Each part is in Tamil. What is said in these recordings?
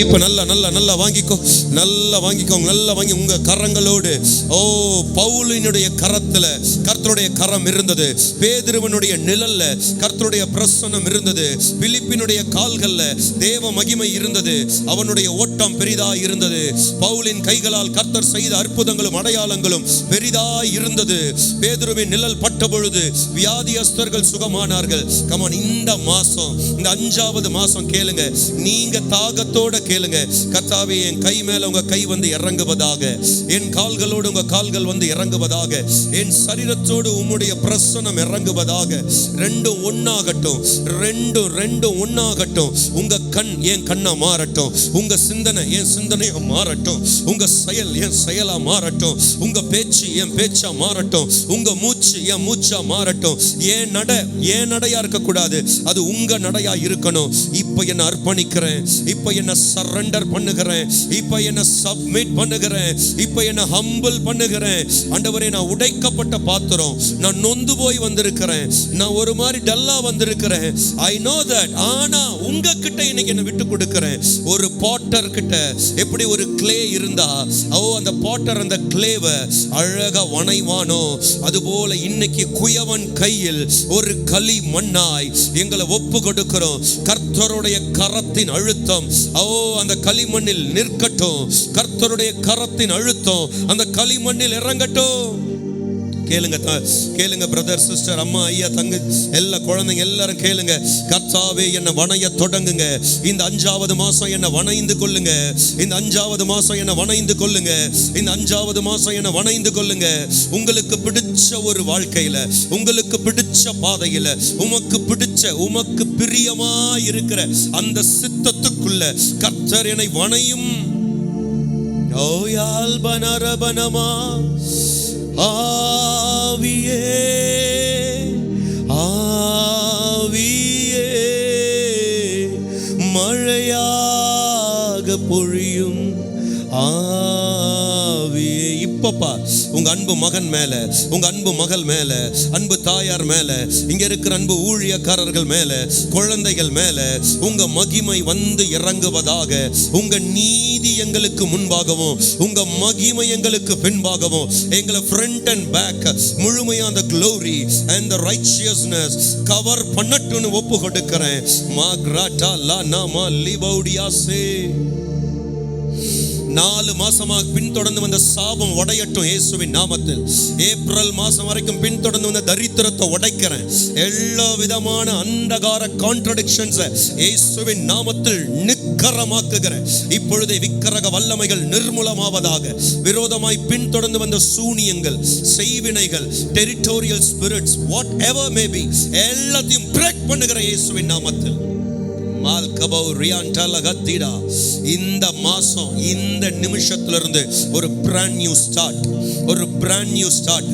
இப்ப நல்லா வாங்கிக்கோ, நல்லா வாங்கிக்கோங்க, நல்லா வாங்கி உங்க கரங்களோடு. ஓ, பவுலினுடைய கரத்துல கர்த்தருடைய கரம் இருந்தது, பேதுருவனுடைய நிழல்ல கர்த்தருடைய பிரசன்னம் இருந்தது, பிலிப்பினுடைய கால்கள்ல தேவ மகிமை இருந்தது, அவனுடைய ஓட்டம் பெரிதாய் இருந்தது, பவுலின் கைகளால் கர்த்தர் செய்த அற்புதங்களும் அடையாளங்களும் பெரிதாய் இருந்தது. பேதுருவின் நிழல் பட்ட பொழுது வியாதியஸ்தர்கள் சுகமானார்கள். கமான், இந்த மாசம், இந்த 5வது மாசம் கேளுங்க, நீங்க தாகத்தோட கேளுங்க, கர்த்தாவே என் கை மேல உங்க கை வந்து இறங்குவதாக, என் கால்களோடு உங்க கால்கள் வந்து இறங்குவதாக, என் சரீரத்தோடு உம்முடைய பிரசன்னம் இறங்குவதாக. ரெண்டும் ஒன்னாகட்டும், ரெண்டும் ஒன்னாகட்டும். உங்க கண் என் கண்ணா மாறட்டும், உங்க சிந்தனை என் சிந்தனையா மாறட்டும், உங்க செயல் என் செயலா மாறட்டும், உங்க பேச்சு என் பேச்சா மாறட்டும், உங்க மூச்சு என் மூச்சா மாறட்டும். ஏன் நடையா இருக்க கூடாது, அது உங்க நடையா இருக்கணும். இப்ப என்ன அர்ப்பணிக்கிறேன், இப்ப என்ன சரண்டர் பண்ணுகிறேன், இப்ப என்ன சப்மிட் பண்ணுகிறேன், இப்ப என்ன ஹம்பிள் பண்ணுகிறேன். ஆண்டவரே, நான் உடைக்கப்பட்ட பாத்திரம், நான் நொந்து போய் வந்திருக்கிறேன், நான் ஒரு மாதிரி டல்லா வந்திருக்கிறேன். I know that. ஆனா உங்க கிட்ட இன்னைக்கு என்ன விட்டு கொடுக்கிறேன். ஒரு பாட்டர் கிட்ட எப்படி ஒரு கிளே இருந்தா, அந்த பாட்டர் அந்த கிளேவை அழகா வணைவானோ, அதுபோல இன்னைக்கு குயவன் கையில் ஒரு களி மண்ணாய் எங்களை ஒப்பு கொடுக்கிறோம். கர்த்தருடைய கரத்தின் அழுத்தம் அந்த களிமண்ணில் நிற்கட்டும், கர்த்தருடைய கரத்தின் அழுத்தம் அந்த களிமண்ணில் இறங்கட்டும். கேளுங்க பிரதர், சிஸ்டர், அம்மா, ஐயா, தங்க, எல்லா குழந்தைங்க எல்லாரும் கேளுங்க. கர்த்தாவே, என்னை வணைய தொடங்குங்க. இந்த 5வது மாசம் என்னை வணைந்து கொள்ளுங்க, இந்த 5வது மாசம் என்னை வணைந்து கொள்ளுங்க, இந்த 5வது மாசம் என்னை வணைந்து கொள்ளுங்க. உங்களுக்கு பிடிச்ச ஒரு வாழ்க்கையில, உங்களுக்கு பிடிச்ச பாதையில, உமக்கு பிரியமா இருக்கிற அந்த சித்தத்துக்குள்ள கர்த்தர் என்னை வணையும். ஓயால் பனரபனமா ஆவியே மழையாக பொழியும் ஆவியே. இப்பப்பா உங்க அன்பு மகன் மேல, உங்க அன்பு மகள் மேல, அன்பு தாயார் மேல, இங்க இருக்கிற அன்பு ஊழியக்காரர்கள் மேல, குழந்தைகள் மேல உங்க மகிமை வந்து இறங்குவதாக. உங்க நீதி எங்களுக்கு முன்பாகவும், உங்க மகிமை எங்களுக்கு பின்பாகவும், எங்களை ஃப்ரண்ட் அண்ட் பேக் முழுமையா அந்த glory and the righteousness cover பண்ணட்டும்னு ஒப்பு கொடுக்கிறேன். மாக்ராட்டா லா நாமா லிபௌடியாசே. 4 மாசமாக பின்தொடர்ந்து வந்த சாபம் உடையட்டும் இயேசுவின் நாமத்தில். ஏப்ரல் மாசம் வரைக்கும் பின்தொடர்ந்து வந்த தரித்திரத்தை உடைக்கிறேன். எல்லா விதமான அந்தகார கான்ட்ரடிக்ஷன்ஸ் இயேசுவின் நாமத்தில் நிக்கரமாக்குகிறேன். இப்பொழுதே விக்கிரக வல்லமைகள் நிர்மூலமாவதாக. விரோதமாய் பின்தொடர்ந்து வந்த சூனியங்கள், செய்வினைகள், territorial spirits, whatever may be, எல்லாத்தையும் பிரேக் பண்ணுகிற இயேசுவின் நாமத்தில். இந்த மாசம், இந்த நிமிஷத்திலிருந்து ஒரு பிராண்ட் நியூ ஸ்டார்ட், ஒரு பிராண்ட் நியூ ஸ்டார்ட்.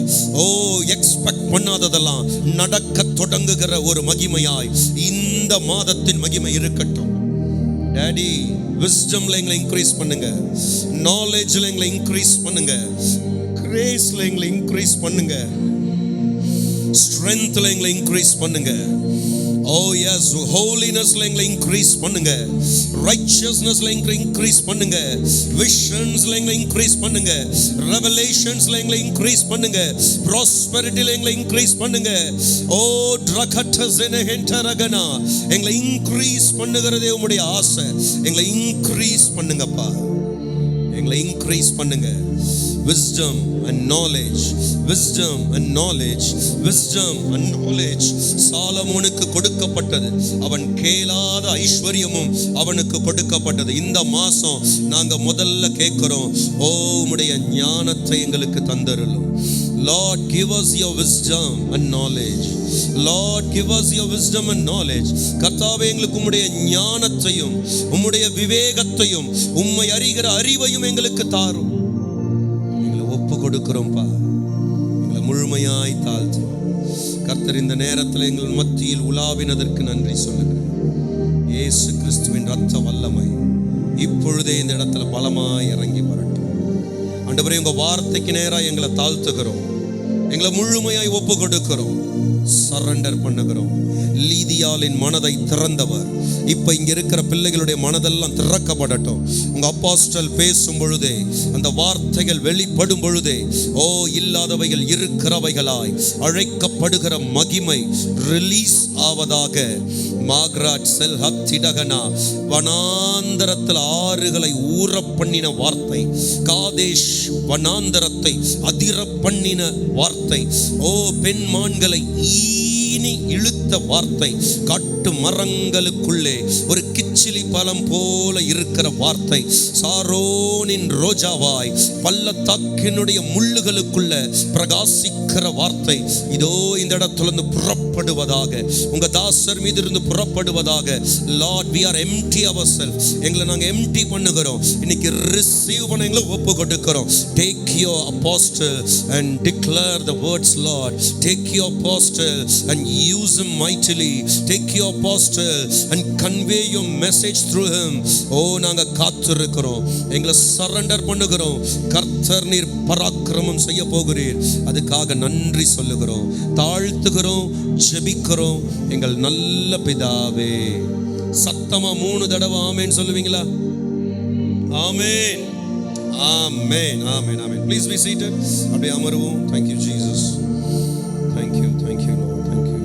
எக்ஸ்பெக்ட் பண்ணாததெல்லாம் நடக்க தொடங்குகிற ஒரு மகிமையாய் இந்த மாதத்தின் மகிமை இருக்கட்டும். டாடி, விஸ்டம்ல எங்களை இன்க்ரீஸ் பண்ணுங்க, நாலேஜ்ல எங்களை இன்க்ரீஸ் பண்ணுங்க, கிரேஸ்ல எங்களை இன்க்ரீஸ் பண்ணுங்க, ஸ்ட்ரென்த்ல எங்களை இன்க்ரீஸ் பண்ணுங்க. Oh yes, holinessல எங்களை இன்க்ரீஸ் பண்ணுங்க, righteousnessல எங்களை இன்க்ரீஸ் பண்ணுங்க, visions-ல எங்களை இன்க்ரீஸ் பண்ணுங்க, revelations-ல எங்களை இன்க்ரீஸ் பண்ணுங்க, prosperity-ல எங்களை இன்க்ரீஸ் பண்ணுங்க. drakatasene எங்களை இன்க்ரீஸ் பண்ணுகிறதே உம்முடைய ஆசை. எங்களை இன்க்ரீஸ் பண்ணுங்கப்பா, எங்களை இன்க்ரீஸ் பண்ணுங்க. Wisdom and knowledge, wisdom and knowledge, wisdom and knowledge. சாலமோனுக்கு கொடுக்கப்பட்டது, அவன் கேளாத ஐஸ்வர்யமும் அவனுக்கு கொடுக்கப்பட்டது. இந்த மாசம் நாங்க முதல்ல கேட்கிறோம், உம்முடைய ஞானத்தை எங்களுக்கு தந்தருளும். Lord, give us your wisdom and knowledge. Lord, give us your wisdom and knowledge. கர்த்தாவே, எங்களுக்கு உம்முடைய ஞானத்தையும் உம்முடைய விவேகத்தையும் உம்மை அறிகிற அறிவையும் எங்களுக்கு தாரும். ஒப்பு கொடுக்கிறோம்ப்பா, எங்களை முழுமையாய் தாழ்த்து. கர்த்தர் இந்த நேரத்தில் எங்கள் மத்தியில் உலாவினதற்கு நன்றி சொல்லுகிறேன். இயேசு கிறிஸ்துவின் இரத்த வல்லமை இப்பொழுதே இந்த இடத்துல பலமாய் இறங்கி வரட்டும். ஆண்டவரே, உங்க வார்த்தைக்கு நேராக எங்களை தாழ்த்துகிறோம், எங்களை முழுமையாய் ஒப்பு கொடுக்கிறோம், சரண்டர் பண்ணுகிறோம். லீதியாளின் மனதை திறந்தவர். இப்ப இங்க இருக்கிற பிள்ளைகளுடைய மனதெல்லாம் திறக்கப்படட்டும். உங்க அப்போஸ்தலர் பேசும் பொழுதே, அந்த வார்த்தைகள் வெளிப்படும் பொழுதே, ஓ இல்லாதவைகள் இருக்கிறவைகளாய் அழைக்கப்படுகிற மகிமை ரிலீஸ் ஆவதாக. மாக்ராட் செல் ஹத்திடகனா, வனாந்தரத்தில் ஆறுகளை ஊற பண்ணின வார்த்தை, காதேஷ் வனாந்தரத்தை அதிர பண்ணின வார்த்தை, ஓ பெண்மான்களை ஈனி இழுத்த வார்த்தை, காட்டு மரங்களுக்குள்ளே ஒரு கிச்சிலி பழம் போல இருக்கிற வார்த்தை, சாரோனின் ரோஜாவாய் பள்ளத்தாக்கினுடைய முள்ளுகளுக்குள்ள பிரகாசிக்கிற வார்த்தை, இதோ இந்த இடத்திலிருந்து புறப்படுவதாக, உங்க தாசர் மீது இருந்து புறப்படுவதாக. Lord, we are empty ourselves. எங்களை நாங்க எம்டி பண்ணுகிறோம். இன்னைக்கு ரிசீவ் பண்ண எங்களை ஒப்பு கொடுக்கிறோம். Take your apostle and declare the words, Lord. Take your apostle and use him mightily. Take your apostle and convey your message through him. ஓ நாங்க காத்திருக்கிறோம், எங்களை சரண்டர் பண்ணுகிறோம். கர்த்தர் நீர் பராக்கிரமம் செய்ய போகிறீர், அதுக்காக நன்றி சொல்லுகிறோம், தாழ்த்துகிறோம், ஜெபிக்கிறோம். எங்கள் நல்ல பிதாவே. சத்தமா 3 தடவை ஆமென் சொல்லுவீங்களா? ஆமென், ஆமென், ஆமென், ஆமென். Please be seated. அப்படியே அமருவோம். Thank you Jesus. Thank you, thank you Lord, thank you.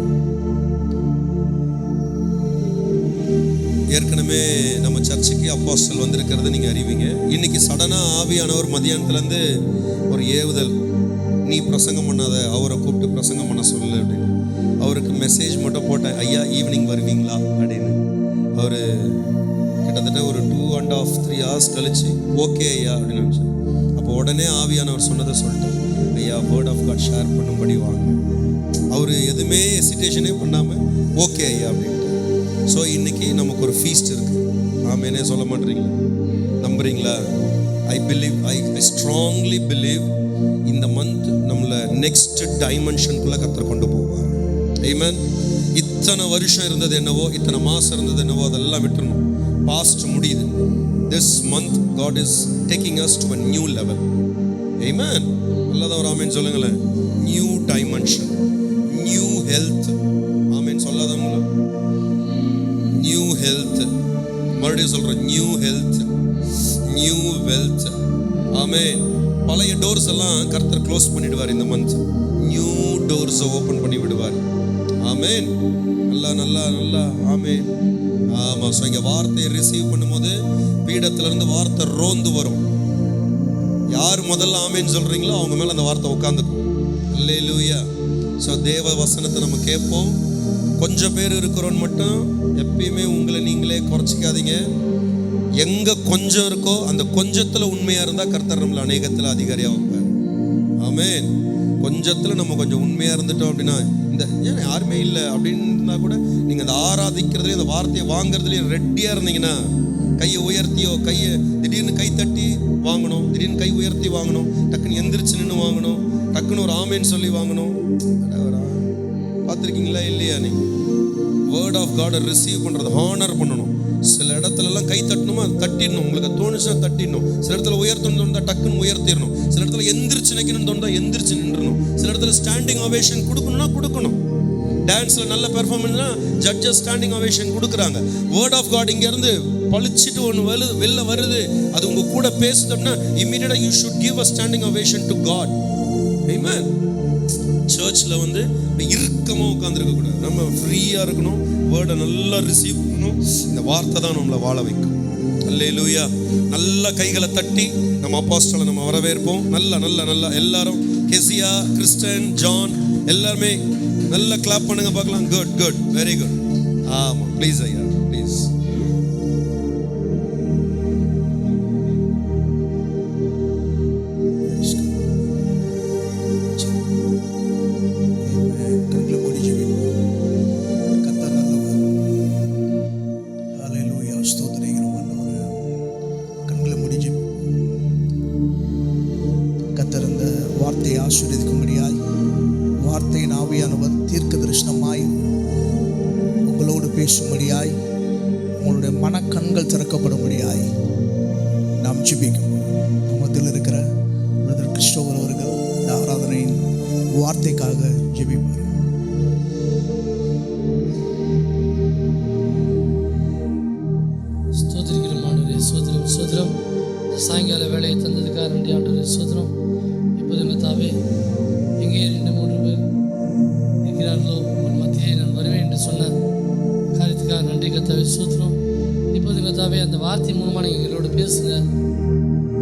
ஏற்கனவே நம்ம சர்ச்சுக்கு அப்போஸ்தலர் வந்திருக்கிறது நீங்க அறிவீங்க. இன்னைக்கு சடனா ஆவியானவர் மதியானத்துலேருந்து ஒரு ஏவுதல், நீ பிரசங்கம் பண்ணாத, அவரை கூப்பிட்டு பிரசங்கம் பண்ண சொல்லு அப்படின்னு. அவருக்கு மெசேஜ் மட்டும் போட்டேன், ஐயா ஈவினிங் வருவீங்களா அப்படின்னு. அவர் கிட்டத்தட்ட ஒரு 2.5-3 hours கழிச்சு ஓகே ஐயா அப்படின்னு நினச்சேன். அப்போ உடனே ஆவியானவர் சொன்னதை சொல்லிட்டேன், ஐயா வேர்ட் ஆஃப் காட் ஷேர் பண்ணும்படி வாங்க. அவர் எதுவுமே ஹெசிடேஷனே பண்ணாமல் ஓகே ஐயா அப்படின்ட்டு. ஸோ இன்னைக்கு நமக்கு ஒரு ஃபீஸ்ட் இருக்கு. ஆமேனே சொல்ல மாட்டீங்களா? நம்புறீங்களா? ஐ ஸ்ட்ராங்லி பிலீவ் இந்த மந்த் நம்மளை நெக்ஸ்ட் டைமென்ஷனுக்குள்ள கர்த்தர் கொண்டு போவார். ஆமென். இத்தனை வருஷம் இருந்தது என்னவோ, இத்தனை மாசம் இருந்தது என்னவோ, அதெல்லாம் விட்டுறணும். பாஸ்ட் முடியுது. This month God is taking us to a new level. Amen. அல்லாத ஒரு ஆமென் சொல்லுங்களேன். New dimension, new health. ஆமென் சொல்லாதவங்களா? New health. மறுபடியும் சொல்றேன், நியூ ஹெல்த், நியூ வெல்த். ஆமென். பழைய டோர்ஸ் எல்லாம் கர்த்தர் க்ளோஸ் பண்ணிடுவார் இந்த மந்த். நியூ டோர்ஸை ஓப்பன் பண்ணி விடுவார். ஆமென். நல்லா நல்லா நல்லா ஆமென். ஆமா. ஸோ இங்கே வார்த்தையை ரிசீவ் பண்ணும்போது பீடத்திலிருந்து வார்த்தை ரோந்து வரும். யார் முதல்ல ஆமென் சொல்றீங்களோ அவங்க மேலே அந்த வார்த்தை உட்காந்துக்கும். அல்லேலூயா. ஸோ தேவ வசனத்தை நம்ம கேட்போம். கொஞ்சம் பேர் இருக்கிறோன்னு மட்டும் எப்பயுமே உங்களை நீங்களே குறைச்சிக்காதீங்க. எங்க கொஞ்சம் இருக்கோ அந்த கொஞ்சத்துல உண்மையா இருந்தா கர்த்தர் நம்மள அநேகத்துல அதிகாரியா வைப்பார். ஆமென். கொஞ்சத்துல நம்ம கொஞ்சம் உண்மையா இருந்துட்டோம் அப்படின்னா, இந்த ஏன் யாருமே இல்லை அப்படின்னா கூட நீங்க அந்த ஆராதிக்கிறதுலயும் அந்த வார்த்தையை வாங்குறதுலயும் ரெட்டியா இருந்தீங்கன்னா, கையை உயர்த்தியோ, கையை திடீர்னு கை தட்டி வாங்கணும், திடீர்னு கை உயர்த்தி வாங்கணும், டக்குன்னு எந்திரிச்சு நின்று வாங்கணும், டக்குன்னு ஒரு ஆமேன்னு சொல்லி வாங்கணும். பார்த்துருக்கீங்களா இல்லையா? நீங்க வேர்ட் ஆஃப் காடை ரிசீவ் பண்றது, ஹானர் பண்ணணும். சில இடத்துலலாம் கை தட்டணுமா தட்டிடணும், உங்களுக்கு தோணுச்சுன்னா தட்டிடணும். சில இடத்துல உயர்த்தணும்னு தோணுதா டக்குன்னு உயர்த்திடணும். சில இடத்துல எந்திரிச்சு நிற்கணும்னு தோணுதா எந்திரிச்சு நின்றணும். சில இடத்துல ஸ்டாண்டிங் ஓவேஷன் கொடுக்கணும்னா கொடுக்கணும். டான்ஸ்ல நல்ல பெர்ஃபார்மன்ஸ்னா ஜட்ஜஸ் ஸ்டாண்டிங் ஓவேஷன் கொடுக்குறாங்க. வேர்ட் ஆஃப் காட் இங்க இருந்து பளிச்சிட்டு ஒன்று வெளில வருது, அது உங்க கூட பேசுதுன்னா இமீடியட்டா you should give a standing ovation to God. ஆமென். சர்ச்சில் வந்து இறுக்கமாக உட்காந்துருக்க கூடாது, நம்ம ஃப்ரீயாக இருக்கணும். வேர்டை நல்லா ரிசீவ் பண்ணணும். இந்த வார்த்தை தான் நம்மளை வாழ வைக்கும். அல்லேலூயா. நல்ல கைகளை தட்டி நம்ம அப்போஸ்தலரை நம்ம வரவேற்போம். நல்லா நல்லா நல்லா எல்லாரும், கெசியா, கிறிஸ்டன், ஜான் எல்லாருமே நல்லா கிளாப் பண்ணுங்க பார்க்கலாம். Good good, very good. ஆமாம், ப்ளீஸ் ஐயா, ப்ளீஸ். ஆசீர்வதிக்கும்படியாய் வார்த்தையின் ஆவியானவர் தீர்க்க தரிசனமாய் உங்களோடு பேசும்படியாய் உங்களுடைய மனக்கண்கள் திறக்கப்படும்படியாய் நாம் ஜெபிக்கும். நம்மத்தில் இருக்கிற பிரதர் கிறிஸ்டோபர் அவர்கள் இந்த ஆராதனையின் வார்த்தைக்காக ஜெபிப்பார். ஸ்தோத்திரம். சாயங்கால வேலையை தந்ததுக்காக நன்றி ஆண்டவரே ஸ்தோத்திரம். இப்போது கர்த்தாவே எங்கே 2-3 பேர் இருக்கிறார்களோ உங்கள் மத்தியே நான் வருவேன் என்று சொன்ன காரியத்துக்காக நன்றி கர்த்தாவே ஸ்தோத்திரம். இப்போது கர்த்தாவே அந்த வார்த்தை மூலமாக நீங்கள் எங்களோட பேசுங்க.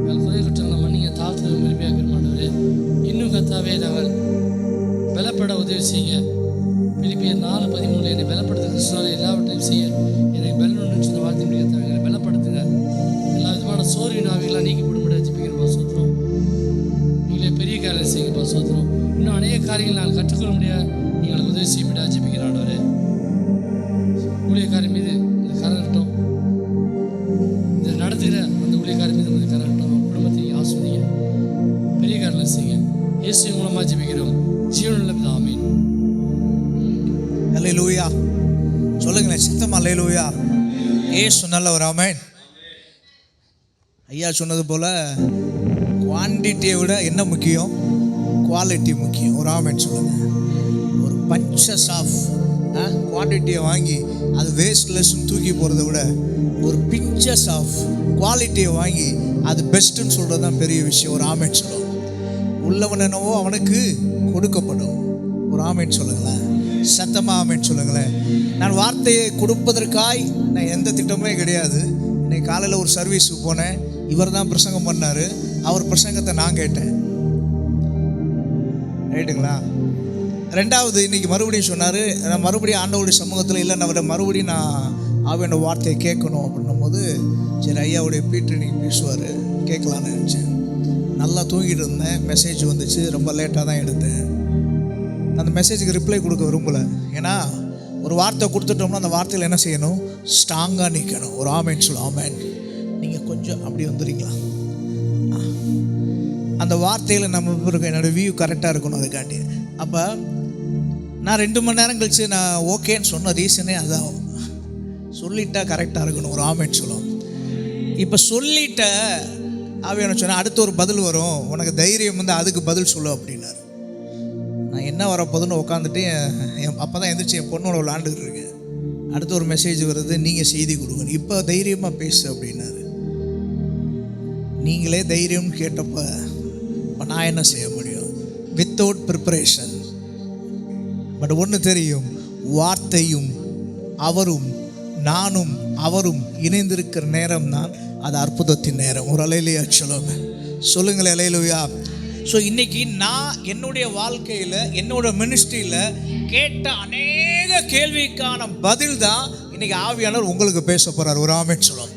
எங்கள் குறை குற்றங்களை மன்னிங்க, தாழ்த்து விரும்பியாக்கிற மாட்டவரே. இன்னும் கர்த்தாவே நாங்கள் பலப்பட உதவி செய்ய. பிலிப்பியர் 4:13 என்னை பலப்படுத்த கிறிஸ்துவினாலே எல்லாவற்றையும் செய்ய எனக்கு பலனுன்னு சொன்ன வார்த்தை கர்த்தாவே எங்களை பலப்படுத்துங்க. எல்லா விதமான சோர்வின் ஆவிகளாக நீக்கி போடும்படி ஜெபிக்கிறோம் சோத்திரம். நீங்களே பெரிய காரியம் செய்யுங்கப்பா சோத்திரம். இன்னும் அநேக காரியங்கள் நாங்கள் கற்றுக்கொள்ள முடியாது. எங்களுக்கு உதவி செய்யப்பட ஜெபிக்கிறாண்டவரே. ஊழியக்காரன் மீது இந்த கரகட்டும், இதை நடத்துகிற அந்த ஊழியக்காரன் மீது இந்த கரகட்டும். குடும்பத்தை ஆஸ்வதிங்க, பெரிய காரியம் செய்யுங்க. இயேசு மூலமாக ஜெபிக்கிறோம் ஜீவனுள்ள பிதா, ஆமென். அல்லேலூயா. சொல்லுங்களேன் சத்தமா அல்லேலூயா. இயேசு நல்லவர், ஆமென். ஐயா சொன்னது போல குவான்டிட்டியை விட என்ன முக்கியம்? குவாலிட்டி முக்கியம். ஒரு ஆமென் சொல்லுங்க. ஒரு பஞ்சஸ் ஆஃப் குவான்டிட்டியை வாங்கி அது வேஸ்ட்லெஸ்ன்னு தூக்கி போகிறத விட ஒரு பிஞ்சஸ் ஆஃப் குவாலிட்டியை வாங்கி அது பெஸ்ட்டுன்னு சொல்கிறது தான் பெரிய விஷயம். ஒரு ஆமென் சொல்லுவோம். உள்ளவன் என்னவோ அவனுக்கு கொடுக்கப்படும். ஒரு ஆமென் சொல்லுங்களேன், சத்தமாக ஆமென் சொல்லுங்களேன். நான் வார்த்தையை கொடுப்பதற்காய் நான் எந்த திட்டமே கிடையாது. இன்னைக்கு காலையில் ஒரு சர்வீஸுக்கு போனேன். இவர் தான் பிரசங்கம் பண்ணார். அவர் பிரசங்கத்தை நான் கேட்டேன். ரைட்டுங்களா? ரெண்டாவது இன்னைக்கு மறுபடியும் சொன்னார், நான் மறுபடியும் ஆண்டவருடைய சமூகத்தில் இல்லை, நான் மறுபடியும் நான் ஆவியான வார்த்தையை கேட்கணும் அப்படின்னும் போது சரி ஐயாவுடைய பீட்டு இன்னைக்கு பேசுவார் கேட்கலான்னு நினச்சேன். நல்லா தூங்கிட்டு இருந்தேன். மெசேஜ் வந்துச்சு. ரொம்ப லேட்டாக தான் எடுத்தேன். அந்த மெசேஜுக்கு ரிப்ளை கொடுக்க விரும்பலை. ஏன்னா ஒரு வார்த்தை கொடுத்துட்டோம்னா அந்த வார்த்தையில் என்ன செய்யணும்? ஸ்ட்ராங்காக நிற்கணும். ஒரு ஆமென் சொல்லு. ஆமென். நீங்கள் கொஞ்சம் அப்படி வந்துடுறீங்களா? அந்த வார்த்தையில் நம்ம இருக்கும். என்னோடய வியூ கரெக்டாக இருக்கணும். அதுக்காண்டி அப்போ நான் 2 மணி நேரம் கழித்து நான் ஓகேன்னு சொன்ன ரீசனே அதான். சொல்லிட்டா கரெக்டாக இருக்கணும். ஒரு ஆமென் சொல்லும். இப்போ சொல்லிட்ட ஆவியான சொன்னால் அடுத்த ஒரு பதில் வரும். உனக்கு தைரியம் வந்து அதுக்கு பதில் சொல்லு அப்படின்னாரு. நான் என்ன வரப்போதுன்னு உட்காந்துட்டு என் அப்போ தான் எந்திரிச்சு என் பொண்ணோட விளாண்டுக்கிட்டு இருக்கேன். அடுத்த ஒரு மெசேஜ் வருது, நீங்கள் செய்தி கொடுங்க, இப்போ தைரியமாக பேசு அப்படின்னாரு. நீங்களே தைரியம்னு கேட்டப்போ இப்போ நான் என்ன செய்ய முடியும்? Without preparation. பட் ஒன்று தெரியும், வார்த்தையும் அவரும் நானும் அவரும் இணைந்திருக்கிற நேரம் தான் அது அற்புதத்தின் நேரம். ஒரு அலையிலையா சொல்லுங்க, சொல்லுங்களேன் அலையிலையா. ஸோ இன்றைக்கி நான் என்னுடைய வாழ்க்கையில் என்னோட மினிஸ்ட்ரியில் கேட்ட அநேக கேள்விக்கான பதில் தான் இன்றைக்கி ஆவியானவர் உங்களுக்கு பேச போகிறார். ஒரு ஆமென் சொல்லுவோம்.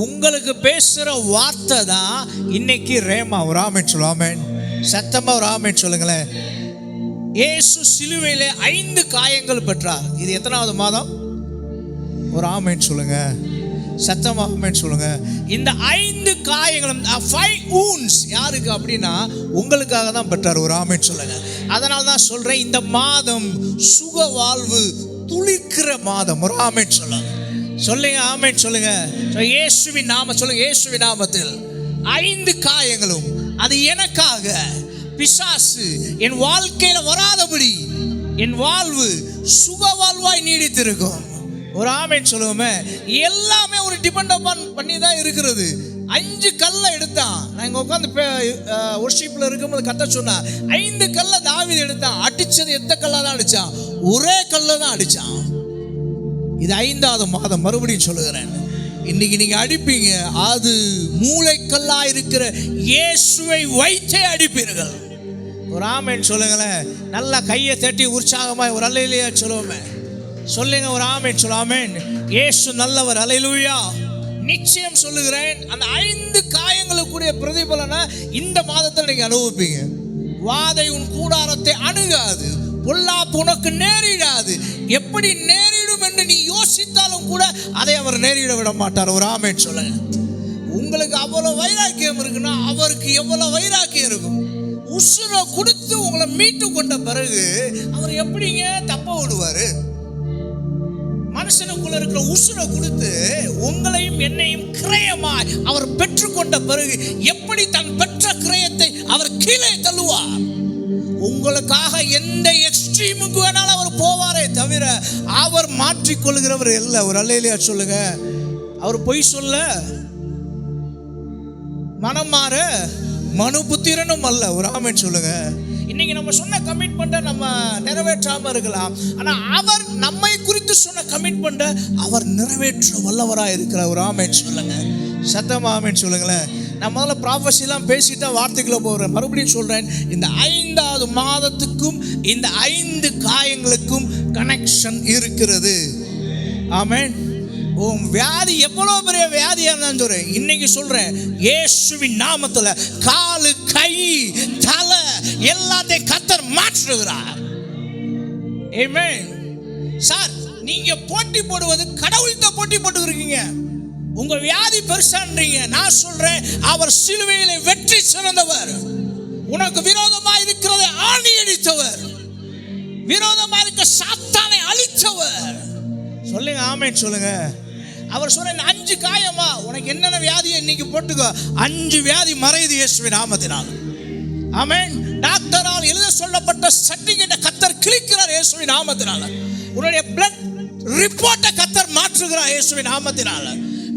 உங்களுக்கு பேசுகிற வார்த்தை தான் இன்றைக்கி ரேமா. ஒரு ஆமென் சொல்லுவோம். ஆமென். சத்தமாக ஒரு ஆமென் சொல்லுங்களேன். இயேசு சிலுவையில் 5 காயங்கள் பெற்றார். இது எத்தனாவது மாதம்? ஒரு ஆமென் சொல்லுங்க, சத்தமாக ஆமென் சொல்லுங்க. இந்த 5 காயங்களும் 5 wounds யாருக்கு அப்படின்னா உங்களுக்காக தான் பெற்றார். ஒரு ஆமென் சொல்லுங்க. அதனால தான் சொல்றேன், இந்த மாதம் சுக வாழ்வு துளிர்க்கிற மாதம். ஒரு ஆமென் சொல்லுங்க, சொல்லுங்க ஆமென் சொல்லுங்க. இயேசுவின் நாம சொல்லுங்க. இயேசுவின் நாமத்தில் 5 காயங்களும் அது எனக்காக. பிசாசு என் வாழ்க்கையில வராதபடி என் வாழ்வு சுக வாழ்வாய் நீடித்திருக்கும். ஒரு ஆமென் சொல்லுவோமே. எல்லாமே ஒரு டிபெண்ட் பண்ணி தான் இருக்கிறது. 5 கல்லை எடுத்தான். நான் இங்கே உட்காந்து ஒர்ஷிப்பில் இருக்கும்போது கத்த சொன்னா 5 கல்லை தாவீது எடுத்தான். அடிச்சது எந்த கல்லா தான் அடிச்சான்? ஒரே கல்லை தான் அடிச்சான். இது 5வது மாதம். மறுபடியும் சொல்லுகிறேன், இன்னைக்கு நீங்க அடிப்பீங்க, அது மூளைக்கல்லா இருக்கிற இயேசுவை வைத்தே அடிப்பீர்கள். ஒரு ஆமென் சொல்லுங்களேன். நல்லா கையை தட்டி உற்சாகமாய் ஒரு அல்லேலூயா சொல்லுவோமே. சொல்லுங்க ஒரு ஆமென் சொல்லுவோம். ஆமென். இயேசு நல்லவர். அல்லேலூயா. நிச்சயம் சொல்லுகிறேன், அந்த 5 காயங்களுக்குரிய பிரதிபலனை இந்த மாதத்தில் நீங்க அனுபவிப்பீங்க. வாதை உன் கூடாரத்தை அணுகாது, பொல்லாப்பு உனக்கு நேரிடாது. எப்படி நேரிடும் என்று நீ யோசித்தாலும் கூட அதை அவர் நேரிட விட மாட்டார். ஒரு ஆமென் சொல்லுங்க. உங்களுக்கு அவ்வளவு வைராக்கியம் இருக்குன்னா அவருக்கு எவ்வளவு வைராக்கியம் இருக்கும்? உசுரை கொடுத்து உங்களை மீட்டு கொண்ட பிறகு அவர் எப்படிங்க தப்ப விடுவாரு? மனுஷனுக்குள்ள இருக்கிற உசுரை கொடுத்து உங்களையும் என்னையும் கிரயமாய் அவர் பெற்றுக்கொண்ட பிறகு எப்படி தன் பெற்ற கிரயத்தை அவர் கீழே தள்ளுவார்? உங்களுக்காக எந்த எக்ஸ்ட்ரீமுக்கு வேணாலும் அவர் போவாரே தவிர அவர் மாற்றிக்கொள்கிறவர் இல்லை. ஒரு அல்லேலூயா சொல்லுங்க. அவர் பொய் சொல்ல மனம் மாற மனு புத்திரனும் அல்ல. ஒரு ஆமென் சொல்லுங்க. இன்னைக்கு நம்ம சொன்ன கமிட்மெண்ட்டை நம்ம நிறைவேற்றாம இருக்கலாம், ஆனா அவர் நம்மை குறித்து சொன்ன கமிட்மெண்ட்டை அவர் நிறைவேற்ற வல்லவராக இருக்கிறார். ஒரு ஆமென் சொல்லுங்க. சத்தமா ஆமென் சொல்லுங்களேன். நான் முதல்ல ப்ராஃபஸிலாம் பேசிட்டா வார்த்தைக்குள்ள போகிறேன். மறுபடியும் சொல்றேன், இந்த 5வது மாதத்துக்கும் இந்த 5 காயங்களுக்கும் கனெக்ஷன் இருக்கிறது. ஆமென். உன் வியாதி எவ்வளவு பெரிய வியாதியா இருந்தாலும் சொல்றேன், இன்னைக்கு சொல்றேன், இயேசுவின் நாமத்துல காலு, கை, தலை எல்லாத்தையும் கர்த்தர் மாற்றுகிறார். ஆமென். சார், நீங்க போட்டி போடுவது கடவுள்கிட்ட போட்டி போட்டுக்கிறீங்க. உங்க வியாதி பெருசான்றீங்க. நான் சொல்றேன், அவர் சிலுவையிலே வெற்றி சிறந்தவர். உனக்கு விரோதமா இருக்கிறதை ஆணி அடித்தவர், விரோதமா இருக்க சாத்தானை அழித்தவர். சொல்லுங்க ஆமென் சொல்லுங்க. அவர் சொன்ன 5 காயமா உனக்கு என்னென்ன வியாதியை இன்னைக்கு போட்டுக்கோ, 5 வியாதி மறையுது இயேசுவின் நாமத்தினால். ஆமென். டாக்டரால் எழுத சொல்லப்பட்ட சர்டிபிகேட்டை கர்த்தர் கிழிக்கிறார் இயேசுவின் நாமத்தினால. உன்னுடைய பிளட் ரிப்போர்ட்டை கர்த்தர் மாற்றுகிறார் இயேசுவின் நாமத்தினால.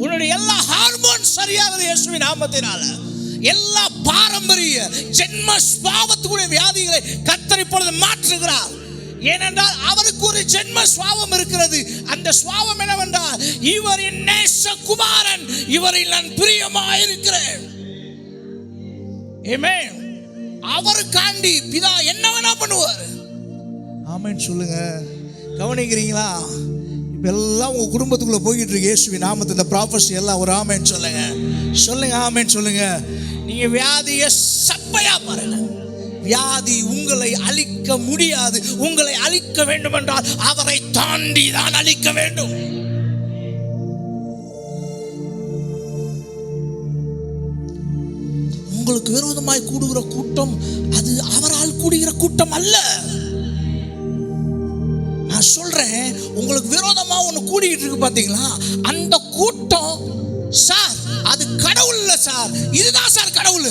உன்னுடைய எல்லா ஹார்மோன் சரியாகுது இயேசுவின் நாமத்தினால. எல்லா பாரம்பரிய ஜென்ம சுபாவத்துக்குரிய வியாதிகளை கர்த்தர் இப்பொழுது மாற்றுகிறார். ஏனென்றால் அவருக்கு ஒரு ஜென்ம சுபாவம் இருக்கிறது. அந்த சுபாவம் என்னவென்றால், இவர் என் நேசகுமாரன், இவரில் நான் பிரியமாயிருக்கிறேன். ஆமென். அவருக்காண்டி பிதா என்ன வேணா பண்ணுவார். ஆமென் சொல்லுங்க. கவனிக்கிறீங்களா? இப்ப எல்லாம் உங்க குடும்பத்துக்குள்ள போயிட்டு இருக்கு இயேசுவின் நாமத்தில் இந்த ப்ராஃபஸி எல்லாம். ஒரு ஆமென் சொல்லுங்க. சொல்லுங்க ஆமென் சொல்லுங்க. நீங்க வியாதியை சப்பையா பாருங்க. வியாதி உங்களை அழிக்க முடியாது. உங்களை அழிக்க வேண்டும் என்றால் அவரை தாண்டி தான் அழிக்க வேண்டும். உங்களுக்கு விரோதமாய் கூடுகிற கூட்டம் அது அவரால் கூடுகிற கூட்டம் அல்ல. நான் சொல்றேன், உங்களுக்கு விரோதமா ஒண்ணு கூடிட்டு இருக்கு பாத்தீங்களா, அந்த கூட்டம் சார் அது கடவுள் இல்ல சார், இதுதான் சார் கடவுள்.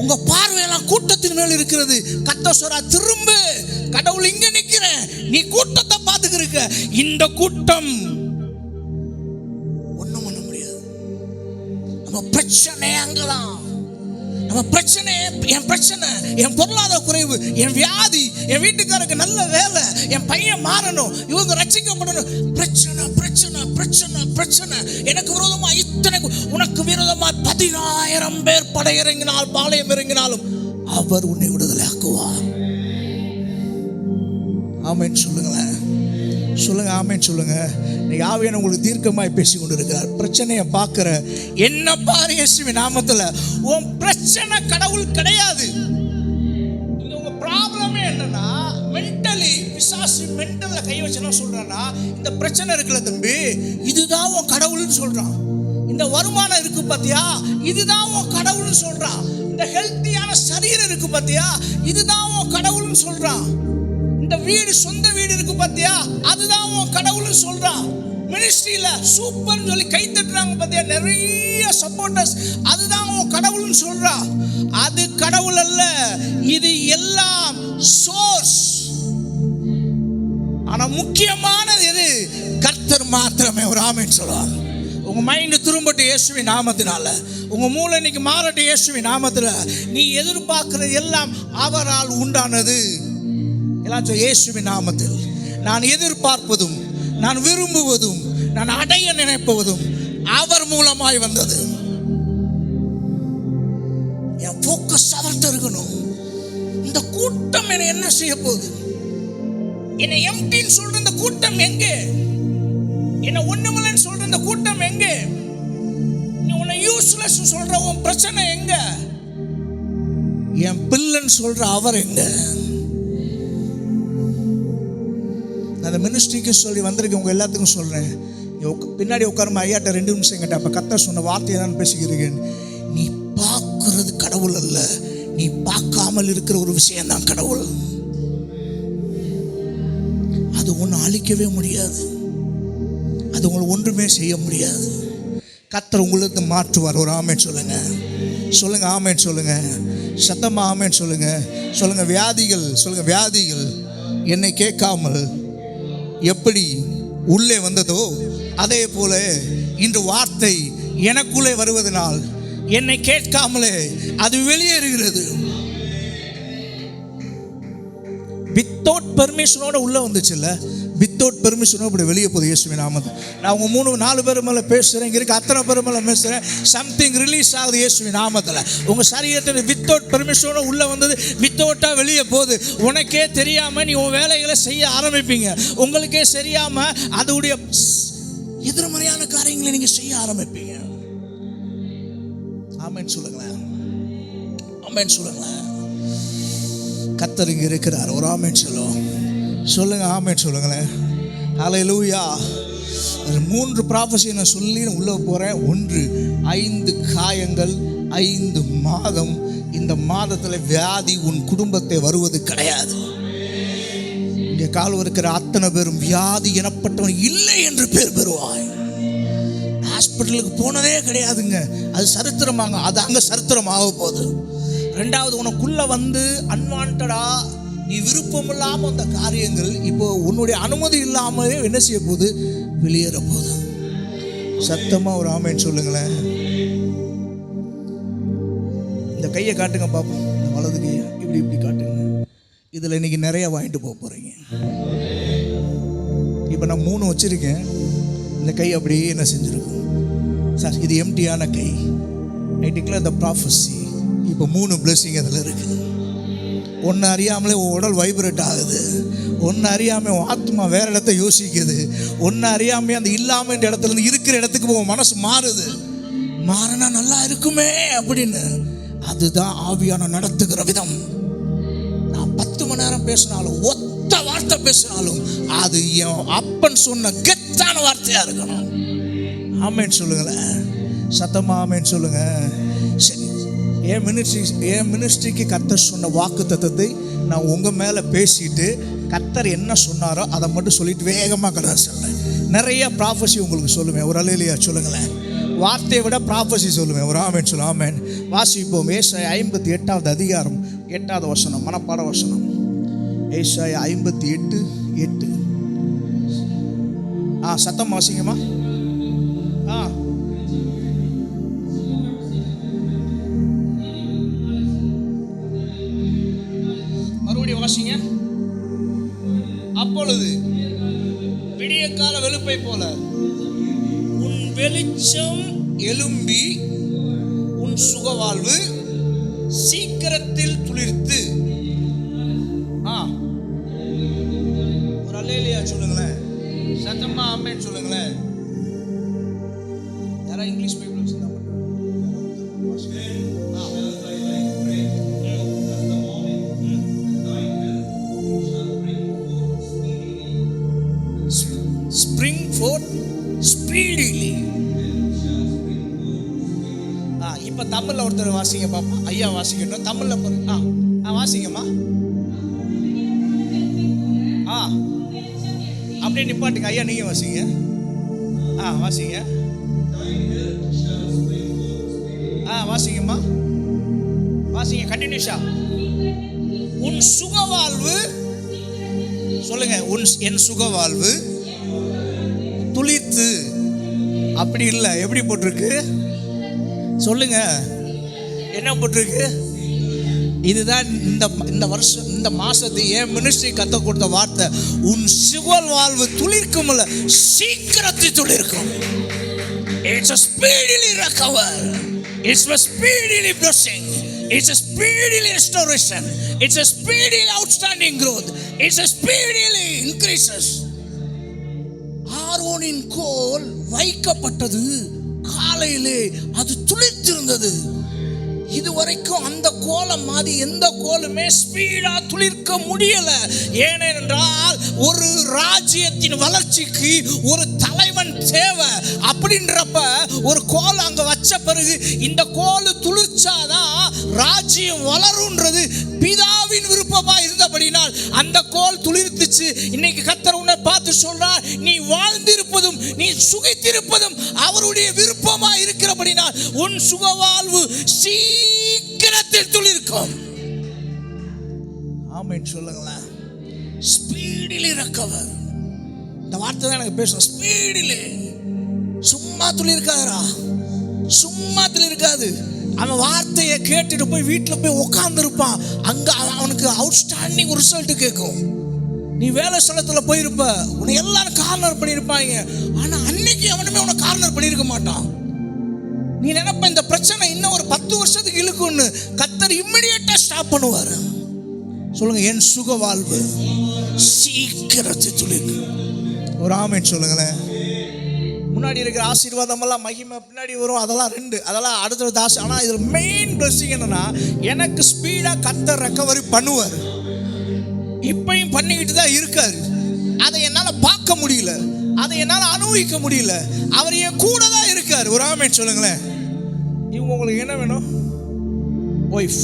உங்க பார்வையெல்லாம் கூட்டத்தின் மேல் இருக்கிறது. கர்த்தர் சொல்றார், திரும்ப கடவுள் இங்க நிக்கிறேன், நீ கூட்டத்தை பார்த்துக்கிருக்க. இந்த கூட்டம் ஒண்ணும் பண்ண முடியாது. நம்ம பிரச்சனை அங்கதான். நம்ம பிரச்சனை, என் பிரச்சனை, என் பொருளாதார குறைவு, என் வியாதி, என் வீட்டுக்காரருக்கு நல்ல வேலை, என் பையன் மாறணும், இவங்க ரட்சிக்கப்படணும். பிரச்சனை பிரச்சனை பிரச்சனை பிரச்சனை. எனக்கு விரோதமா இத்தனை, உனக்கு விரோதமா 10,000 பேர் படையிறங்கினால் பாளையம் இறங்கினாலும் அவர் உன்னை விடுதலை ஆக்குவார். ஆமென் சொல்லுங்களேன். சொல்லுங்க ஆமென் சொல்லுங்க. இன்னைக்கு ஆவியான உங்களுக்கு தீர்க்கமாய் பேசி கொண்டு இருக்கிறார். பிரச்சனையை பார்க்கிற என்ன பாரு இயேசுவின் நாமத்துல. உன் பிரச்சனை கடவுள் கிடையாது. உங்க ப்ராப்ளமே என்னன்னா மென்டலி, பிசாசு மென்டல்ல கை வச்சு சொல்றானா, இந்த பிரச்சனை இருக்குல்ல தம்பி, இதுதான் உன் கடவுள்னு சொல்றான். இந்த வருமானம் இருக்கு பாத்தியா, இதுதான் உன் கடவுள்னு சொல்றான். இந்த ஹெல்த்தியான சரீரம் இருக்கு பாத்தியா, இதுதான் உன் கடவுள்னு சொல்றான். இந்த வீடு, சொந்த வீடு இருக்கு பாத்தியா, அதுதான் உன் கடவுள்னு சொல்றான். மினிஸ்ட்ரியில சூப்பர்னு சொல்லி கை தட்டுறாங்க பாத்தியா, நிறைய சப்போர்ட்டர்ஸ், அதுதான் உன் கடவுள்னு சொல்றான். அது கடவுள் அல்ல, இது எல்லாம் சோர்ஸ். ஆனா முக்கியமானது எது? கர்த்தர் மாத்திரமே. ஒரு ஆமென் சொல்லுவாங்க. உங்க மைண்ட் திரும்பட்டு இயேசுவின் நாமத்தினால. உங்க மூளை இன்னைக்கு மாறட்டும் இயேசுவின் நாமத்துல. நீ எதிர்பார்க்கிறது எல்லாம் அவரால் உண்டானது. இயேசுவின் நாமத்தில் நான் எதிர்பார்ப்பதும், நான் விரும்புவதும், நான் அடைய நினைப்பதும் அவர் மூலமாய் வந்தது. என் போக்கஸ் அவர்கிட்ட இருக்கணும். இந்த கூட்டம் என்ன செய்ய போகுது? என்னை எம்டின்னு சொல்ற இந்த கூட்டம் எங்கே? என்ன ஒண்ணுமில்லைன்னு சொல்ற இந்த கூட்டம் எங்கே? நீ உன்னை யூஸ்லெஸ் சொல்ற உன் பிரச்சனை எங்க? என் பிள்ளைன்னு சொல்ற அவர் எங்க? அந்த மினிஸ்ட்ரிக்கு சொல்லி வந்திருக்கேன், உங்க எல்லாத்துக்கும் சொல்றேன். பின்னாடி உட்காருமா ஐயாட்ட 2 நிமிஷம் கேட்டேன். அப்ப கர்த்தர் சொன்ன வார்த்தையை தான் பேசிக்கிறேன். நீ பார்க்கிறது கடவுள் அல்ல, நீ பார்க்காமல் இருக்கிற ஒரு விஷயம் தான் கடவுள். அது ஒன்று அழிக்கவே முடியாது, அது உங்களை ஒன்றுமே செய்ய முடியாது. கர்த்தர் உங்களுக்கு மாற்றுவார். ஒரு ஆமென் சொல்லுங்க. சொல்லுங்க ஆமென் சொல்லுங்க. சத்தமா ஆமென் சொல்லுங்க. சொல்லுங்க வியாதிகள், சொல்லுங்க வியாதிகள் என்னை கேட்காமல் எப்படி உள்ளே வந்ததோ அதே போல இன்று வார்த்தை எனக்குள்ளே வருவதனால் என்னை கேட்காமலே அது வெளியேறுகிறது. வித்தவுட் பெர்மிஷனோட உள்ள வந்துச்சுல்ல, வித்தவுட் பெர்மிஷனோட இப்படி வெளியே போகுது இயேசுவின் நாமத்தில். நான் உங்க 3-4 பேர் மேலே பேசுகிறேன், இங்கே இருக்க அத்தனை பேர் மேலே பேசுகிறேன். சம்திங் ரிலீஸ் ஆகுது இயேசுவின் நாமத்தில். உங்கள் சரீரத்தில் வித்தவுட் பெர்மிஷனோட உள்ளே வந்தது வித்தவுட்டாக வெளியே போகுது. உனக்கே தெரியாமல் நீ உன் வேலைகளை செய்ய ஆரம்பிப்பீங்க. உங்களுக்கே தெரியாமல் அதோடைய எதிர்மறையான காரியங்களை நீங்கள் செய்ய ஆரம்பிப்பீங்க. ஆமென் சொல்லுங்களேன், ஆமென் சொல்லுங்களேன். கர்த்தர் இங்கே இருக்கிறார். ஒரு ஆமென் சொல்லுங்க, ஆமென் சொல்லுங்களேன். ஹல்லேலூயா. 3 ப்ராஃபஸி நான் சொல்லி நான் உள்ளே போகிறேன். 1, 5 காயங்கள், 5 மாதம். இந்த மாதத்தில் வியாதி உன் குடும்பத்தை வருவது கிடையாது. இங்கே கால் இருக்கிற அத்தனை பேரும் வியாதி எனப்பட்டவன் இல்லை என்று பேர் பெறுவாய். ஹாஸ்பிட்டலுக்கு போனதே கிடையாதுங்க, அது சரித்திரமாங்க, அது அங்கே சரித்திரம் ஆக போகுது. 2வது, உனக்குள்ள வந்து அன்வான்டா நீ விருப்பம் இல்லாமல் அந்த காரியங்கள் இப்போ உன்னுடைய அனுமதி இல்லாமலே என்ன செய்ய போகுது, வெளியேற போகுது. சத்தமாக ஒரு ஆமென் சொல்லுங்களேன். இந்த கையை காட்டுங்க பார்ப்போம், இந்த வலது கையை இப்படி காட்டுங்க. இதில் இன்னைக்கு நிறைய வாங்கிட்டு போக போகிறீங்க. இப்போ நான் 3 வச்சுருக்கேன். இந்த கை அப்படியே என்ன செஞ்சுருக்கும் சார், இது எம்டியான கை. ஐ டிக்ளேர் த ப்ராஃபஸி. இப்போ 3 பிளெஸிங் அதில் இருக்குது. ஒன்று அறியாமலே உன் உடல் வைப்ரேட் ஆகுது. ஒன்று அறியாமல் உன் ஆத்மா வேறு இடத்த யோசிக்குது. ஒன்று அறியாமல் அந்த இல்லாமல் இடத்துலேருந்து இருக்கிற இடத்துக்கு உன் மனசு மாறுது. மாறினா நல்லா இருக்குமே அப்படின்னு. அதுதான் ஆவியான நடத்துகிற விதம். நான் 10 மணி நேரம் பேசினாலும், ஒத்த வார்த்தை பேசினாலும், அது என் அப்பன் சொன்ன கெத்தான வார்த்தையாக இருக்கணும். ஆமென் சொல்லுங்களேன், சத்தமாக ஆமென் சொல்லுங்க. சரி, என் மினிஸ்ட்ரிக்கு கர்த்தர் சொன்ன வாக்கு தத்தத்தை நான் உங்கள் மேலே பேசிட்டு கர்த்தர் என்ன சொன்னாரோ அதை மட்டும் சொல்லிட்டு வேகமாக கதை சொல்லேன். நிறைய ப்ராஃபஸி உங்களுக்கு சொல்லுவேன். ஒரு அல்லேலூயா சொல்லுங்களேன். வார்த்தையை விட ப்ராஃபஸி சொல்லுவேன். ஒரு ஆமென் சொல்லுவேன். ஆமென். வாசிப்போம். ஏசாயா 58வது அதிகாரம் 8வது வசனம், மனப்பாட வசனம். ஏசாயா 58:8. சத்தம் வாசிங்கம்மா. மறுபடியும் வாசிங்க. அப்பொழுது விடிய கால வெளுப்பை போல உன் வெளிச்சம் எழும்பி உன் சுகவாழ்வு சீக்கிரத்தில் துளிர்த்து. ஒரு அல்லேலூயா சொல்லுங்களேன், சத்தமா ஆமென் சொல்லுங்களேன். யாரா இங்கிலீஷ் பைபிள் வச்சிருந்தா மட்டும் spring forth speedily. இப்ப தமிழ்ல ஒருத்தர் வாசிங்க பாப்பா. ஐயா வாசிக்கட்டும் தமிழ்ல. வாசிங்கம்மா. அப்படியே நிப்பாட்டுங்க. ஐயா நீங்க வாசிங்க. வாசிங்க. வாசிங்கம்மா. வாசிங்க கண்டினியூஷா. உன் சுகவாழ்வு சொல்லுங்க. என் சுகவாழ்வு துளிர்த்து. அப்படி இல்லை, எப்படி போட்டிருக்கு சொல்லுங்க, என்ன போட்டிருக்கு? இதுதான் இந்த வருஷம், இந்த மாசத்து என் மினிஸ்ட்ரி கத்த கொடுத்த வார்த்தை. உன் சுகவாழ்வு துளிர்க்கும்ல, சீக்கிரத்தில் துளிர்க்கும். It's a speedily recover. It's a speedily blessing. It's a speedily restoration. It's a speedily outstanding growth. It's a speedily increases. ஆரோனின் கோல் வைக்கப்பட்டது, காலையிலே அது துளிர்த்திருந்தது. இதுவரைக்கும் அந்த கோலம் மாதிரி எந்த கோலுமே ஸ்பீடா துளிர்க்க முடியல. ஏனென்றால் ஒரு ராஜ்யத்தின் வளர்ச்சிக்கு ஒரு தலைவன் தேவை. அப்படின்றப்ப ஒரு கோல் அங்க வச்ச பிறகு இந்த கோல் துளிர்ச்சாதான் ராஜ்யம் வளரும்ன்றது பிதாவின் விருப்பமா இருந்தபடினால் அந்த கோல் துளிர்த்துச்சு. இன்னைக்கு கர்த்தர் உன்னை பார்த்து சொல்றார், நீ வாழ்ந்திருப்பதும் நீ சுகித்திருப்பதும் அவருடைய விருப்பமா இருக்கிறபடினால் உன் சுகவாழ்வு சீக்கிரத்தில் துளிர்க்கும். ஆமென் சொல்லுங்களேன். ஸ்பீடிலி ரெக்கவர். இந்த வார்த்தை தான் எனக்கு பேசணும். ஸ்பீடிலி, சும்மா துளிர்க்காதரா. சும்மாத்துல இருக்காது. அவன் வார்த்தையை கேட்டுட்டு போய் வீட்டில் போய் உட்காந்துருப்பான். அங்கே அவனுக்கு அவுட்ஸ்டாண்டிங் ரிசல்ட் கேட்கும். நீ வேலை ஸ்தலத்தில் போயிருப்ப, உன்னை எல்லாரும் கார்னர் பண்ணியிருப்பாங்க. ஆனால் அன்னைக்கு அவனுமே உன்னை கார்னர் பண்ணியிருக்க மாட்டான். நீ நினைப்ப இந்த பிரச்சனை இன்னும் ஒரு 10 வருஷத்துக்கு இழுக்குன்னு. கர்த்தர் இம்மிடியேட்டா ஸ்டாப் பண்ணுவார். சொல்லுங்க, என் சுக வாழ்வு சீக்கிரத்தில் துளிர்க்கு. ஒரு ஆமென் சொல்லுங்களேன். முன்னாடி இருக்கிற ஆசீர்வாதம் எல்லாம் மகிமை பின்னாடி வரும். அதெல்லாம் ரெண்டு, அதெல்லாம் அடுத்தது ஆசை. ஆனால் இதில் மெயின் பிளஸிங் என்னன்னா, எனக்கு ஸ்பீடாக கர்த்தர் ரெக்கவரி பண்ணுவார். இப்பயும் பண்ணிக்கிட்டு தான் இருக்காரு. அதை என்னால் பார்க்க முடியல, அதை என்னால் அனுபவிக்க முடியல. அவர் என் கூட தான் இருக்கார். ஒரு ஆமென் சொல்லுங்களேன். இவங்க உங்களுக்கு என்ன வேணும்? Wife,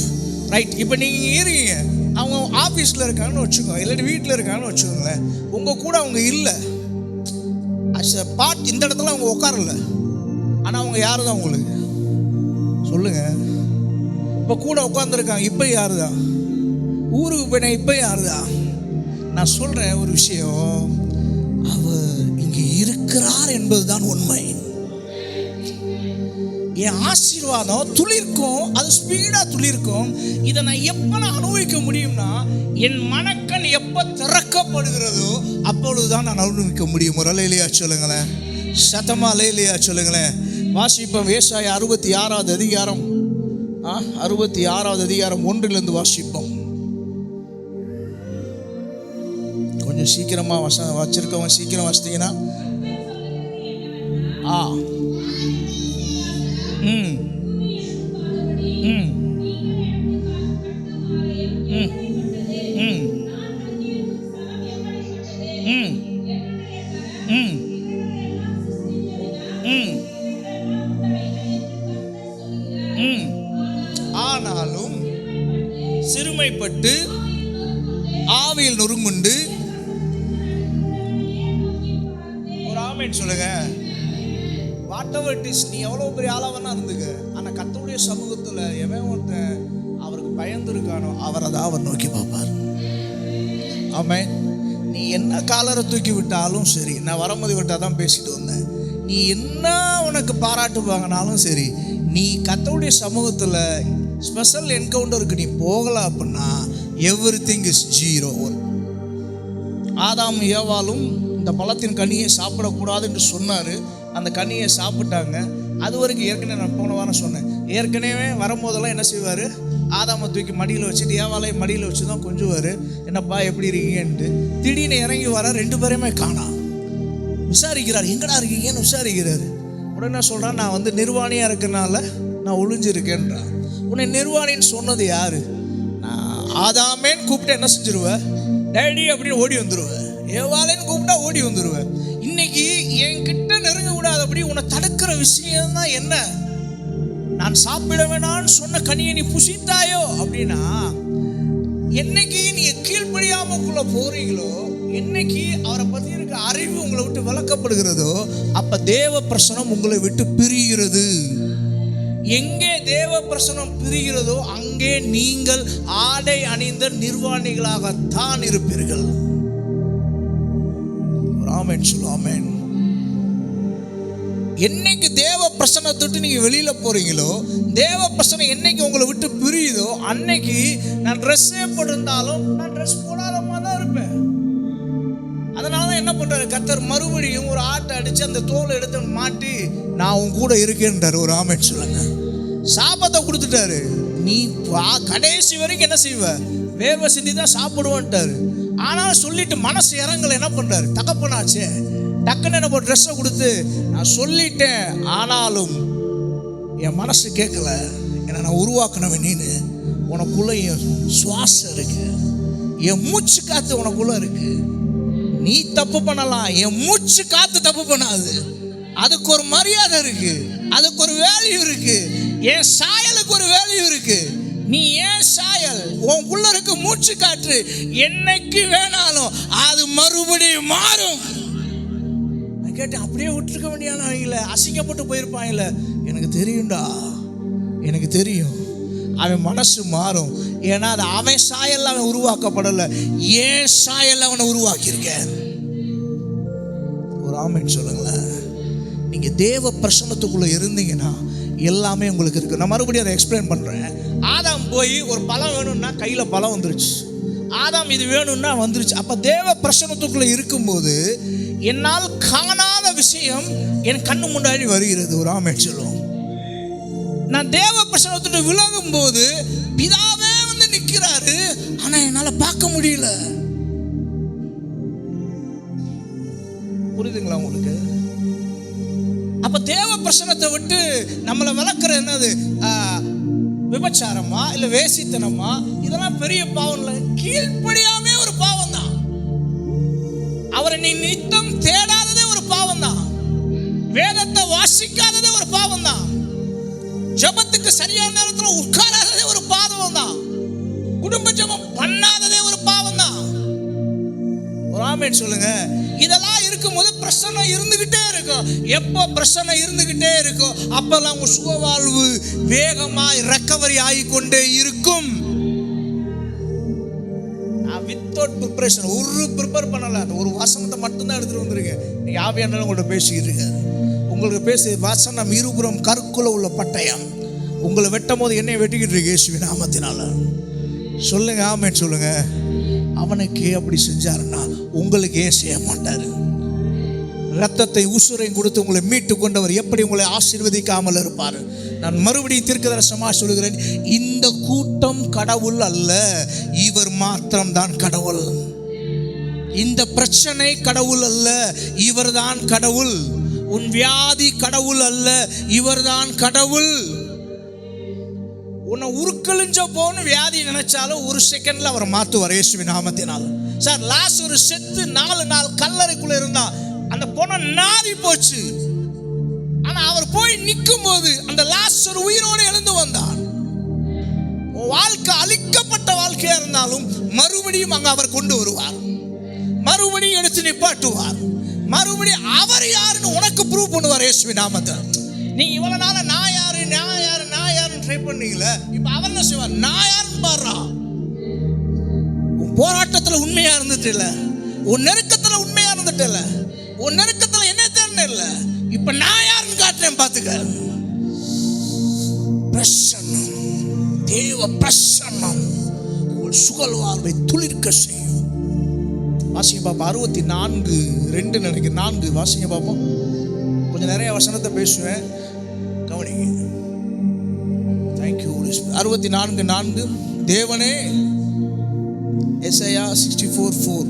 right. இப்போ நீங்கள் இருக்கீங்க, அவங்க ஆஃபீஸில் இருக்காங்கன்னு வச்சுக்கோங்க, இல்லாட்டி வீட்டில் இருக்காங்கன்னு வச்சுக்கோங்களேன். உங்கள் கூட அவங்க இல்லை, அஸ் அ பார்ட். இந்த இடத்துல அவங்க உட்காரல, ஆனால் அவங்க யாரு தான் உங்களுக்கு? சொல்லுங்க. இப்போ கூட உட்காந்துருக்காங்க, இப்போ யாரு தான்? ஊருக்கு போயிட்டேன், இப்போ யாரு தான்? நான் சொல்கிறேன் ஒரு விஷயம், அவர் இங்கே இருக்கிறார் என்பது தான் உண்மை. என் ஆசீர்வாதம் துளிர்க்கும், அது ஸ்பீடாக துளிர்க்கும். இதை நான் எப்போ நான் அனுபவிக்க முடியும்னா, என் மனக்கண் எப்போ திறக்கப்படுகிறதோ அப்பொழுதுதான் நான் அனுபவிக்க முடியும். ஒரு அலையிலையா சொல்லுங்களேன், சத்தமா அலையிலையா சொல்லுங்களேன். வாசிப்போம் ஏசாயா 66வது அதிகாரம், 66வது அதிகாரம் 1 வாசிப்போம். கொஞ்சம் சீக்கிரமாக வச்சிருக்கவங்க சீக்கிரம் வாசித்தீங்கன்னா. ஆனாலும் சிறுமைப்பட்டு ஆவியில் நொறுங்குண்டு. ஒரு ஆமென் சொல்லுங்க. வாட் எவர் இட் இஸ், நீ எவ்வளோ பெரிய ஆளாவனா இருந்துக்க, ஆனால் கர்த்தருடைய சமூகத்தில் எவன் ஒருத்தன் அவருக்கு பயந்து இருக்கானோ அவரை தான் அவர் நோக்கி பார்ப்பார். ஆமென். நீ என்ன காலரை தூக்கி விட்டாலும் சரி, நான் வரும்போது விட்டால் தான் பேசிட்டு வந்தேன். நீ என்ன உனக்கு பாராட்டு வாங்கினாலும் சரி, நீ கர்த்தருடைய சமூகத்தில் ஸ்பெஷல் என்கவுண்டருக்கு நீ போகல அப்படின்னா எவ்ரிதிங் இஸ் ஜீரோ. ஆதாம் ஏவாளும் இந்த பழத்தின் கனியை சாப்பிடக்கூடாது என்று சொன்னார். அந்த கனியை சாப்பிட்டாங்க. அது வரைக்கும் ஏற்கனவே நான் போன வாரம் சொன்னேன். ஏற்கனவே வரும்போதெல்லாம் என்ன செய்வார்? ஆதாமை தூக்கி மடியில் வச்சுட்டு ஏவாளையும் மடியில் வச்சு தான் கொஞ்சுவார். என்னப்பா எப்படி இருக்கீங்கன்ட்டு. திடீர்னு இறங்கி வர, 2 பேரையுமே காணோம். விசாரிக்கிறார், எங்கடா இருக்கீங்கன்னு விசாரிக்கிறாரு. உடனே சொல்கிறான், நான் வந்து நிர்வாணியாக இருக்கிறனால நான் ஒளிஞ்சிருக்கேன்றான். உன்னை நிர்வாணின்னு சொன்னது யாரு? நான் ஆதாமேன்னு கூப்பிட்டு என்ன செஞ்சிருவேன்? டேடி அப்படின்னு ஓடி வந்துடுவேன். ஏவாளேன்னு கூப்பிட்டா ஓடி வந்துடுவேன். இன்னைக்கு என்கிட்ட நெருங்க விடாதபடி உன்னை தடுக்கிற விஷயம் தான் என்ன? நான் சாப்பிட வேணான்னு சொன்ன கனியை நீ புசித்தாயோ அப்படின்னா, என்னைக்கு நீங்க கீழ்ப்படியாமக்குள்ள போறீங்களோ, என்னைக்கு அவரை பத்தி இருக்க அறிவு உங்களை விட்டு விளக்கப்படுகிறதோ, அப்ப தேவ பிரசனம் உங்களை விட்டு பிரிகிறது. எங்கே தேவ பிரசனம் பிரிகிறதோ அங்கே நீங்கள் ஆடை அணிந்த நிர்வாணிகளாகத்தான் இருப்பீர்கள். ஆமென் சொல்லு, ஆமென். என்னைக்கு தேவ பிரசன்னத்தை விட்டு நீங்க வெளியில போறீங்களோ, தேவ பிரசனம் என்னைக்கு உங்களை விட்டு பிரியுதோ, அன்னைக்கு நான் ட்ரெஸ்ஸே போட்டிருந்தாலும் நான் ட்ரெஸ் போடாதமா தான் இருப்பேன். அதனாலதான் என்ன பண்றாரு கர்த்தர்? மறுபடியும் ஒரு ஆட்டை அடிச்சு அந்த தோலை எடுத்து மாட்டி, நான் உன் கூட இருக்கேன்றாரு. ஒரு ஆமென் சொல்லுங்க. சாபத்தை கொடுத்துட்டாரு. நீ கடைசி வரைக்கும் என்ன செய்வ? வேர்வை சிந்தி தான் சாப்பிடுவான்ட்டாரு. ஆனாலும் சொல்லிட்டு மனசு இறங்கல. என்ன பண்றாரு? தகப்பனாச்சே, டக்குன்னு என்ன ட்ரெஸ்ஸை கொடுத்து, நான் சொல்லிட்டேன் ஆனாலும் என் மனசு கேட்கல. ஏன்னா நான் உருவாக்கினவன் நீனு. உனக்குள்ள என் சுவாசம் இருக்கு, என் மூச்சு காத்து உனக்குள்ள இருக்கு. நீ தப்பு பண்ணலாம், என் மூச்சு காத்து தப்பு பண்ணாது. அதுக்கு ஒரு மரியாதை இருக்கு, அதுக்கு ஒரு வேல்யூ இருக்கு. என் சாயலுக்கு ஒரு வேல்யூ இருக்கு. நீ ஏன் சாயல், உனக்குள்ள இருக்க மூச்சு காற்று என்னைக்கு வேணாலும் அது மறுபடியும் மாறும். நான் கேட்டேன், அப்படியே விட்டுருக்க வேண்டிய அசிங்கப்பட்டு போயிருப்பாங்கல்ல. எனக்கு தெரியும்டா, எனக்கு தெரியும். அவன் மனசு மாறும். ஏன்னா அது அவன் சாயல் அவன் உருவாக்கப்படலை, ஏன் சாயல் அவனை உருவாக்கியிருக்கேன். ஒரு ஆமென் சொல்லுங்களேன். நீங்க தேவ பிரசன்னத்துக்குள்ள இருந்தீங்கன்னா எல்லாமே உங்களுக்கு இருக்குது. நான் மறுபடியும் அதை எக்ஸ்பிளைன் பண்ணுறேன். ஆதாம் போய் ஒரு பழம் வேணும்னா கையில் பழம் வந்துருச்சு. ஆதாம் இது வேணும்னா வந்துருச்சு. அப்போ தேவ பிரசன்னத்துக்குள்ளே இருக்கும்போது என்னால் காணாத விஷயம் என் கண்ணு முன்னாடி வருகிறது. ஒரு ஆமென் சொல்லுவோம். நான் தேவ பிரசன்னத்துக்கு விலகும் போது பிதாவே வந்து நிற்கிறாரு, ஆனால் என்னால் பார்க்க முடியல. புரியுதுங்களா உங்களுக்கு? அப்ப தேவ பிரசன்னத்தை விட்டு நம்மளை விளக்குற என்னது? விபச்சாரமா இல்ல வேசித்தனமா? இதெல்லாம் பெரிய பாவம் இல்லை. கீழ்ப்படியாமே ஒரு பாவம் தான். அவரை நீ நித்தம் தேடாததே ஒரு பாவம் தான். வேதத்தை வாசிக்காததே ஒரு பாவம் தான். ஜெபத்துக்கு சரியான நேரத்தில் உட்காராததே ஒரு பாவம் தான். குடும்ப ஜெபம் பண்ணாததே ஒரு பாவம் தான். ஒரு ஆமென் சொல்லுங்க. இதெல்லாம் இருக்கும்போது பிரசன்னம் இருந்துகிட்டே இருக்கும். எப்போ பிரசன்னம் இருந்துகிட்டே இருக்கும் அப்பெல்லாம் உங்க சுகவாழ்வு வேகமாய் ரெக்கவரி ஆகிக்கொண்டே இருக்கும். வித்தவுட் ப்ரிப்பரேஷன், ஒரு ப்ரிப்பேர் பண்ணல, ஒரு வசனத்தை மட்டும்தான் எடுத்துட்டு வந்திருக்கேன். நீங்க ஆவியானவரும் உங்கள்கிட்ட பேசிக்கிட்டு இருக்காரு. உங்களுக்கு பேசி வசனம் இருபுறம் கற்குள்ள உள்ள பட்டயம். உங்களை வெட்டும் போது என்னை வெட்டிக்கிட்டு இருக்கு இயேசுவின் நாமத்தினால. சொல்லுங்க ஆமென் சொல்லுங்க. அவனுக்கு அப்படி செஞ்சாருன்னா உங்களுக்கு ஏன் செய்ய மாட்டாரு? ரத்தத்தை உசுரையும் கொடுத்து உங்களை மீட்டு கொண்டவர் எப்படி உங்களை ஆசீர்வதிக்காமல் இருப்பார்? நான் மறுபடியும் தீர்க்கதரிசனமாக சொல்கிறேன், இந்த கூட்டம் கடவுள் அல்ல, இவர் மாத்திரம்தான் கடவுள். இந்த பிரச்சனை கடவுள் அல்ல, இவர்தான் கடவுள். உன் வியாதி கடவுள் அல்ல, இவர்தான் கடவுள். உன்னை உருக்கழிஞ்ச போன்னு வியாதி நினைச்சாலும் ஒரு செகண்ட்ல அவர் மாத்துவார் இயேசுவின் நாமத்தினால். சார், லாசரு செத்து 4 நாள் கல்லறைக்குள்ள இருந்தா அந்த பொண்ணை நாரி போச்சு. ஆனா அவர் போய் நிற்கும் போது அந்த லாசரு உயிரோடு எழுந்து வந்தான். வாழ்க்கை அழிக்கப்பட்ட வாழ்க்கையா இருந்தாலும் மறுபடியும் அங்க அவர் கொண்டு வருவார், மறுபடியும் எடுத்து நிப்பாட்டுவார், மறுபடியும் அவர் யாருன்னு உனக்கு ப்ரூவ் பண்ணுவார் இயேசுவின் நாமத்தில். நீ இவ்வளவு நாள நான் யாரு நான் யாரு நான் யாருன்னு ட்ரை பண்ணீங்களே, இப்ப அவர் என்ன செய்வார்? நான் யாருன்னு பாடுறா. உன் போராட்டத்துல உண்மையா இருந்துட்டு இல்ல, உன் நெருக்கத்துல உண்மையா இருந்துட்டு இல்ல, உன் நெருக்கத்துல என்ன தேர்ந்து இல்ல, இப்ப நான் யாருன்னு காட்டுறேன் பாத்துக்க. பிரசன்னம், தேவ பிரசன்னம் உங்கள் சுகல் வாழ்வை துளிர்க்க செய்யும். வாசிங்க பாப்பா 64:2 நினைக்கிறேன். 4 வாசிங்க பாப்போம். கொஞ்சம் நிறைய வசனத்தை பேசுவேன், கவனிங்க. தேங்க்யூ 64:4. தேவனே, எசையா 64:4.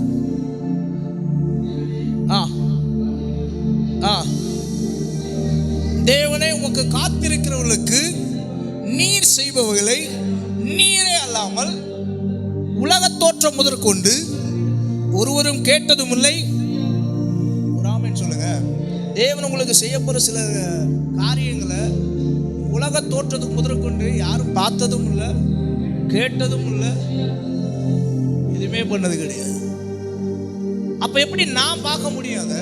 தேவனே, உமக்கு காத்திருக்கிறவர்களுக்கு நீர் செய்பவர்களை நீரே அல்லாமல் உலக தோற்றம் முதற்கொண்டு ஒருவரும் கேட்டதும் இல்லை. ஒரு ஆமென் சொல்லுங்க. தேவன் உங்களுக்கு செய்ய போற சில காரியங்களை உலக தோற்றத்துக்கு முதற்கொண்டு யாரும் பார்த்ததும் இல்லை, கேட்டதும் இல்லை, எதுவுமே பண்ணது கிடையாது. அப்ப எப்படி நான் பார்க்க முடியாத,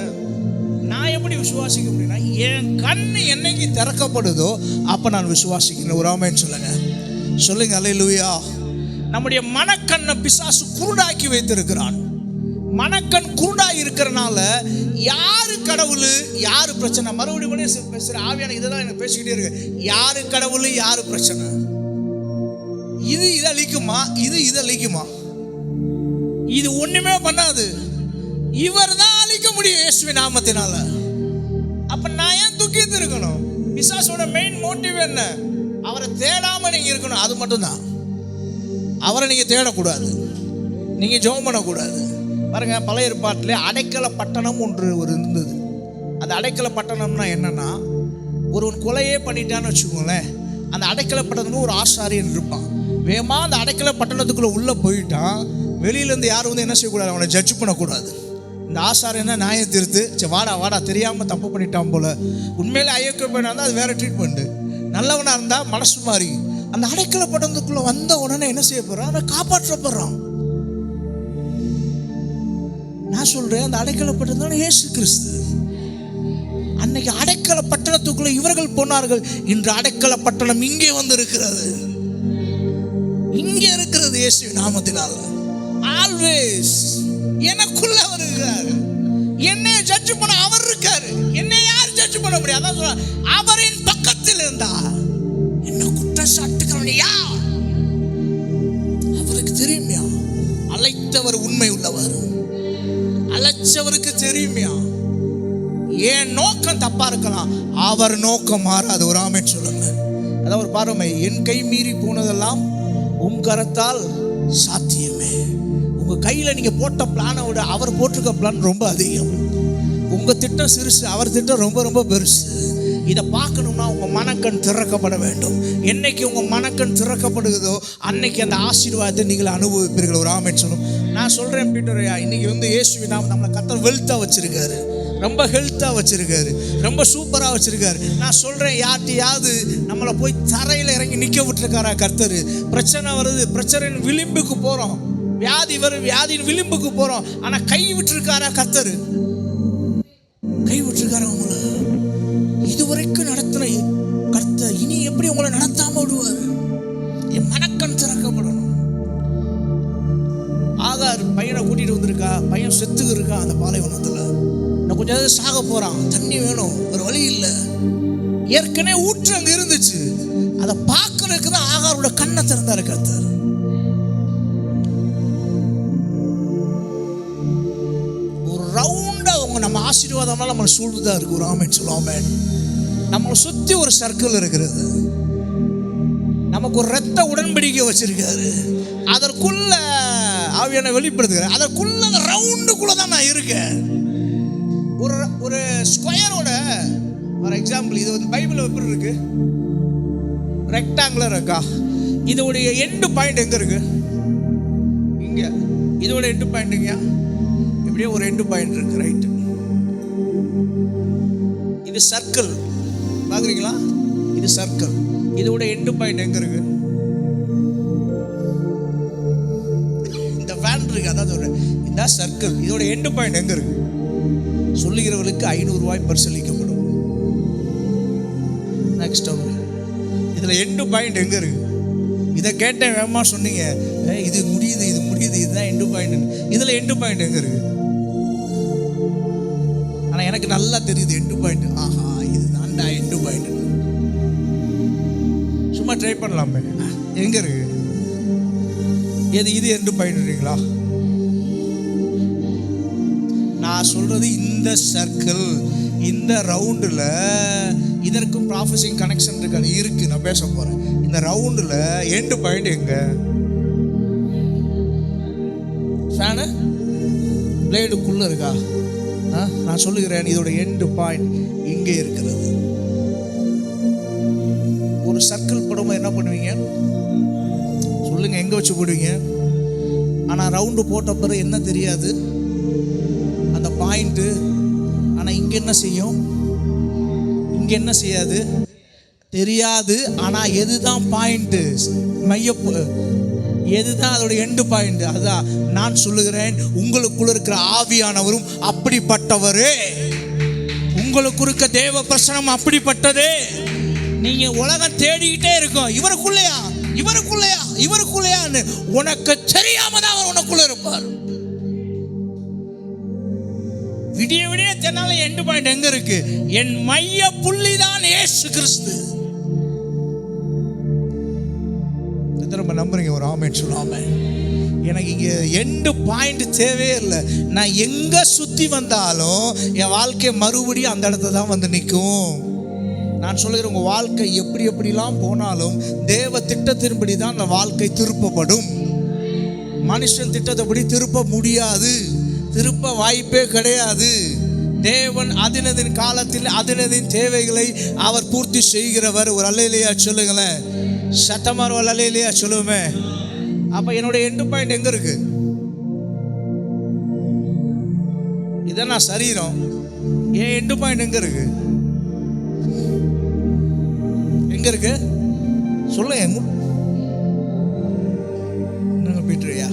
நான் எப்படி விசுவாசிக்க முடியும்னா, என் கண்ணு என்னைக்கு திறக்கப்படுதோ அப்ப நான் விசுவாசிக்கிறேன். ஒரு ஆமென் சொல்லுங்க. சொல்லுங்க அல்லேலூயா. நம்முடைய மனக்கண்ணை பிசாசு குருடாக்கி வைத்திருக்கிறான். மனக்கண் குருடாய் இருக்கிறனால யாரு கடவுள் யாரு பிரச்சனை, மறுபடியும் பேசுற ஆவியான இதுதான் எனக்கு பேசிக்கிட்டே இருக்கு. யாரு கடவுள் யாரு பிரச்சனை, இது இதை அழிக்குமா, இது இதை அழிக்குமா, இது ஒண்ணுமே பண்ணாது, இவர் தான் அழிக்க முடியும் இயேசுவின் நாமத்தினால. அப்ப நான் ஏன் துக்கித்து இருக்கணும்? பிசாசோட மெயின் மோட்டிவ் என்ன? அவரை தேடாம நீங்க இருக்கணும், அது மட்டும்தான். அவரை நீங்க தேடக்கூடாது, நீங்க ஜெபம் பண்ணக்கூடாது. பாருங்க, பழைய ஏற்பாட்டிலே அடைக்கல பட்டணம் ஒன்று இருந்தது. அந்த அடைக்கல பட்டணம்னா என்னன்னா, ஒருவன் கொலையே பண்ணிட்டான்னு வச்சுக்கோங்களேன், அந்த அடைக்கல பட்டணத்துக்கு ஒரு ஆசாரியன் இருப்பான். வேகமா அந்த அடைக்கல பட்டணத்துக்குள்ள உள்ள போயிட்டான், வெளியிலேருந்து யாரும் வந்து என்ன செய்யக்கூடாது, அவனை ஜட்ஜ் பண்ணக்கூடாது. இந்த ஆசாரியனா நியாயம் தீர்த்து, சரி வாடா வாடா தெரியாமல் தப்பு பண்ணிட்டான் போல, உண்மையிலே ஐயோக்கிய பையனாக இருந்தால் அது வேற ட்ரீட்மெண்ட்டு, நல்லவனாக இருந்தால் மனசு மாறி அந்த அடைக்கல பட்டணத்துக்குள்ளே வந்த உடனே என்ன செய்ய போகிறான், அவனை காப்பாற்றப்படுறான். நான் சொல்றேன், அந்த அடைக்கல பட்டணம் இயேசு கிறிஸ்து. அன்னைக்கு அடைக்கல பட்டணத்துக்குள்ள இவர்கள் போனார்கள், இன்று அடைக்கல பட்டணம் இங்கே வந்து இருக்கிறது, இங்கே இருக்கிறது இயேசு நாமத்தினால. ஆல்வேஸ் எனக்குள்ள அவர் இருக்காரு, என்னை ஜட்ஜ் பண்ண அவர் இருக்காரு, என்னை யார் ஜட்ஜ் பண்ண முடியாது? அவரின் பக்கத்தில் இருந்தா தப்பா இருக்கலாம், அவர் நோக்கம் மாறாது. ஒரு ஆமென் சொல்லுங்க. அதான் ஒரு பாருமை, என் கை மீறி போனதெல்லாம் உன் கரத்தால் சாத்தியமே. உங்க கையில நீங்க போட்ட பிளானை விட அவர் போட்டிருக்க பிளான் ரொம்ப அதிகம். உங்க திட்டம் சிறுசு, அவர் திட்டம் ரொம்ப ரொம்ப பெருசு. இதை பார்க்கணும்னா உங்க மனக்கண் திறக்கப்பட வேண்டும். என்னைக்கு உங்க மனக்கண் திறக்கப்படுகிறதோ அன்னைக்கு அந்த ஆசீர்வாதத்தை நீங்கள் அனுபவிப்பீர்கள். ஒரு ஆமென் சொல்லும். நான் சொல்றேன் பீட்டரையா, இன்னைக்கு இயேசுவின் நாமம் நம்மளை கர்த்தர் வெல்த்தா வச்சிருக்காரு, ரொம்ப ஹெல்த்தாக வச்சிருக்காரு, ரொம்ப சூப்பராக வச்சிருக்காரு. நான் சொல்றேன், யார்ட்டையாவது நம்மளை போய் தரையில் இறங்கி நிற்க விட்டுருக்காரா கர்த்தர்? பிரச்சனை வருது, பிரச்சனையின் விளிம்புக்கு போகிறோம், வியாதி வரும், வியாதியின் விளிம்புக்கு போகிறோம், ஆனால் கை விட்டுருக்காரா கர்த்தர்? கை விட்டுருக்காரா உங்களை? இதுவரைக்கும் நடத்தின கர்த்தர் இனி எப்படி உங்களை நடத்தாம விடுவார்? என் மனக்கண் திறக்கப்படணும். ஆகார் பையனை கூட்டிட்டு வந்திருக்கா, பையன் செத்துக்கு இருக்கா அந்த பாலைவனத்துல, நான் கொஞ்சம் சாக போறான், தண்ணி வேணும், ஒரு வழி இல்லை, ஏற்கனவே ஊற்று அங்க இருந்துச்சு, அதை பார்க்கறதுக்கு தான் ஆகாரோட கண்ணை திறந்தாரு கர்த்தர். ஒரு ரவுண்டா அவங்க நம்ம ஆசீர்வாதம்னால நம்மளை சூழ்ந்துதான் இருக்கு. ஒரு ஆமென் சொல்லுவாங்க. நம்மளை சுத்தி ஒரு சர்க்கிள் இருக்கிறது, நமக்கு ஒரு ரத்த உடன்படிக்கை வச்சிருக்காரு, அதற்குள்ள ஆவியான வெளிப்படுத்துகிறார், அதற்குள்ள அந்த ரவுண்டுக்குள்ள தான் நான் இருக்கேன். ஒரு ஸ்கொயரோட ஃபார் எக்ஸாம்பிள், இது வந்து பைபிள் எப்படி இருக்கு, ரெக்டாங்குலர் இருக்கா, இதோடைய எண்டு பாயிண்ட் எங்க இருக்கு? இங்க. இதோட எண்டு பாயிண்ட் இங்க, இப்படியே ஒரு எண்டு பாயிண்ட் இருக்கு, ரைட். இது சர்க்கிள், பாக்குறீங்களா? இது சர்க்கிள், இதோட எண்டு பாயிண்ட் எங்க இருக்கு? இந்த ஃபேன் இருக்கு, அதாவது இந்த சர்க்கிள், இதோட எண்டு பாயிண்ட் எங்க இருக்கு? சொல்லுகிறவர்களுக்கு 500 ரூபாய் பரிசளிக்கப்படும். நெக்ஸ்ட் இதுல எண்டு பாயிண்ட் எங்க இருக்கு? இதை கேட்டேன், வேமா சொன்னீங்க, இது முடியுது, இது முடியுது, இதுதான் எண்டு பாயிண்ட். இதுல எண்டு பாயிண்ட் எங்க இருக்கு? ஆனா எனக்கு நல்லா தெரியுது எண்டு பாயிண்ட். ஆஹா, இதுதான்டா எண்டு பாயிண்ட். சும்மா ட்ரை பண்ணலாமே. எங்க இருக்கு? இது எண்டு பாயிண்ட்றீங்களா? நான் சொல்றது இந்த சர்க்கிள், இந்த ரவுண்டுல இதற்கும் ப்ராஃபஸிங் கனெக்ஷன் இருக்கு. நான் பேச போறேன். இந்த ரவுண்டுல எண்டு பாயிண்ட் எங்க? ஃபேனு பிளேடுக்குள்ள இருக்கா? நான் சொல்லுகிறேன், இதோட எண்டு பாயிண்ட் இங்கே இருக்கிறது. ஒரு சர்க்கிள் போடும்போது என்ன பண்ணுவீங்க சொல்லுங்க? எங்க வச்சு போடுவீங்க? ஆனா ரவுண்டு போட்ட பிறகு என்ன தெரியாது அந்த பாயிண்ட். ஆனா இங்க என்ன செய்யும்? இங்க என்ன செய்யாது தெரியாது. ஆனா எதுதான் பாயிண்ட், மைய எதுதான் அதோட எண்டு பாயிண்ட்? அதுதான் நான் சொல்லுகிறேன், உங்களுக்குள்ள இருக்கிற ஆவியானவரும் அப்படிப்பட்டவரே, உங்களுக்கு இருக்க தேவ பிரசனம் அப்படிப்பட்டதே. நீங்க உலகம் தேடிக்கிட்டே இருக்கும், இவருக்குள்ளையா இவருக்குள்ளையா இவருக்குள்ளையான்னு, உனக்கு தெரியாம தான் அவர் உனக்குள்ள இருப்பார். விடிய விடிய தென்னால எண்டு பாயிண்ட் எங்க இருக்கு? என் மைய புள்ளி தான் இயேசு கிறிஸ்து. திரும்ப நம்புறீங்க? ஒரு ஆமென் சொல்லாம. எனக்கு இங்க எண்டு பாயிண்ட் தேவையே இல்லை. நான் எங்க சுத்தி வந்தாலும் என் வாழ்க்கை மறுபடியும் அந்த இடத்துல தான் வந்து நிற்கும். நான் சொல்லுகிறேன், உங்க வாழ்க்கை எப்படி எப்படிலாம் போனாலும் தேவ திட்டத்தின்படி தான் அந்த வாழ்க்கை திருப்பப்படும். மனுஷன் திட்டத்தைப்படி திருப்ப முடியாது, திருப்ப வாய்ப்பே கிடையாது. தேவன் அதினதின் காலத்தில் அதினதின் தேவைகளை அவர் பூர்த்தி செய்கிறவர். ஒரு அல்லேலூயா சொல்லுங்களேன். சத்தமார் ஒரு அல்லேலூயா சொல்லுமே. அப்ப என்னோட எண்டு பாயிண்ட் எங்க இருக்கு? இதான் நான் சரீரம். என் எண்டு பாயிண்ட் எங்க இருக்கு? எங்க இருக்கு சொல்லுங்க. என்னங்க பீட்டரையா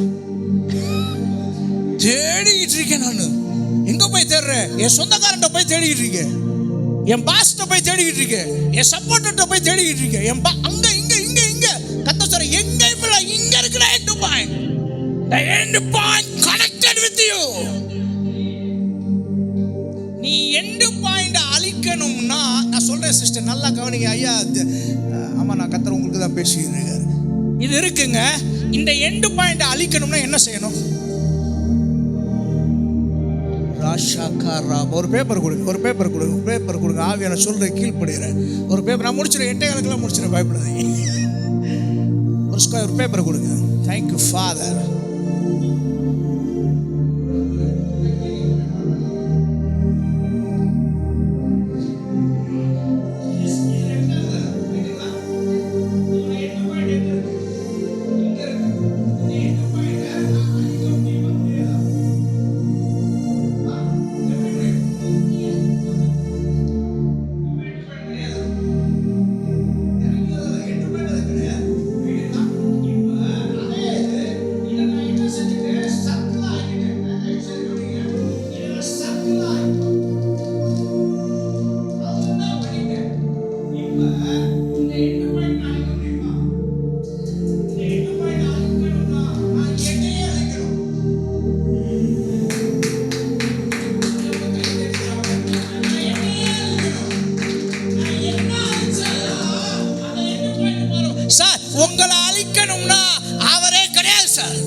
தேடிக்கிட்டு இருக்கேன் நான். எங்க போய் தேடுறேன்? என் சொந்தக்காரன்ட்ட போய் தேடிக்கிட்டு இருக்கேன், என் பாஸ்ட்ட போய் தேடிக்கிட்டு இருக்கேன், என் சப்போர்ட்டர்ட்ட போய் தேடிக்கிட்டு இருக்கேன், என் அங்க இங்க இங்க இங்க கத்த சொல்ற எங்க இல்ல, இங்க இருக்கிற end point. the end point connected with you. நீ எண்ட் பாயிண்ட் அழிக்கணும்னா, நான் சொல்றேன் சிஸ்டர் நல்லா கவனிங்க ஐயா. ஆமா, நான் கத்தர் உங்களுக்கு தான் பேசிக்கிறேன். இது இருக்குங்க, இந்த எண்ட் பாயிண்ட் அழிக்கணும்னா என்ன செய்யணும்? ஒரு பேப்பர் கொடுங்க, ஒரு பேப்பர் கொடுங்க, பேப்பர் கொடுங்க. ஆவியான சொல்ற கீழ்ப்படுகிறேன். ஒரு பேப்பர் நான் முடிச்சிடுறேன், 8 கணக்கெல்லாம் முடிச்சிடுறேன், பயப்படாதீங்க. ஒரு பேப்பர் கொடுங்க. Thank you father. சார், உங்களை அழிக்கணும்னா அவரே கிடையாது சார்.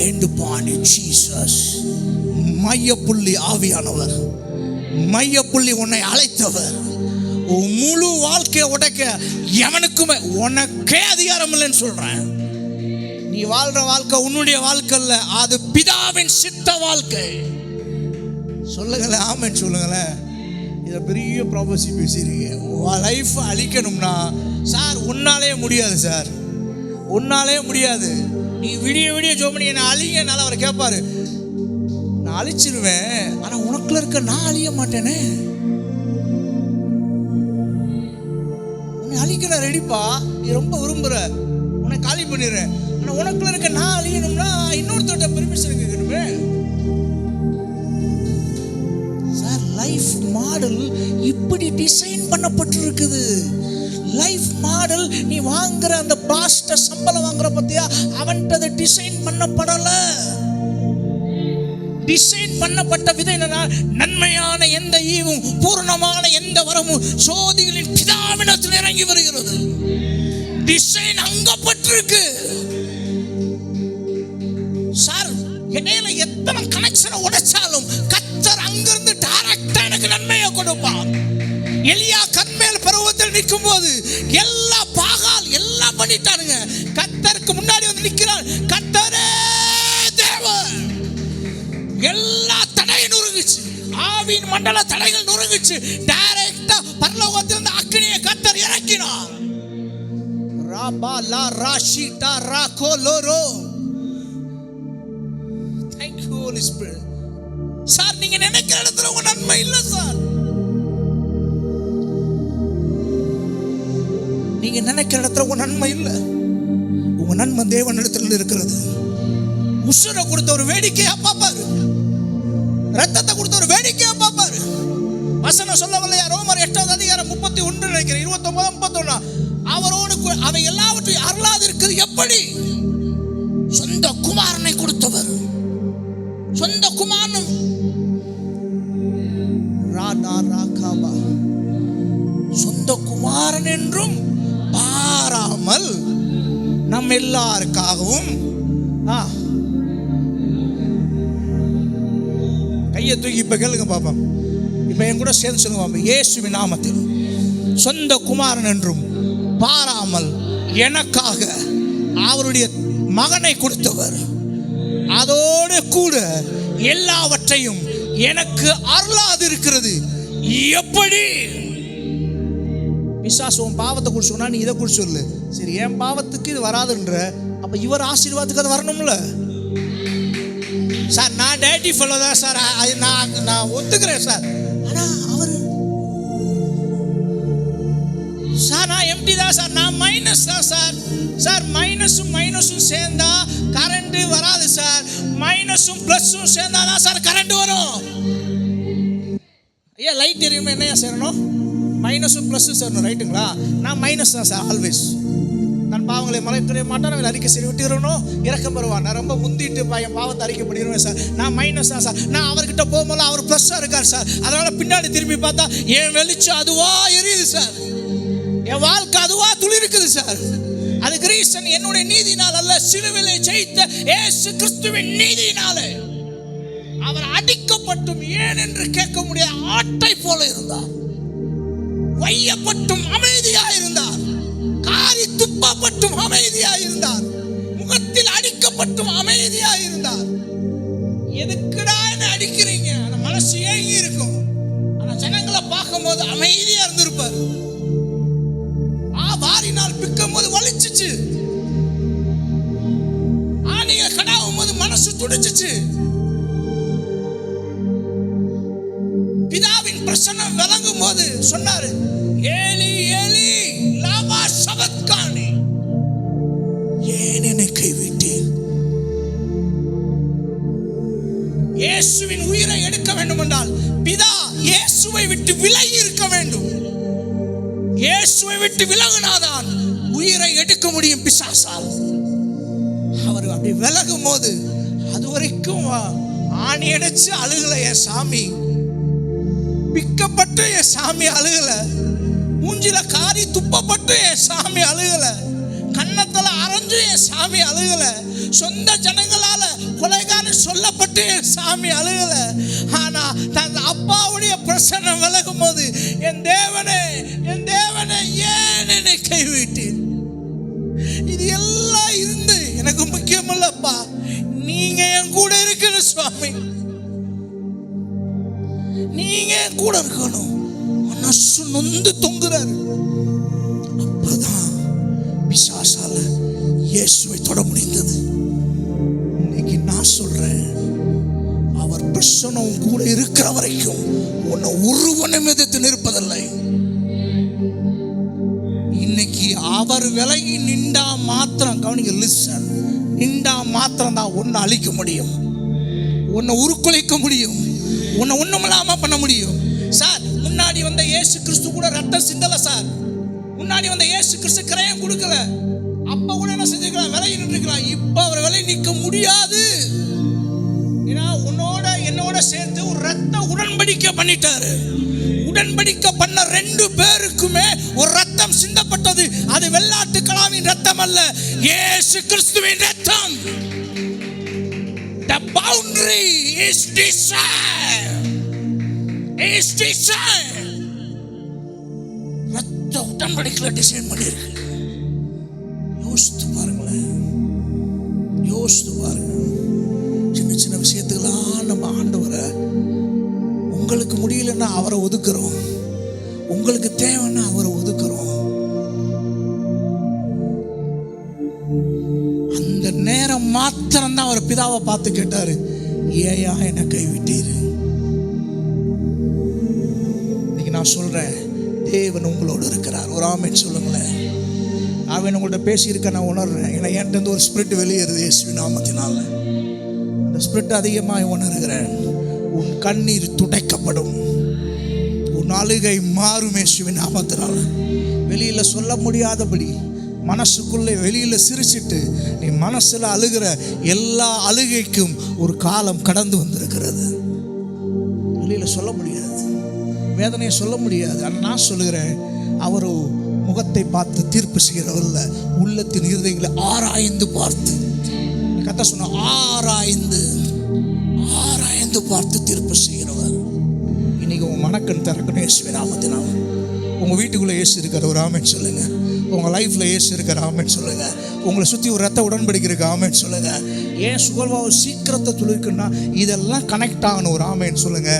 end point Jesus. மையப்புள்ளி ஆவியானவர், மையப்புள்ளி உன்னை அழைத்தவர். முழு வாழ்க்கையை உடைக்க எவனுக்குமே உனக்கே அதிகாரம் இல்லைன்னு சொல்றேன். நீ வாழ்ற வாழ்க்கை உன்னுடைய வாழ்க்கை இல்ல, அது பிதாவின் சித்த வாழ்க்கை. சொல்லுங்களேன், ஆமென் சொல்லுங்களேன். இதை பெரிய ப்ராபசி பேசுறீங்க. லைஃப் அழிக்கணும்னா சார் உன்னாலே முடியாது சார், உன்னாலே முடியாது. நீ விடிய விடிய ஜோமணி என்னை அழிங்கனால அவர் கேட்பாரு, நான் அழிச்சிருவேன், ஆனா உனக்குள்ள இருக்க நான் அழிய மாட்டேனே. உன்னை அழிக்க நான் ரெடிப்பா, நீ ரொம்ப விரும்புற, உன்னை காலி பண்ணிடுறேன். ஆனா உனக்குள்ள இருக்க நான் அழியணும்னா இன்னொருத்தோட பெர்மிஷன் கேட்கணுமே சார். லைஃப் மாடல் இப்படி டிசைன் பண்ணப்பட்டிருக்குது. லைஃப் மாடல் நீ வாங்குற அந்த பாஸ்ட சம்பளம் வாங்குற பத்தியா, அவன்கிட்ட டிசைன் பண்ணப்படல. டிசைன் பண்ணப்பட்ட விதை என்னன்னா, நன்மையான எந்த ஈவும் பூர்ணமான எந்த வரமும் சோதிகளின் பிதாவினத்தில் இறங்கி வருகிறது. Design அங்கப்பட்டிருக்கு sir. என்னையில எத்தனை கனெக்ஷனை உடைச்சாலும் கர்த்தர் அங்கிருந்து டைரக்டா எனக்கு நன்மையை கொடுப்பான். எலியா கண்மேல் பருவத்தில் நிற்கும் போது எல்லா பாகால் எல்லாம் பண்ணிட்டானுங்க. கர்த்தருக்கு முன்னாடி வந்து நிற்கிறான். கர்த்தரே தேவன். எல்லா தடையும் நொறுங்குச்சு, ஆவியின் மண்டல தடைகள் நொறுங்குச்சு. டைரக்டா பரலோகத்திலிருந்து அக்கினியை கர்த்தர் இறக்கினார். ராபா லா ராஷிடா ராகோலோரோ. Thank you Holy Spirit. Sir, நீங்க நினைக்கிற இடத்துல உங்க நன்மை இல்ல சார். நீங்க நினைக்கிற இடத்துல உங்க நன்மை இல்ல. உங்க நன்மை தேவன் இடத்துல இருக்கிறது. உசுரை கொடுத்த ஒரு வேடிக்கையா பார்ப்பாரு, ரத்தத்தை கொடுத்த ஒரு வேடிக்கையா பார்ப்பாரு. வசனம் சொல்லவில்லையா? ரோமர் 8வது அதிகாரம் 31 நினைக்கிறேன், 29 31. அவரோடு அவை எல்லாவற்றையும் அருளாது இருக்குது எப்படி? சொந்த குமாரனை கொடுத்தவர். சொந்த குமாரனும் சொந்த குமாரன் என்றும் பாராமல் நம் எல்லாருக்காகவும் கையை தூக்கி இப்ப கேளுங்க பாப்போம். இப்ப என் கூட சேர்ந்து சொல்லுங்க பாப்போம். இயேசுவின் நாமத்தில் சொந்த குமாரன் என்றும் பாராமல் எனக்காக அவருடைய மகனை கொடுத்தவர், அதோடு கூட எல்லாவற்றையும் எனக்கு அருளாது இருக்கிறது எப்படி? பிசாசு உன் பாவத்தை குறிச்சு சொன்னா நீ இதை குறிச்சு சொல்லு. சரி, என் பாவத்துக்கு இது வராதுன்ற, அப்ப இவர் ஆசீர்வாதத்துக்கு அது வரணும்ல சார். நான் டேட்டி ஃபெல்லோ தான் சார், நான் ஒத்துக்கிறேன் சார். ஆனா அவரு சார், நான் எம்டி தான் சார், நான் மைனஸ் தான் சார். சார், மைனஸும் மைனஸும் சேர்ந்தா கரண்ட் வராது சார். மைனஸும் பிளஸும் சேர்ந்தா தான் சார் கரண்ட் வரும். ஐயா, லைட் எரியுமே என்னையா சேரணும்? மைனஸும் பிளஸும் சேரணும், ரைட்டுங்களா? நான் மைனஸ் தான் சார் ஆல்வேஸ். நான் பாவங்களை மறைத்துடைய மாட்டேன், நான் அறிக்கை சரி விட்டுறணும், இறக்கம் பெறுவான். நான் ரொம்ப முந்திட்டு என் பாவத்தை அறிக்கை பண்ணிடுவேன் சார். நான் மைனஸ் தான் சார். நான் அவர்கிட்ட போகும்போது அவர் ப்ளஸ்ஸாக இருக்கார் சார். அதனால பின்னாடி திரும்பி பார்த்தா என் வெளிச்சம் அதுவா எரியுது சார், என் வாழ்க்கை அதுவா துளி இருக்குது சார். அதுக்கு ரீசன் என்னுடைய நீதியினால் அல்ல, சிலுவையிலே ஜெயித்த இயேசு கிறிஸ்துவின் நீதியினாலே. அவர் அடிக்கப்பட்டும் ஏன் என்று கேட்க முடியாத ஆட்டை போல இருந்தார். வையப்பட்டும் அமைதியாக இருந்தார். காரி துப்பப்பட்டும் அமைதியாக இருந்தார். முகத்தில் அடிக்கப்பட்டும் அமைதியாக இருந்தார். எதுக்குடா என்ன அடிக்கிறீங்க? ஆனா மனசு ஏங்கி இருக்கும். ஆனா ஜனங்களை பார்க்கும்போது அமைதியா இருந்திருப்பார். வாரினால் பிக்கும் போது வலிச்சுச்சு. ஆணிய கடாவும் போது மனசு துடிச்சுச்சு. பிதாவின் பிரசன்னம் விளங்கும் போது சொன்னாரு, ஏலி ஏலி லாமா சபத்கானி, ஏன் என்னை கைவிட்டீர்? இயேசுவின் உயிரை எடுக்க வேண்டும் என்றால் பிதா இயேசுவை விட்டு விலகி இருக்க வேண்டும். இயேசுவை விட்டு விலகினாதான் உயிரை எடுக்க முடியும் பிசாசால். அவர் அப்படி விலகும் போது அது வரைக்கும் ஆணி அடிச்சு அழுகல என் சாமி, பிக்கப்பட்டு என் சாமி அழுகல, மூஞ்சில காரி துப்பப்பட்டு என் சாமி அழுகல, கன்னத்துல அரைஞ்சு என் சாமி அழுகல, சொந்த ஜனங்களால கொலைகாரன் சொல்லப்பட்டு என் சாமி அழுகல. ஆனா தன் அப்பாவுடைய பிரசன்னம் விலகும் போது, என் தேவனே என் தேவனே ஏன் என்னை கைவிட்டீர்? இது எல்லாம் இருந்து எனக்கு முக்கியம் இல்லப்பா, நீங்க என் கூட இருக்கிற சுவாமி, நீங்க என் கூட இருக்கணும். மனசு நொந்து தொங்குறாரு. அப்பதான் பிசாசால இயேசுவை தொட முடிந்தது. இன்னைக்கு நான் சொல்றேன், அவர் பிரசன்னம் கூட இருக்கிற வரைக்கும் உன்னை ஒருவனும் எதிர்த்து நிற்பதில்லை. இன்னைக்கு அவர் விலகி நின்றா மாத்திரம், கவனிங்க, லிசன், நின்றா மாத்திரம் தான் உன்னை அழிக்க முடியும், உன்னை உருக்குலைக்க முடியும், உன்னை ஒண்ணுமில்லாம பண்ண முடியும். சார், முன்னாடி வந்த இயேசு கிறிஸ்து கூட ரத்தம் சிந்தல சார். முன்னாடி வந்த இயேசு கிறிஸ்து கிரயம் கொடுக்கல. அப்ப கூட என்ன செஞ்சிருக்கலாம்? விலகி நின்றுக்கலாம். இப்ப அவர் விலகி நிற்க முடியாது. ஏன்னா உன்னோட என்னோட சேர்த்து ஒரு ரத்த உடன்படிக்கை பண்ணிட்டாரு. உடன்படிக்கை பண்ண 2 பேருக்குமே ஒரு ரத்தம் சிந்தப்பட்டது. அது வெள்ளாட்டு கடாவின் ரத்தம் அல்ல, இயேசு கிறிஸ்துவின் ரத்தம். The boundary is decided. Is decided. ரத்த உடன்படிக்கையில டிசைன் பண்ணிருக்கு. யோசித்து பாருங்களேன், யோசித்து பாருங்க. சின்ன சின்ன விஷயத்துக்கெல்லாம் நம்ம ஆண்டவரை, உங்களுக்கு முடியலன்னா அவரை ஒதுக்குறோம், உங்களுக்கு தேவைன்னா அவரை ஒதுக்குறோம். அந்த நேரம் மாத்திரம் தான் அவர் பிதாவை பார்த்து கேட்டாரு, ஏயா என்னை கைவிட்டீரு? இன்னைக்கு நான் சொல்றேன், தேவன் உங்களோடு இருக்கிறார். ஒரு ஆமென் சொல்லுங்களேன். அவன் உங்கள்கிட்ட பேசியிருக்க நான் உணர்றேன். ஏன்னா என்கிட்ட ஒரு ஸ்பிரிட் வெளியேறுது இயேசுவின் நாமத்தினால. அந்த ஸ்பிரிட் அதிகமாக உணர்கிறேன். உன் கண்ணீர் துடைக்கப்படும், உன் அழுகை மாறும் இயேசுவின் நாமத்தினால. வெளியில சொல்ல முடியாதபடி மனசுக்குள்ளே வெளியில சிரிச்சிட்டு நீ மனசுல அழுகிற எல்லா அழுகைக்கும் ஒரு காலம் கடந்து வந்திருக்கிறது. வெளியில சொல்ல முடியாது, வேதனையை சொல்ல முடியாது. ஆனால் நான் சொல்லுகிறேன், அவரு முகத்தை பார்த்து தீர்ப்பு செய்கிறவல்ல, உள்ளத்தின் இருதயங்களை ஆராய்ந்து பார்த்து, கத்த சொன்ன ஆராய்ந்து ஆராய்ந்து பார்த்து தீர்ப்பு செய்கிறவர். இன்னைக்கு உங்க மனக்கண் திறக்கணும் இயேசுவின் நாமத்தினால. உங்க வீட்டுக்குள்ள இயேசு இருக்கிற ஒரு ஆமென் சொல்லுங்க. உங்க லைஃப்ல இயேசு இருக்கிற ஆமென் சொல்லுங்க. உங்களை சுற்றி ஒரு ரத்த உடன்படிக்கை இருக்க ஆமென் சொல்லுங்க. ஏன் சுகர்வாவை சீக்கிரத்தை துளிக்குன்னா இதெல்லாம் கனெக்ட் ஆகணும், ஒரு ஆமென் சொல்லுங்க.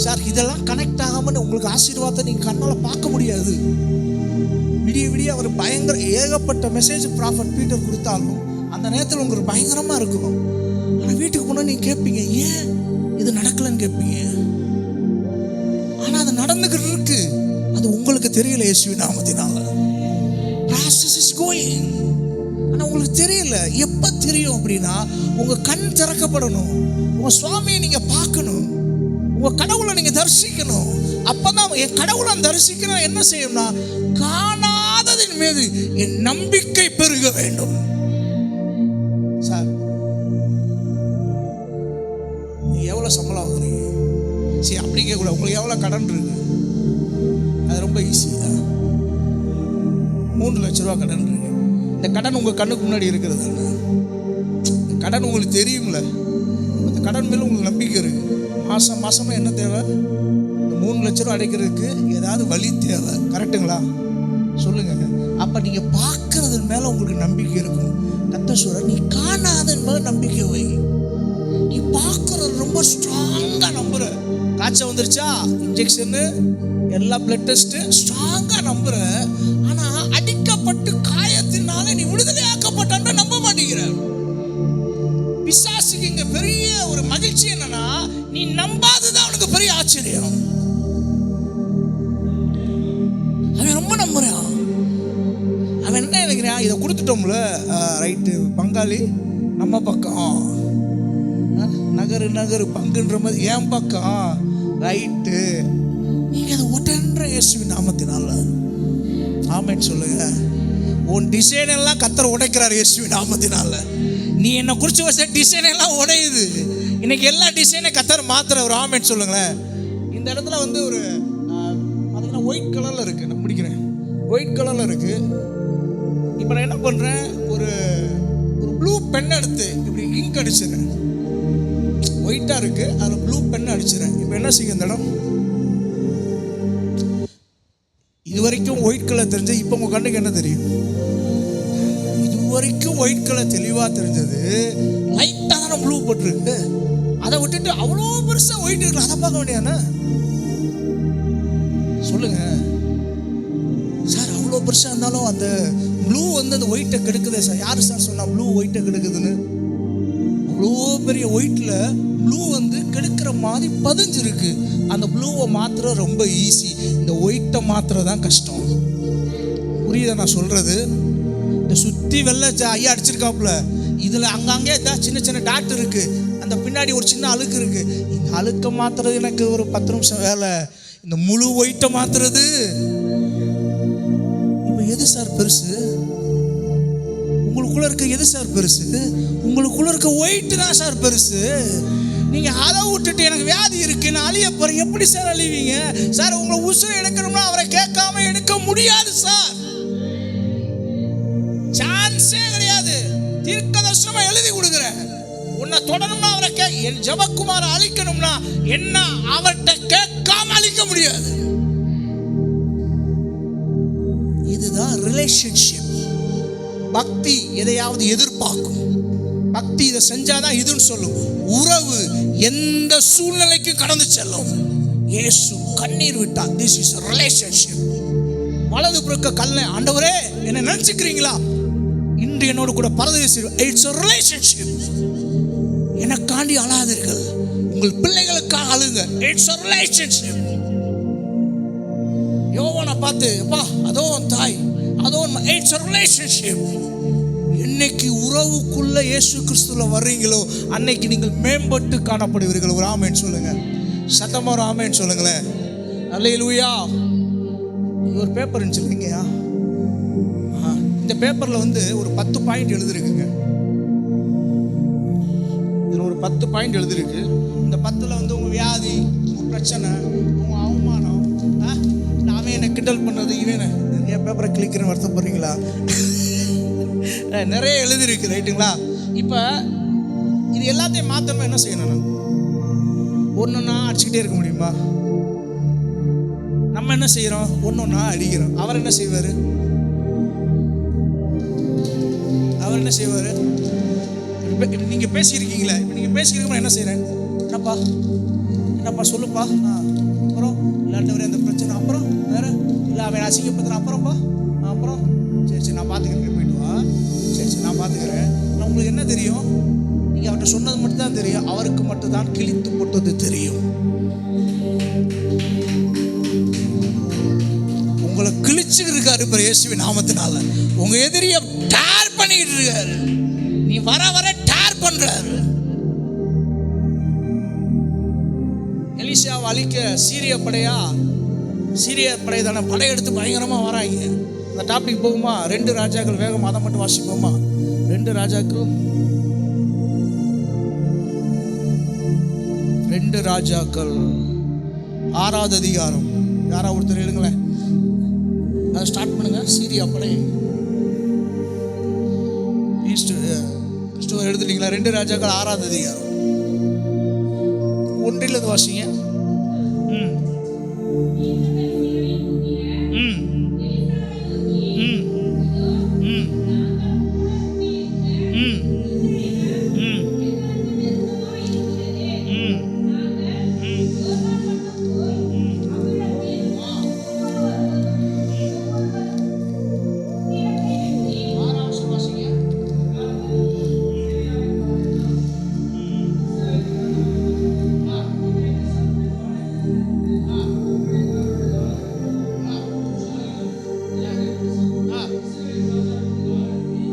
சார், இதெல்லாம் கனெக்ட் ஆகாமல் உங்களுக்கு ஆசீர்வாதத்தை நீங்கள் கண்ணால் பார்க்க முடியாது. விடிய விடிய அவர் பயங்கர ஏகப்பட்ட மெசேஜ் ப்ராஃபட் பீட்டர் கொடுத்தாலும் அந்த நேரத்தில் உங்களுக்கு பயங்கரமாக இருக்கும். ஆனால் வீட்டுக்கு போனால் நீங்கள் கேட்பீங்க, ஏன் இது நடக்கலைன்னு கேட்பீங்க. ஆனால் அது நடந்துக்கிட்டு இருக்கு, அது உங்களுக்கு தெரியல இயேசுவின் நாமத்தினால. process is going. ஆனால் உங்களுக்கு தெரியல. எப்போ தெரியும் அப்படின்னா, உங்கள் கண் திறக்கப்படணும், உங்கள் சுவாமியை நீங்கள் பார்க்கணும், உங்கள் கடவுளை நீங்கள் தரிசிக்கணும். அப்போதான் என் கடவுளை தரிசிக்கணும். என்ன செய்யணும்னா, காணாததின் மீது என் நம்பிக்கை பெருக வேண்டும். சார், நீங்க எவ்வளோ சம்பளம் வாங்குறீங்க? சரி, அப்படி கேட்கக்கூடாது. உங்களுக்கு எவ்வளோ கடன் இருக்கு? அது ரொம்ப ஈஸி தான். 3 லட்ச ரூபா கடன் இருக்கு. இந்த கடன் உங்கள் கண்ணுக்கு முன்னாடி இருக்கிறது, இந்த கடன் உங்களுக்கு தெரியும்ல, இந்த கடன் மேலே உங்களுக்கு நம்பிக்கை இருக்குது. மாதமாக என்ன தேவை? இந்த 3 லட்ச ரூபா அடைக்கிறதுக்கு ஏதாவது வழி தேவை. கரெக்டுங்களா? சொல்லுங்கள். அப்போ நீங்கள் பார்க்கறது மேலே உங்களுக்கு நம்பிக்கை இருக்கும். கர்த்தர் சொல்றார், நீ காணாதன் மேலே நம்பிக்கை வை. நீ பார்க்கறது ரொம்ப ஸ்ட்ராங்காக நம்புற. காய்ச்சல் வந்துருச்சா, இன்ஜெக்ஷனு, எல்லா பிளட் டெஸ்ட்டு, ஸ்ட்ராங்காக நம்புற. ஆனால் அடிக்கப்பட்டு காயத்தினால நீ விடுதலை ஆக்கப்பட்டான்னு நம்ப மாட்டேங்கிற. பிசாசுக்கு இங்கே பெரிய ஒரு மகிழ்ச்சி என்னன்னா, நீ நம்பாததான் அவனுக்கு பெரிய ஆச்சரியம். அவன் ரொம்ப நம்புறான். அவன் என்ன நினைக்கிறான், இதை கொடுத்துட்டோம்ல, ரைட்டு, பங்காளி நம்ம பக்கம், நகரு பங்குன்ற மாதிரி என் பக்கம், ரைட்டு. நீங்கள் அதை ஒட்டன்ற இயேசுவின் நாமத்தினால ஆமென் சொல்லுங்க. உன் டிசைன் எல்லாம் கர்த்தர் உடைக்கிறார் இயேசுவின் நாமத்தினால. நீ என்னை குறித்து வச்ச டிசைன் எல்லாம் உடையுது. இன்னைக்கு எல்லா டிசைனை கர்த்தர் மாத்துறவர். ஆமென் சொல்லுங்களேன். இந்த இடத்துல வந்து ஒரு பார்த்தீங்கன்னா ஒயிட் கலரில் இருக்குது. நான் முடிக்கிறேன். ஒயிட் கலரில் இருக்குது. இப்போ நான் என்ன பண்ணுறேன், ஒரு ப்ளூ பென் எடுத்து இப்படி இங்க் அடிச்சிடறேன். ஒயிட்டாக இருக்குது, அதில் ப்ளூ பென் அடிச்சிடறேன். இப்போ என்ன செய்யும் இந்த இடம்? இது வரைக்கும் ஒயிட் கலர் தெரிஞ்சு இப்போ உங்கள் கண்ணுக்கு என்ன தெரியும்? இது வரைக்கும் ஒயிட் கலர் தெளிவாக தெரிஞ்சது, லைட்டாக தானே ப்ளூ போட்டிருக்கு. அதை விட்டுட்டு அவ்வளோ பெருசாக ஒயிட் இருக்கு, அதை பார்க்க வேண்டியானே? சொல்லுங்க சார். அவ்வளோ பெருசாக இருந்தாலும் அந்த ப்ளூ வந்து அந்த ஒயிட்டை கெடுக்குதே சார். யார் சார் சொன்னா ப்ளூ ஒயிட்டை கெடுக்குதுன்னு? அவ்வளோ பெரிய ஒயிட்டில் ப்ளூ வந்து கெடுக்கிற மாதிரி பதிஞ்சிருக்கு. அந்த ப்ளூவை மாத்திர ரொம்ப ஈஸி, இந்த ஒயிட்டை மாத்திர தான் கஷ்டம். புரியுதா நான் சொல்கிறது? இந்த சுற்றி வெள்ளை ஐயா அடிச்சிருக்காப்புல, இதில் அங்கங்கே ஏதாவது சின்ன சின்ன டாட் இருக்குது, அந்த பின்னாடி ஒரு சின்ன அழுக்கு இருக்குது. இந்த அழுக்கை மாத்துறது எனக்கு ஒரு 10 நிமிஷம் வேலை. இந்த முழு ஒயிட்டை மாத்துறது இப்போ எது சார் பெருசு? உங்களுக்குள்ள இருக்க எது சார் பெருசு? உங்களுக்குள்ள இருக்க ஒயிட் தான் சார் பெருசு. நீங்க அதை விட்டுட்டு எனக்கு வியாதி இருக்கு, நான் அழிய போறேன், எப்படி சார் அழிவீங்க சார்? உங்களை உசுரை எடுக்கணும்னா அவரை கேட்காம எடுக்க முடியாது சார். சான்ஸே கிடையாது. தீர்க்கதரிசனமா எழுதி கொடுக்குறேன். உன்னை தொடரணும்னா அவரை என் ஜெபக்குமாரை அழிக்கணும்னா என்ன அவர்கிட்ட கேட்காம அழிக்க முடியாது. இதுதான் ரிலேஷன்ஷிப். பக்தி எதையாவது எதிர்பார்க்கும். பக்தி இதை செஞ்சாதான் இதுன்னு சொல்லும். உறவு எந்த சூழ்நிலைக்கும் கடந்து செல்லும். இயேசு கண்ணீர் விட்டார். This is relationship. வலது புறக்க கல்லை, ஆண்டவரே என்ன நினைச்சுக்கிறீங்களா, இன்று என்னோடு கூட பரதேசி. It's a relationship. எனக்காண்டி அழாதீர்கள், உங்கள் பிள்ளைகளுக்காக அழுங்க. It's a relationship. யோவானை பார்த்து, அப்பா அதோ தாய், அதோ இட்ஸ் a ரிலேஷன்ஷிப். என்னைக்கு உறவுக்குள்ள இயேசு கிறிஸ்துல வர்றீங்களோ அன்னைக்கு நீங்கள் மேம்பட்டு காணப்படுவீர்கள். ஒரு ஆமேன் சொல்லுங்க. சத்தமா ஒரு ஆமேன் சொல்லுங்களேன். அல்லேலூயா. ஒரு பேப்பர் இருந்துச்சுங்கய்யா, இந்த பேப்பரில் வந்து ஒரு 10 பாயிண்ட் எழுதிருக்குங்க. இதில் ஒரு 10 பாயிண்ட் எழுதிருக்கு. இந்த 10ல் வந்து உங்கள் வியாதி, உங்கள் பிரச்சனை, உங்கள் அவமானம், நாமே என்னை கிண்டல் பண்ணுறது, இவன் நிறைய பேப்பரை கிளிக்கிறேன்னு வருத்தப்படுறீங்களா? நிறைய எழுதிருக்கு, ரைட்டுங்களா? இப்போ இது எல்லாத்தையும் மாற்றணும். என்ன செய்யணும்? ஒன்றுன்னா அடிச்சுக்கிட்டே இருக்க முடியுமா? நம்ம என்ன செய்கிறோம்? ஒன்றொன்னா அடிக்கிறோம். அவர் என்ன செய்வார்? அவர் என்ன செய்வார்? நீங்கள் பேசியிருக்கீங்களே, இப்போ நீங்கள் பேசியிருக்கோம் என்ன செய்கிறேன்? என்னப்பா சொல்லுப்பா. அப்புறம் இல்லாட்டவரே அந்த பிரச்சனை, அப்புறம் வேற இல்லை அவன் அசிங்கப்படுத்துறேன், அப்புறம்ப்பா அப்புறம் சரி நான் பார்த்துக்கிறேன், போயிட்டு வா, சரி நான் பார்த்துக்கிறேன். ஆனால் உங்களுக்கு என்ன தெரியும்? நீங்கள் அவர்கிட்ட சொன்னது மட்டும் தான் தெரியும், அவருக்கு மட்டும் தான் கிழித்து போட்டது தெரியும். உங்களை கிழிச்சுக்கிட்டு இருக்காரு இப்போ இயேசுவின் நாமத்தினால. உங்க எதிரியை டேர் பண்ணிக்கிட்டு இருக்காரு. நீ வர வர டேர் பண்றாரு. எலிசாவை அழிக்க சீரிய படை தானே படையெடுத்து பயங்கரமாக வராங்க. அந்த டாபிக் போகுமா? 2 ராஜாக்கள், வேகம் அதை மட்டும் வாசிப்போமா? 2 ராஜாக்கள் 6வது அதிகாரம். யாராவது ஒருத்தர் எழுங்களேன், அதை ஸ்டார்ட் பண்ணுங்க. சீரியா படை ஃபர்ஸ்ட் எழுதுனீங்களா? 2 ராஜாக்கள் 6ஆம் அதிகாரம் 1 வாசிங்க. ம் ம் ம் ம் ம்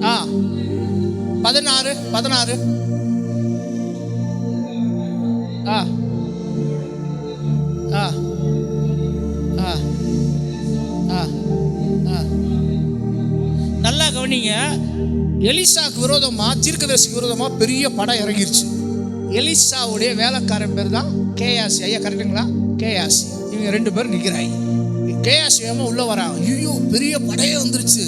ஆ 16 16 ஆ ஆ ஆ ஆ ஆ நல்லா கவனிங்க. எலிசாக்கு விரோதமாக, தீர்க்கதரிசிக்கு விரோதமாக பெரிய படம் இறங்கிருச்சு. எலிசாவுடைய வேலைக்காரன் பேர் தான் கேயாசி. ஐயா கரெக்டுங்களா? கேயாசி. இவங்க 2 பேரும் நிற்கிறாங்க. கேயாசி வேகமா உள்ளே வராங்க. ஐயோ பெரிய படையே வந்துருச்சு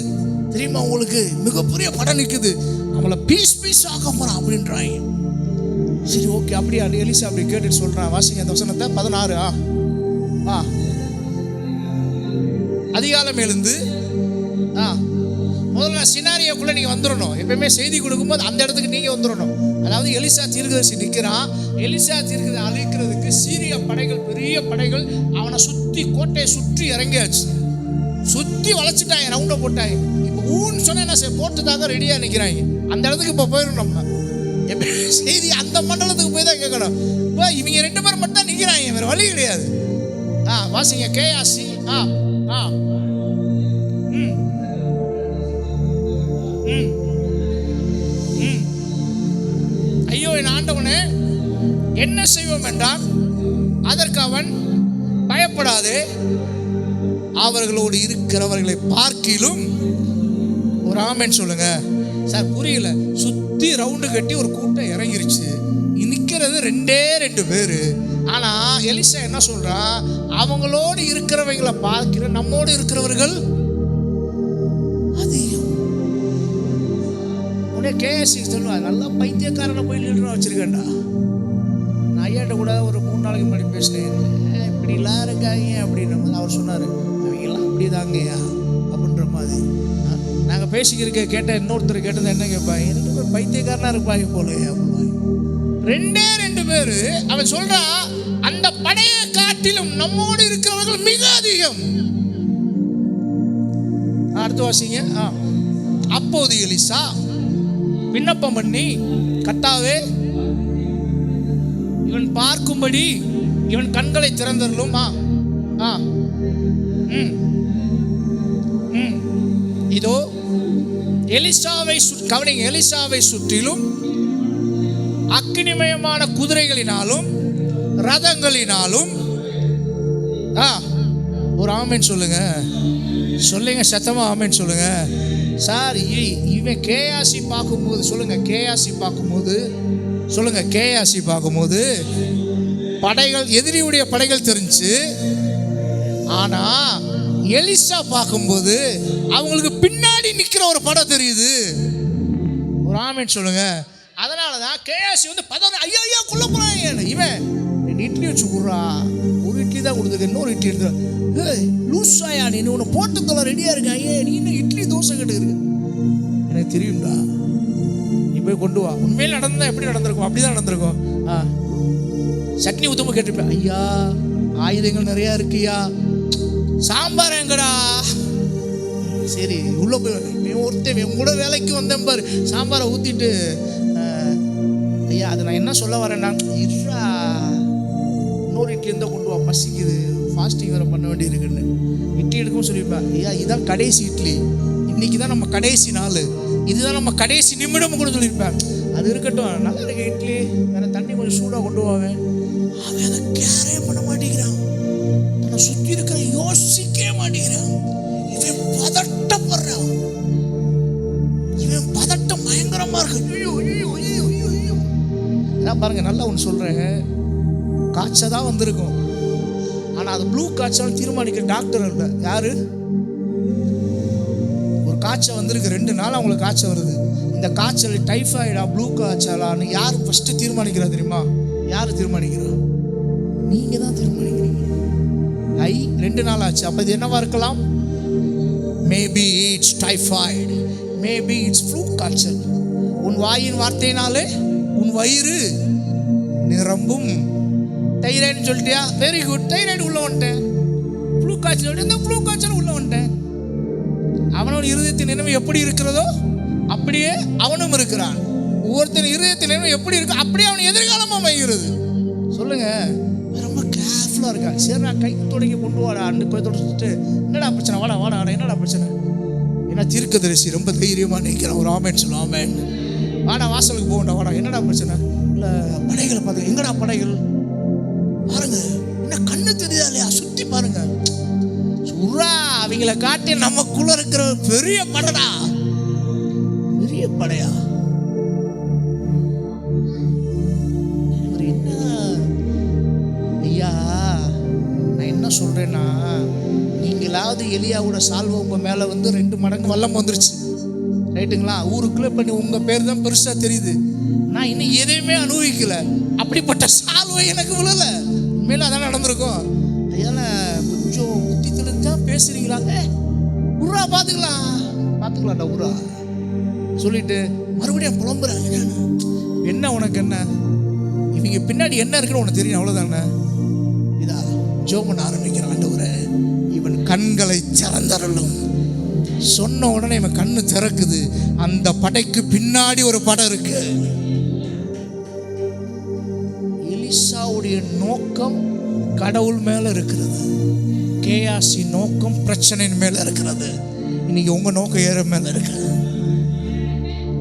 தெரியுமா உங்களுக்கு, மிகப்பெரிய படம் நிற்குது, நம்மளை பீஸ் ஆக்க போகிறான் அப்படின்றாங்க. சரி ஓகே அப்படியா எலிசா அப்படி கேட்டுட்டு சொல்கிறான். வாசிங்க அந்த வசனத்தை 16. ஆ அதிகாலம் எழுந்து முதல்ல சினாரியோக்குள்ளே நீங்கள் வந்துடணும். எப்பயுமே செய்தி கொடுக்கும்போது அந்த இடத்துக்கு நீங்கள் வந்துடணும். அதாவது எலிசா தீர்க்கதரிசி நிற்கிறான். எலிசா தீர்க்கதரிசி அழிக்கிறதுக்கு சீரிய படைகள், பெரிய படைகள் அவனை சுற்றி, கோட்டையை சுற்றி இறங்கியாச்சு. சுற்றி வளைச்சிட்டாங்க, ரவுண்டை போட்டாங்க. இப்போ ஊன்னு சொன்னால் என்ன போட்டு தாங்க ரெடியாக நிற்கிறாங்க. அந்த இடத்துக்கு இப்போ போயிடும். நம்ம எப்போ செய்தி அந்த மண்டலத்துக்கு போய் தான் கேட்கணும். இப்போ இவங்க 2 பேர் மட்டும் தான் நிற்கிறாங்க, வேறு வழி கிடையாது. வாசிங்க கேயாசி. ம் ம் ம் ஐயோ என் ஆண்டவனே என்ன செய்வோம் என்றான். அதற்கு அவன் பயப்படாதே, அவர்களோடு இருக்கிறவர்களை பார்க்கிலும். ஒரு ஆமென் சொல்லுங்க சார். புரியல. சுற்றி ரவுண்டு கட்டி ஒரு கூட்டம் இறங்கிருச்சு. நிற்கிறது 2 பேர். ஆனால் எலிசா என்ன சொல்றா, அவங்களோடு இருக்கிறவங்களை பார்க்கிற நம்மோடு இருக்கிறவர்கள் அதிகம். உடனே கேஎஸ்சி சொல்லுவா, நல்லா பைத்தியக்காரனை போய் லீடராக வச்சிருக்கேன்டா. நான் ஐயாட்ட கூட ஒரு 3 நாளைக்கு முன்னாடி பேசினேன். இப்படிலாம் இருக்காங்க அப்படின்னு அவர் சொன்னார். அவங்கெல்லாம் அப்படி தாங்கய்யா அப்படின்ற மாதிரி. நாங்கள் பேசிக்கிறக்க கேட்ட இன்னொருத்தர் கேட்டது என்ன கேட்பாங்க, 2 பேர் பைத்தியக்காரனாக இருப்பாங்க போல அப்படிவாங்க. 2 பேர். அவன் சொல்றான், அந்த படையை காட்டிலும் நம்மோடு இருக்கிறவர்கள் மிக அதிகம். அடுத்து வாசிங்க. அப்போது எலிசா விண்ணப்பம் பண்ணி, கர்த்தாவே இவன் பார்க்கும்படி இவன் கண்களை திறந்தருளும். இதோ எலிசாவை கவனிங்க, எலிசாவை சுற்றிலும் அக்கினிமயமான குதிரைகளினாலும் ரதங்களினாலும். ஒரு ஆமென் சொல்லுங்க. சொல்லுங்க சத்தமா ஆமென் சொல்லுங்க சார். இவன் கேயாசி பார்க்கும்போது சொல்லுங்க, கேயாசி பார்க்கும்போது சொல்லுங்க, கேயாசி பார்க்கும்போது படைகள், எதிரியுடைய படைகள் தெரிஞ்சு. ஆனா எலிசா பார்க்கும்போது அவங்களுக்கு பின்னாடி நிற்கிற ஒரு படம் தெரியுது. ஒரு ஆமென் சொல்லுங்க. அதனால தான் கேஎஸ்சி வந்து ஐயா கொல்ல போறாங்க. இவன் 2 இட்லி வச்சு கொடுறா, ஒரு இட்லி தான் கொடுத்துருக்கு, இன்னொரு இட்லி எடுத்து லூஸாயா நீ உன்னை போட்டுக்கொள்ள ரெடியாக இருக்காங்க, நீ இன்னும் இட்லி தோசை கேட்டுருக்கு. எனக்கு தெரியும்டா, நீ போய் கொண்டு வா. உண்மையில் நடந்தா எப்படி நடந்திருக்கும்? அப்படிதான் நடந்திருக்கும். சட்னி ஊத்தமும் கேட்டிருப்பேன். ஐயா ஆயுதங்கள் நிறையா இருக்குயா, சாம்பார் எங்கடா? சரி உள்ள போய் ஒருத்தன் கூட வேலைக்கு வந்தேன் பாரு, சாம்பாரை ஊற்றிட்டு, ஐயா அது நான் என்ன சொல்ல வரேன்னா, இருடா இன்னொரு இட்லி இருந்தால் கொண்டு வா, பசிக்குது, ஃபாஸ்டிங் வேறு பண்ண வேண்டியிருக்குன்னு. இட்லி எடுக்கவும் சொல்லியிருப்பேன். ஐயா இதுதான் கடைசி இட்லி, இன்றைக்கி தான் நம்ம கடைசி நாள், இதுதான் நம்ம கடைசி நிமிடம் கூட சொல்லியிருப்பேன். அது இருக்கட்டும், நல்லா இருக்க இட்லி, வேறு தண்ணி கொஞ்சம் சூடாக கொண்டு வாவேன். அவன் அதை கேரே பண்ண மாட்டேங்கிறான், தன்னை சுற்றி இருக்கிற யோசிக்கவே மாட்டேங்கிறான். இவன் பதட்டப்படுறான், இவன் பதட்டம் பயங்கரமாக இருக்கு. ஐயோ ஐயோ ஐயோ ஐயோ ஐயோ. அதான் பாருங்க, நல்லா ஒன்று சொல்கிறேன், காய்ச்சல் தான் வந்திருக்கும், ஆனால் அது ப்ளூ காய்ச்சல் தீர்மானிக்கிற டாக்டர் இல்லை. யாரு? ஒரு காய்ச்சல் வந்திருக்கு, 2 நாள் அவங்களுக்கு காய்ச்சல் வருது. இந்த காய்ச்சல் டைஃபாய்டா ப்ளூ காய்ச்சலான்னு யார் ஃபஸ்ட்டு தீர்மானிக்கிறா தெரியுமா? யார் தீர்மானிக்கிறா? நீங்கள் தான் தீர்மானிக்கிறீங்க. 2 நாள் ஆச்சு. அப்போ இது என்னவா இருக்கலாம்? Maybe it's typhoid, maybe it's flu காய்ச்சல். உன் வாயின் வார்த்தையினாலே உன் வயிறு நிரம்பும். தைராய்டுன்னு சொல்லிட்டியா? வெரி குட், தைராய்டு உள்ள வந்துட்டேன். ஃப்ளூ காய்ச்சல், இந்த ஃப்ளூ காய்ச்சல் உள்ள வந்துட்டேன். அவனோட இருதயத்தின் நினைவு எப்படி இருக்கிறதோ அப்படியே அவனும் இருக்கிறான். ஒவ்வொருத்தன் இருதயத்தின் நினைவு எப்படி இருக்கு அப்படியே அவன் எதிர்காலமாக அமைகிறது. சொல்லுங்க, ரொம்ப கேர்ஃபுல்லாக இருக்கா. சரி, நான் கை தொடங்கி கொண்டு வாடா, அண்டு போய் தொடச்சிட்டு என்னடா பிரச்சனை, வாடா வாடா வாடா, என்னடா பிரச்சனை? ஏன்னா தீர்க்கதரிசி ரொம்ப தைரியமாக நிற்கிறான். ஒரு ஆமேன் சொல்லுவான். ஆமேன். வாடா வாசலுக்கு போகண்டா, வாடா, என்னடா பிரச்சனை? இல்லை படைகளை பார்த்து, எங்கடா படைகள் பாருங்க, என்ன கண்ணு தெரியுதா இல்லையா? சுற்றி பாருங்க. சுறா அவங்கள காட்டி நமக்குள்ள இருக்கிற பெரிய படடா, பெரிய படையா. என்ன ஐயா, நான் என்ன சொல்றேன்னா, நீங்களாவது எலியாவோட சால்வை உங்க மேல வந்து 2 மடங்கு வல்லம் வந்துருச்சு, ரைட்டுங்களா? ஊருக்குள்ள பண்ணி உங்க பேர் தான் பெருசா தெரியுது. நான் இன்னும் எதையுமே அனுபவிக்கல. அப்படிப்பட்ட சால்வை எனக்கு விழல. உண்மையில அதான் நடந்திருக்கும். ஐயா கொஞ்சம் புத்தி தெரிஞ்சா பேசுறீங்களா? உர்ரா பார்த்துக்கலாம்டா உர்ரா சொல்லிட்டு மறுபடியும் புலம்புறாங்க. என்ன உனக்கு என்ன? இவங்க பின்னாடி என்ன இருக்குன்னு உனக்கு தெரியும், அவ்வளோதானே. இதா ஜெபம் பண்ண ஆரம்பிக்கிறான். ஆண்டவரே, இவன் கண்களை திறந்தருளும். சொன்ன உடனே இவன் கண்ணு திறக்குது. அந்த படைக்கு பின்னாடி ஒரு படம் இருக்கு. எலிசாவுடைய நோக்கம் கடவுள் மேல இருக்கிறது. கேயாசி நோக்கம் பிரச்சனையின் மேல இருக்கிறது. இன்னைக்கு உங்க நோக்கம் ஏற மேல இருக்கு.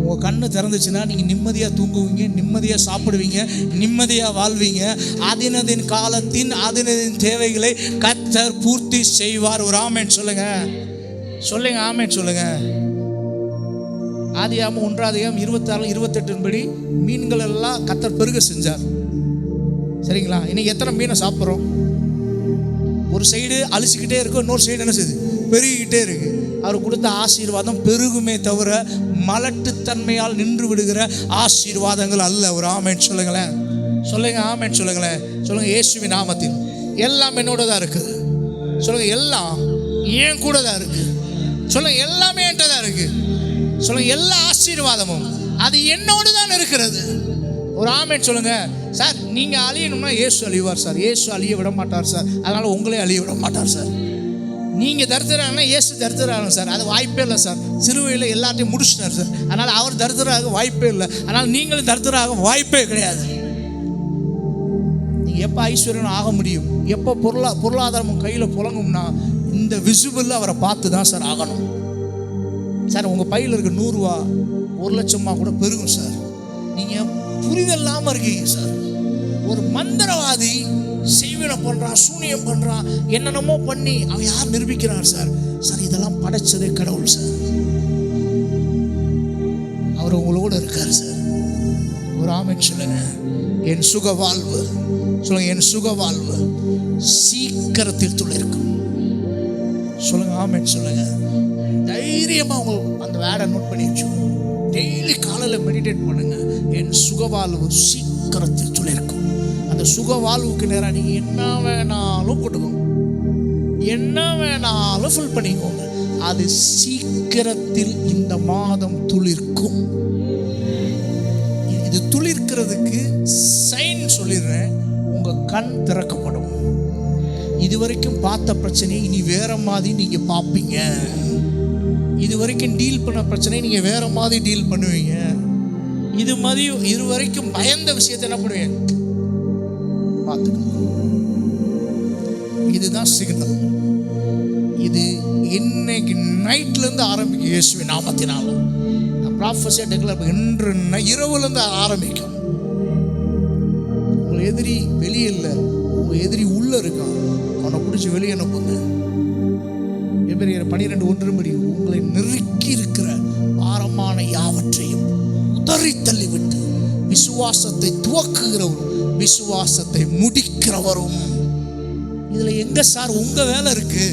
உங்க கண்ணு திறந்துச்சுன்னா நீங்க நிம்மதியா தூங்குவீங்க, நிம்மதியா சாப்பிடுவீங்க, நிம்மதியா வாழ்வீங்க. அதினதின் காலத்தின் அதினதின் தேவைகளை கர்த்தர் பூர்த்தி செய்வார். ஒரு ஆமென் சொல்லுங்க, சொல்லுங்க, ஆமென் சொல்லுங்க. ஆதியாகமம் 1:26-28 படி மீன்கள் எல்லாம் கர்த்தர் பெருக செஞ்சார். சரிங்களா? இன்னைக்கு எத்தனை மீனை சாப்பிட்றோம்? ஒரு சைடு அழிச்சிக்கிட்டே இருக்கும், இன்னொரு சைடு என்ன செய்யுது? பெருகிக்கிட்டே இருக்கு. அவர் கொடுத்த ஆசீர்வாதம் பெருகுமே தவிர மலட்டுத்தன்மையால் நின்று விடுகிற ஆசீர்வாதங்கள் அல்ல. ஒரு ஆமென் சொல்லுங்களேன், சொல்லுங்க, ஆமென் சொல்லுங்களேன், சொல்லுங்க. இயேசுவின் நாமத்தில் எல்லாம் என்னோட தான் இருக்குது. சொல்லுங்க, எல்லாம் ஏன் கூட தான் இருக்கு. சொல்லுங்க, எல்லாமே என்கிட்ட தான் இருக்கு. சொல்லுங்க, எல்லா ஆசீர்வாதமும் அது என்னோடு தான் இருக்கிறது. ஒரு ஆமென் சொல்லுங்க. சார், நீங்க அழியணும்னா இயேசு அழிவார் சார். இயேசு அழிய விட மாட்டார் சார். அதனால உங்களே அழிய விட மாட்டார் சார். நீங்க தரித்திராங்கன்னா இயேசு தரித்திராகும் சார். அது வாய்ப்பே இல்லை சார். சிறுவையில் எல்லாத்தையும் முடிச்சிட்டார் சார். அதனால அவர் தரித்திராக வாய்ப்பே இல்லை. அதனால நீங்களும் தரித்திராக வாய்ப்பே கிடையாது. நீங்க எப்போ ஐஸ்வர்யம் ஆக முடியும்? எப்போ பொருளாதாரம் கையில் புழங்கும்னா இந்த விசிபிள் அவரை பார்த்து தான் சார் ஆகணும். சார், உங்க பையில் இருக்க 100 ரூபா 1 லட்சமா கூட பெருகும் சார். நீங்க புரிதல் இல்லாமல் இருக்கீங்க சார். ஒரு மந்திரவாதி செய்வினை பண்றான், சூனியம் பண்றான், என்னென்னமோ பண்ணி அவன் யார் நிரூபிக்கிறார் சார்? சார், இதெல்லாம் படைச்சதே கடவுள் சார். அவர் உங்களோட இருக்கார் சார். ஒரு ஆமென் சொல்லுங்க. என் சுக வாழ்வு, சொல்லுங்க, என் சுக வாழ்வு சீக்கிரத்தில் துளிர்க்கும். சொல்லுங்க, ஆமென் சொல்லுங்க. தைரியமா உங்க அந்த வேடை நோட் பண்ணி வச்சுக்கோங்க. டெய்லி காலையில் மெடிடேட் பண்ணுங்க. என் சுகவாழ்வு சீக்கிரத்தில் துளிர்க்கும். அந்த சுகவாழ்வுக்கு நேரம் நீங்க என்ன வேணாலும் போட்டுக்கோங்க, என்ன வேணாலும் ஃபில் பண்ணிக்கோங்க. அது சீக்கிரத்தில் இந்த மாதம் துளிர்க்கும். இது துளிர்க்கிறதுக்கு சைன் சொல்லிடுறேன். உங்க கண் திறக்கப்படும். இதுவரைக்கும் பார்த்த பிரச்சனையை இனி வேற மாதிரி நீங்க பார்ப்பீங்க. இது வரைக்கும் டீல் பண்ண பிரச்சனையை நீங்க வேற மாதிரி டீல் பண்ணுவீங்க. இது வரைக்கும் பயந்த விஷயத்தை என்ன பண்ணுவீங்க? பார்த்துக்கலாம். இதுதான் சிக்னல். இது இன்னைக்கு நைட்ல இருந்து ஆரம்பிக்கும். இயேசுவின் நாமத்தினால நான் ப்ராஃபஸியா டிக்ளேர் இன்று இரவுல இருந்து ஆரம்பிக்கும். உங்கள் எதிரி வெளியே இல்லை, உங்க எதிரி உள்ள இருக்கான். அவனை பிடிச்சி வெளியே அனுப்புங்க. எபிரேயர் 12:1 படி உங்களை நெருக்கி இருக்கிற பாரமான யாவற்றையும் உதறி தள்ளிவிட்டு விசுவாசத்தை துவக்குகிறவரும் விசுவாசத்தை முடிக்கிறவரும். இதுல எங்க சார் உங்க வேலை இருக்கு?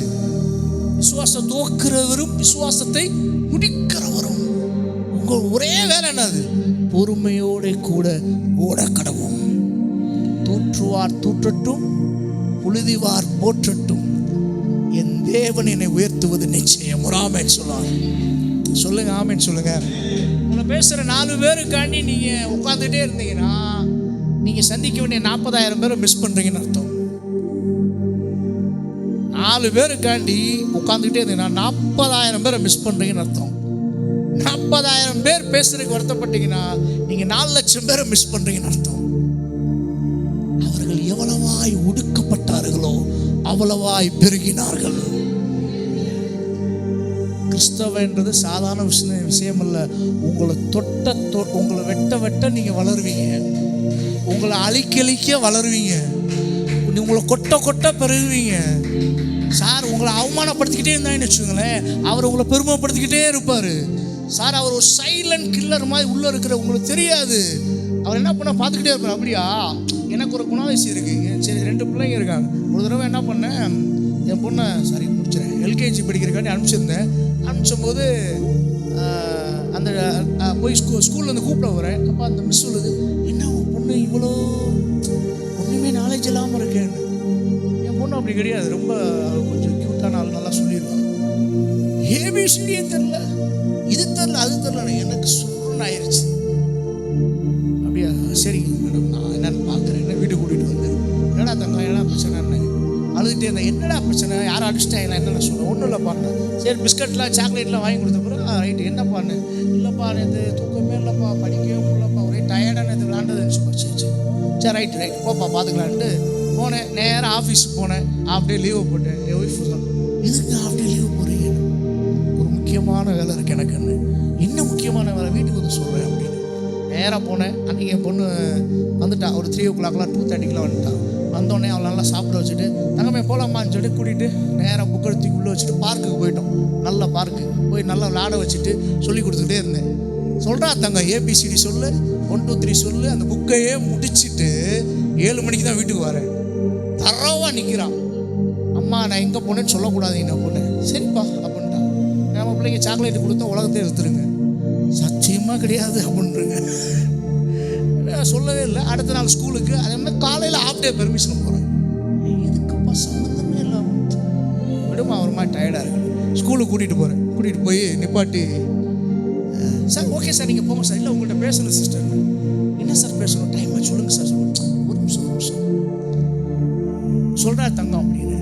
விசுவாசம் துவக்கிறவரும் விசுவாசத்தை முடிக்கிறவரும். உங்கள் ஒரே வேலை என்னது? பொறுமையோட கூட ஓட கடவும். தூற்றுவார் தூற்றட்டும், புழுதிவார் போற்றட்டும், என் தேவன் என்னை உயர்த்துவது நிச்சயம். ஒரு ஆமென் சொல்லுவாங்க. சொல்லுங்க, ஆமென் சொல்லுங்க. உங்களை பேசுகிற 4 பேருக்காண்டி நீங்கள் உட்காந்துட்டே இருந்தீங்கன்னா நீங்கள் சந்திக்க வேண்டிய 40,000 பேரை மிஸ் பண்ணுறீங்கன்னு அர்த்தம். 4 பேருக்காண்டி உட்காந்துக்கிட்டே இருந்தீங்கன்னா 40,000 பேரை மிஸ் பண்ணுறீங்கன்னு அர்த்தம். 40,000 பேர் பேசுறதுக்கு வருத்தப்பட்டீங்கன்னா நீங்கள் 4 லட்சம் பேரை மிஸ் பண்ணுறீங்கன்னு அர்த்தம். அவர்கள் எவ்வளவாய் ஒடுக்கப்பட்டார்களோ அவ்வளவாய் பெருகினார்கள். கிறிஸ்தவன்றது சாதாரண விஷயம் அல்ல. உங்களை உங்களை வெட்ட நீங்கள் வளருவீங்க. உங்களை அழிக்க வளருவீங்க. உங்களை கொட்ட பெருகுவீங்க. சார் உங்களை அவமானப்படுத்திக்கிட்டே இருந்தாங்கன்னு வச்சுக்கோங்களேன், அவர் உங்களை பெருமைப்படுத்திக்கிட்டே இருப்பார். சார் அவர் ஒரு சைலண்ட் கில்லர் மாதிரி உள்ளே இருக்கிற உங்களுக்கு தெரியாது. அவர் என்ன பண்ண பார்த்துக்கிட்டே இருப்பார். அப்படியா, எனக்கு ஒரு குணாதிசயம் இருக்குது. சரி, 2 பிள்ளைங்க இருக்காங்க. ஒரு தடவை என்ன பண்ணேன், என் பொண்ணை சரி முடிச்சிடறேன் எல்கேஜி படிக்கிறக்காண்டி அனுப்பிச்சிருந்தேன். அனுப்பிச்சும்போது அந்த போய் ஸ்கூல்லேருந்து கூப்பிட வரேன். அப்போ அந்த மிஸ் சொல்லுது, என்ன உன் பொண்ணு இவ்வளோ ஒன்றுமே நாலேஜ் இல்லாமல் இருக்கேன்னு. என் பொண்ணு அப்படி கிடையாது, ரொம்ப கொஞ்சம் க்யூட்டான ஆள், நல்லா சொல்லிடுவான். ஏபிசிடியே தெரில, இது தெரில, அது தெரில. எனக்கு சொல்லுன்னு ஆயிடுச்சு. அப்படியா, சரி மேடம், நான் என்னென்னு பார்க்குறேன். என்ன வீட்டுக்கு கூட்டிகிட்டு வந்து, என்னடா தங்கம், என்னடா பிரச்சனைன்னு அழுதுகிட்டே இருந்தேன். என்னடா பிரச்சனை, யாரும் அடிச்சிட்டாங்களா, என்னென்ன சொன்னேன். ஒன்றும் இல்லை பாருங்க. சரி, பிஸ்கட்லாம் சாக்லேட்லாம் வாங்கி கொடுத்த பிறகு ரைட்டு என்ன பண்ணு, இல்லைப்பா இது தூக்கமே இல்லைப்பா, படிக்கவே முடியலப்பா, ஒரே டயர்டான இது விளாண்டதுன்னு சொல்லிச்சு. சரி ரைட்டு போப்பா பார்த்துக்கலான்ட்டு போனேன். நேராக ஆஃபீஸுக்கு போனேன். ஹாஃப் டே லீவை போட்டேன். என் ஒய்ஃப் தான், இதுக்கு ஹாஃப் டே லீவு போகிறீங்க, ஒரு முக்கியமான வேலை இருக்குது எனக்குன்னு. என்ன முக்கியமான வேலை, வீட்டுக்கு வந்து சொல்கிறேன் அப்படின்னு நேராக போனேன். அன்றைக்கி என் பொண்ணு வந்துட்டான். ஒரு 3 o'clock 2:30 வந்துட்டான். வந்தோடனே அவளை நல்லா சாப்பிட வச்சுட்டு, தங்கமே போகலாமான்னு சொல்லிட்டு கூட்டிகிட்டு நேராக புக்கை தூக்கி உள்ளே வச்சுட்டு பார்க்குக்கு போயிட்டோம். நல்ல பார்க்கு போய் நல்லா விளாட வச்சுட்டு சொல்லி கொடுத்துக்கிட்டே இருந்தேன். சொல்கிறா தங்க ஏபிசிடி சொல்லு, 1 2 3 சொல்லு. அந்த புக்கையே முடிச்சுட்டு 7 மணிக்கு தான் வீட்டுக்கு வரேன். தரவாக நிற்கிறான். அம்மா நான் எங்கே போனேன்னு சொல்லக்கூடாது என்ன பொண்ணு. சரிப்பா அப்படின்ட்டான். நம்ம பிள்ளைங்க சாக்லேட்டு கொடுத்தா உலகத்தை எடுத்துருங்க. சத்தியமாக கிடையாது அப்படின்றங்க. சொல்லவே இல்லை. அடுத்த நாள் ஸ்கூலுக்கு அதே மாதிரி காலையில் ஹாஃப் டே பெர்மிஷன் போகிறேன். எதுக்குப்பா சம்மந்தமே இல்லாமல் விடுமா, ஒரு மாதிரி டயர்டாக இருக்கு. ஸ்கூலுக்கு கூட்டிகிட்டு போய் நிப்பாட்டி, சார் ஓகே சார் நீங்கள் போங்க சார். இல்லை உங்கள்கிட்ட பேசணும் சிஸ்டர். என்ன சார் பேசணும், டைம் சொல்லுங்கள் சார். சொல்லுங்கள், ஒரு நிமிஷம் சொல்கிறா தங்கம் அப்படின்னு.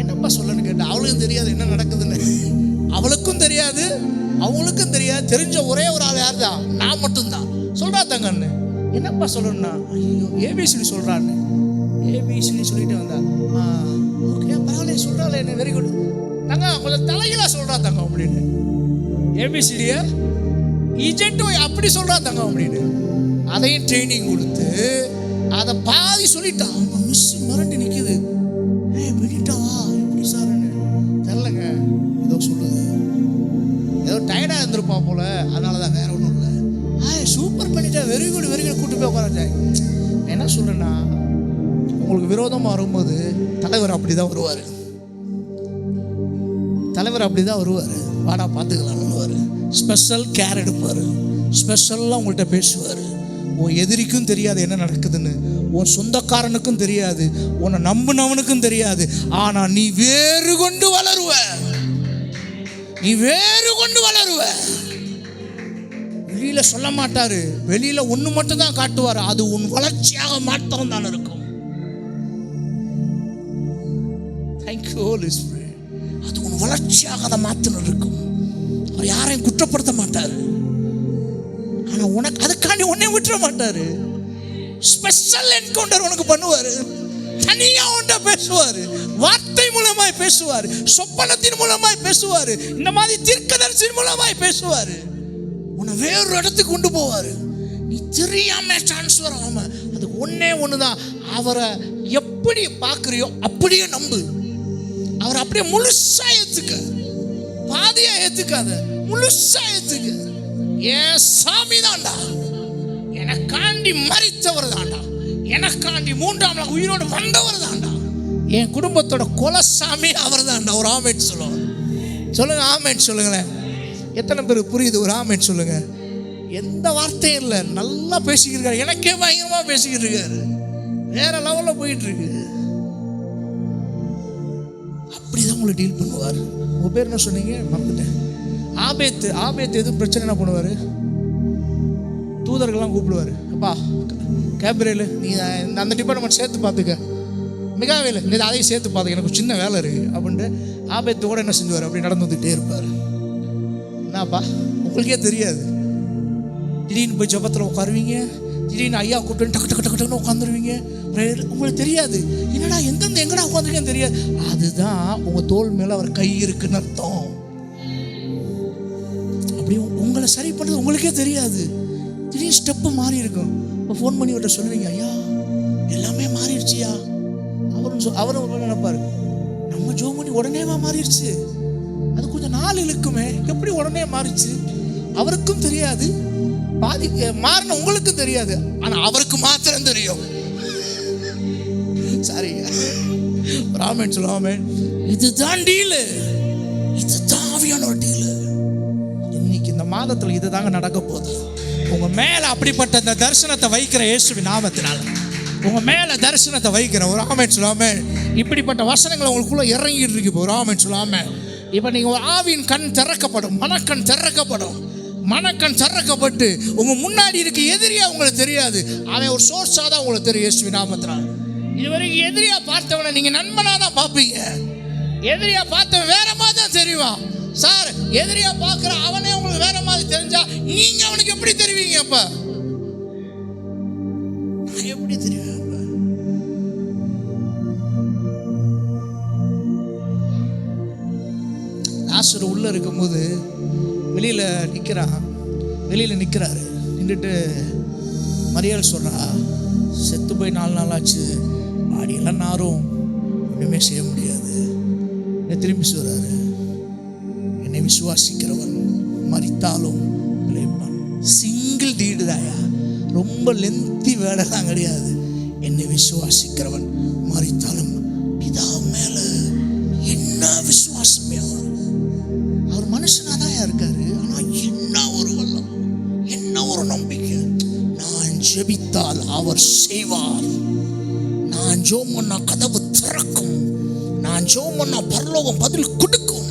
என்னப்பா சொல்லணும்னு கேட்டேன். அவளுக்கும் தெரியாது என்ன நடக்குதுன்னு, அவளுக்கும் தெரியாது அவங்களுக்கும் தெரியாது. தெரிஞ்ச ஒரே ஒரு ஆள் யார் தான், நான் மட்டும்தான். சொல்கிறா தங்கன்னு. என்னப்பா சொல்லணும்னா, ஐயோ ஏபிசிடி சொல்கிறான்னு. ஏபிசிடி சொல்லிட்டு வந்தா, ஓகே பரவாயில்ல சொல்கிறாள் என்ன, வெரி குட் தங்க, கொஞ்சம் தலைகளாக சொல்கிறா தங்கம் அப்படின்னு. ஏபிசிடியை இஜென்ட்டு அப்படி சொல்கிறா தங்கம் அப்படின்னு. அதையும் ட்ரைனிங் கொடுத்து அதை பாதி சொல்லிட்டான். அவங்க மிஸ் மிரட்டி நிற்கிது. பண்ணிட்டாவா எப்படி சார்ன்னு தெரிலங்க, ஏதோ சொல்லுது, ஏதோ டயர்டாக இருந்திருப்பா போல, அதனால தான், வேற ஒன்றும் இல்லை. சூப்பர் பண்ணிட்டா, வெரி குட் கூட்டு போய் உட்காராச்சாய். என்ன சொல்கிறேன்னா, உங்களுக்கு விரோதமாக வரும்போது தலைவர் அப்படி தான் வருவார். வாடா பார்த்துக்கலாம்னுவார். ஸ்பெஷல் கேர் எடுப்பார். ஸ்பெஷலாக உங்கள்கிட்ட பேசுவார். உன் எதிரிக்கும் தெரியாது என்ன நடக்குதுன்னு, உன் சொந்தக்காரனுக்கும் தெரியாது, உன்னை நம்பினவனுக்கும் தெரியாது. ஆனால் நீ வேறு கொண்டு வளருவ. வெளியில் சொல்ல மாட்டார். வெளியில் ஒன்று மட்டும் தான் காட்டுவார். அது உன் வளர்ச்சியாக மாற்றம் தான் இருக்கும். Thank you holy spirit. அது உன் வளர்ச்சியாக அதை மாற்றம் இருக்கும். அவர் யாரையும் குற்றப்படுத்த மாட்டார். ஆனால் உனக்கு அதுக்காண்டி உன்னை விட்டுற மாட்டார். ஸ்பெஷல் என்கவுண்டர் உனக்கு பண்ணுவார். தனியாக உன்ட பேசுவார். வார்த்தை மூலமாய் பேசுவார். சொப்பனத்தின் மூலமாய் பேசுவார். இந்த மாதிரி தீர்க்கதரிசியின் மூலமாய் பேசுவார். உன்னை வேறு இடத்துக்கு கொண்டு போவார். நீ தெரியாம டிரான்ஸ்ஃபர் ஆகாம. அதுக்கு ஒன்று தான், அவரை எப்படி பார்க்குறியோ அப்படியே நம்பு. அவர் அப்படியே முழுசா ஏற்றுக்க, பாதியா ஏற்றுக்காத, முழுசா ஏற்றுக்க. ஏன் சாமி தான்டா, எனக்காண்டி மரித்தவர் தான்டா, எனக்காண்டி 3ஆம் நாள் உயிரோடு வந்தவர் தான்டா, என் குடும்பத்தோட குலசாமி அவர் தான்டா. ஒரு ஆமென் சொல்லுங்க. ஆமென் சொல்லுங்களேன். எத்தனை பேர் புரியுது? ஒரு ஆமென் சொல்லுங்க. எந்த வார்த்தையும் இல்லை, நல்லா பேசிக்கிட்டு இருக்காரு. எனக்கே பயங்கரமாக பேசிக்கிட்டு இருக்காரு, வேற லெவலில் போயிட்டு இருக்கு. அப்படிதான் உங்களை டீல் பண்ணுவார். உங்கள் பேர் என்ன சொன்னீங்க? மறந்துட்டேன். ஆபேத்து எதுவும் பிரச்சனை என்ன பண்ணுவார்? தூதர்கள்லாம் கூப்பிடுவார். அப்பா கேப்ரியல், நீ அந்த டிபார்ட்மெண்ட் சேர்த்து பார்த்துக்க, மிகாவேல் நீ அதையும் சேர்த்து பார்த்துக்க, எனக்கு சின்ன வேலை இருக்குது அப்படின்ட்டு ஆபேத்தோடு என்ன செஞ்சுவார்? அப்படி நடந்து வந்துகிட்டே இருப்பார். என்னப்பா உங்களுக்கே தெரியாது, திடீர்னு போய் ஜபத்தில் உட்காருவீங்க, திடீர்னு ஐயா கூப்பிட்டு டக்கு டக்கு டக்குன்னு உட்காந்துருவீங்க. உங்களுக்கு தெரியாது என்னடா எங்கேருந்து எங்கடா உட்காந்துருக்கேன்னு தெரியாது. அதுதான் உங்கள் தோல் மேலே அவர் கை இருக்குன்னு அர்த்தம். அப்படி உங்களை சரி பண்ணுறது உங்களுக்கே தெரியாது. திடீர்னு ஸ்டெப்பு மாறி இருக்கும். இப்போ ஃபோன் பண்ணி விட்ட சொல்லுவீங்க, ஐயா எல்லாமே மாறிடுச்சியா. அவரும் ஒரு நினைப்பாரு, நம்ம ஜோ பண்ணி உடனேவா மாறிடுச்சு, அது கொஞ்சம் நாள் இழுக்குமே, எப்படி உடனே மாறிச்சு? அவருக்கும் தெரியாது, பாதி மாறின உங்களுக்கும் தெரியாது, ஆனால் அவருக்கு மாத்திரம் தெரியும். சாரி ராமன் சொல்லாம, இதுதான் டீலு, இதுதான் ஆவியான ஒரு டீலு. இன்னைக்கு இந்த மாதத்தில் இதுதாங்க நடக்க போகுது. உங்க மேல அப்படிப்பட்ட இந்த தரிசனத்தை வைக்கிற இயேசுவின் நாமத்தினால உங்க மேல தரிசனத்தை வைக்கிற ஒரு ஆமென் சொல்லாம, இப்படிப்பட்ட வசனங்கள் உங்களுக்குள்ள இறங்கிட்டு இருக்கு. இப்போ ஒரு ஆமென் சொல்லாம, இப்போ நீங்க ஆவியின் கண் திறக்கப்படும், மனக்கண் திறக்கப்படும். மனக்கண் திறக்கப்பட்டு உங்க முன்னாடி இருக்க எதிரியா உங்களுக்கு தெரியாது, அவன் ஒரு சோர்ஸா தான் உங்களுக்கு தெரியும். இயேசுவின் நாமத்தினால இதுவரைக்கும் எதிரியா பார்த்தவனை நீங்க நண்பனா தான் பார்ப்பீங்க. எதிரியா பார்த்தவன் வேற மாதிரி தான் தெரியும் சார். எதிரியா பார்க்குற அவனே உங்களுக்கு வேற மாதிரி தெரிஞ்சா நீங்க அவனுக்கு எப்படி தெரிவிங்க? அப்ப நான் எப்படி தெரியும்? லாசரு உள்ள இருக்கும்போது வெளியில நிற்கிறாரு. நின்றுட்டு மரியாள் சொல்றா, செத்து போய் 4 நாள் ஆச்சு, பாடியெல்லாம் நாரும், ஒன்றுமே செய்ய முடியாது. திரும்பி சொல்றாரு, என்னை விசுவாசிக்கிறவன் மரித்தாலும் பிழைப்பான். சிங்கிள் டீடு தாயா, ரொம்ப லென்த்தி வேடெல்லாம் கிடையாது. என்னை விசுவாசிக்கிறவன் மரித்தாலும் பிதா மேல என்ன விசுவாசமே. அவர் மனுஷனா தான் இருக்காரு, ஆனா என்ன ஒரு வல்லம், என்ன ஒரு நம்பிக்கை. நான் ஜெபித்தால் அவர் செய்வார், நான் ஜெபம் பண்ணா கதவு திறக்கும், நான் ஜெபம் பண்ணா பரலோகம் பதில் கொடுக்கும்.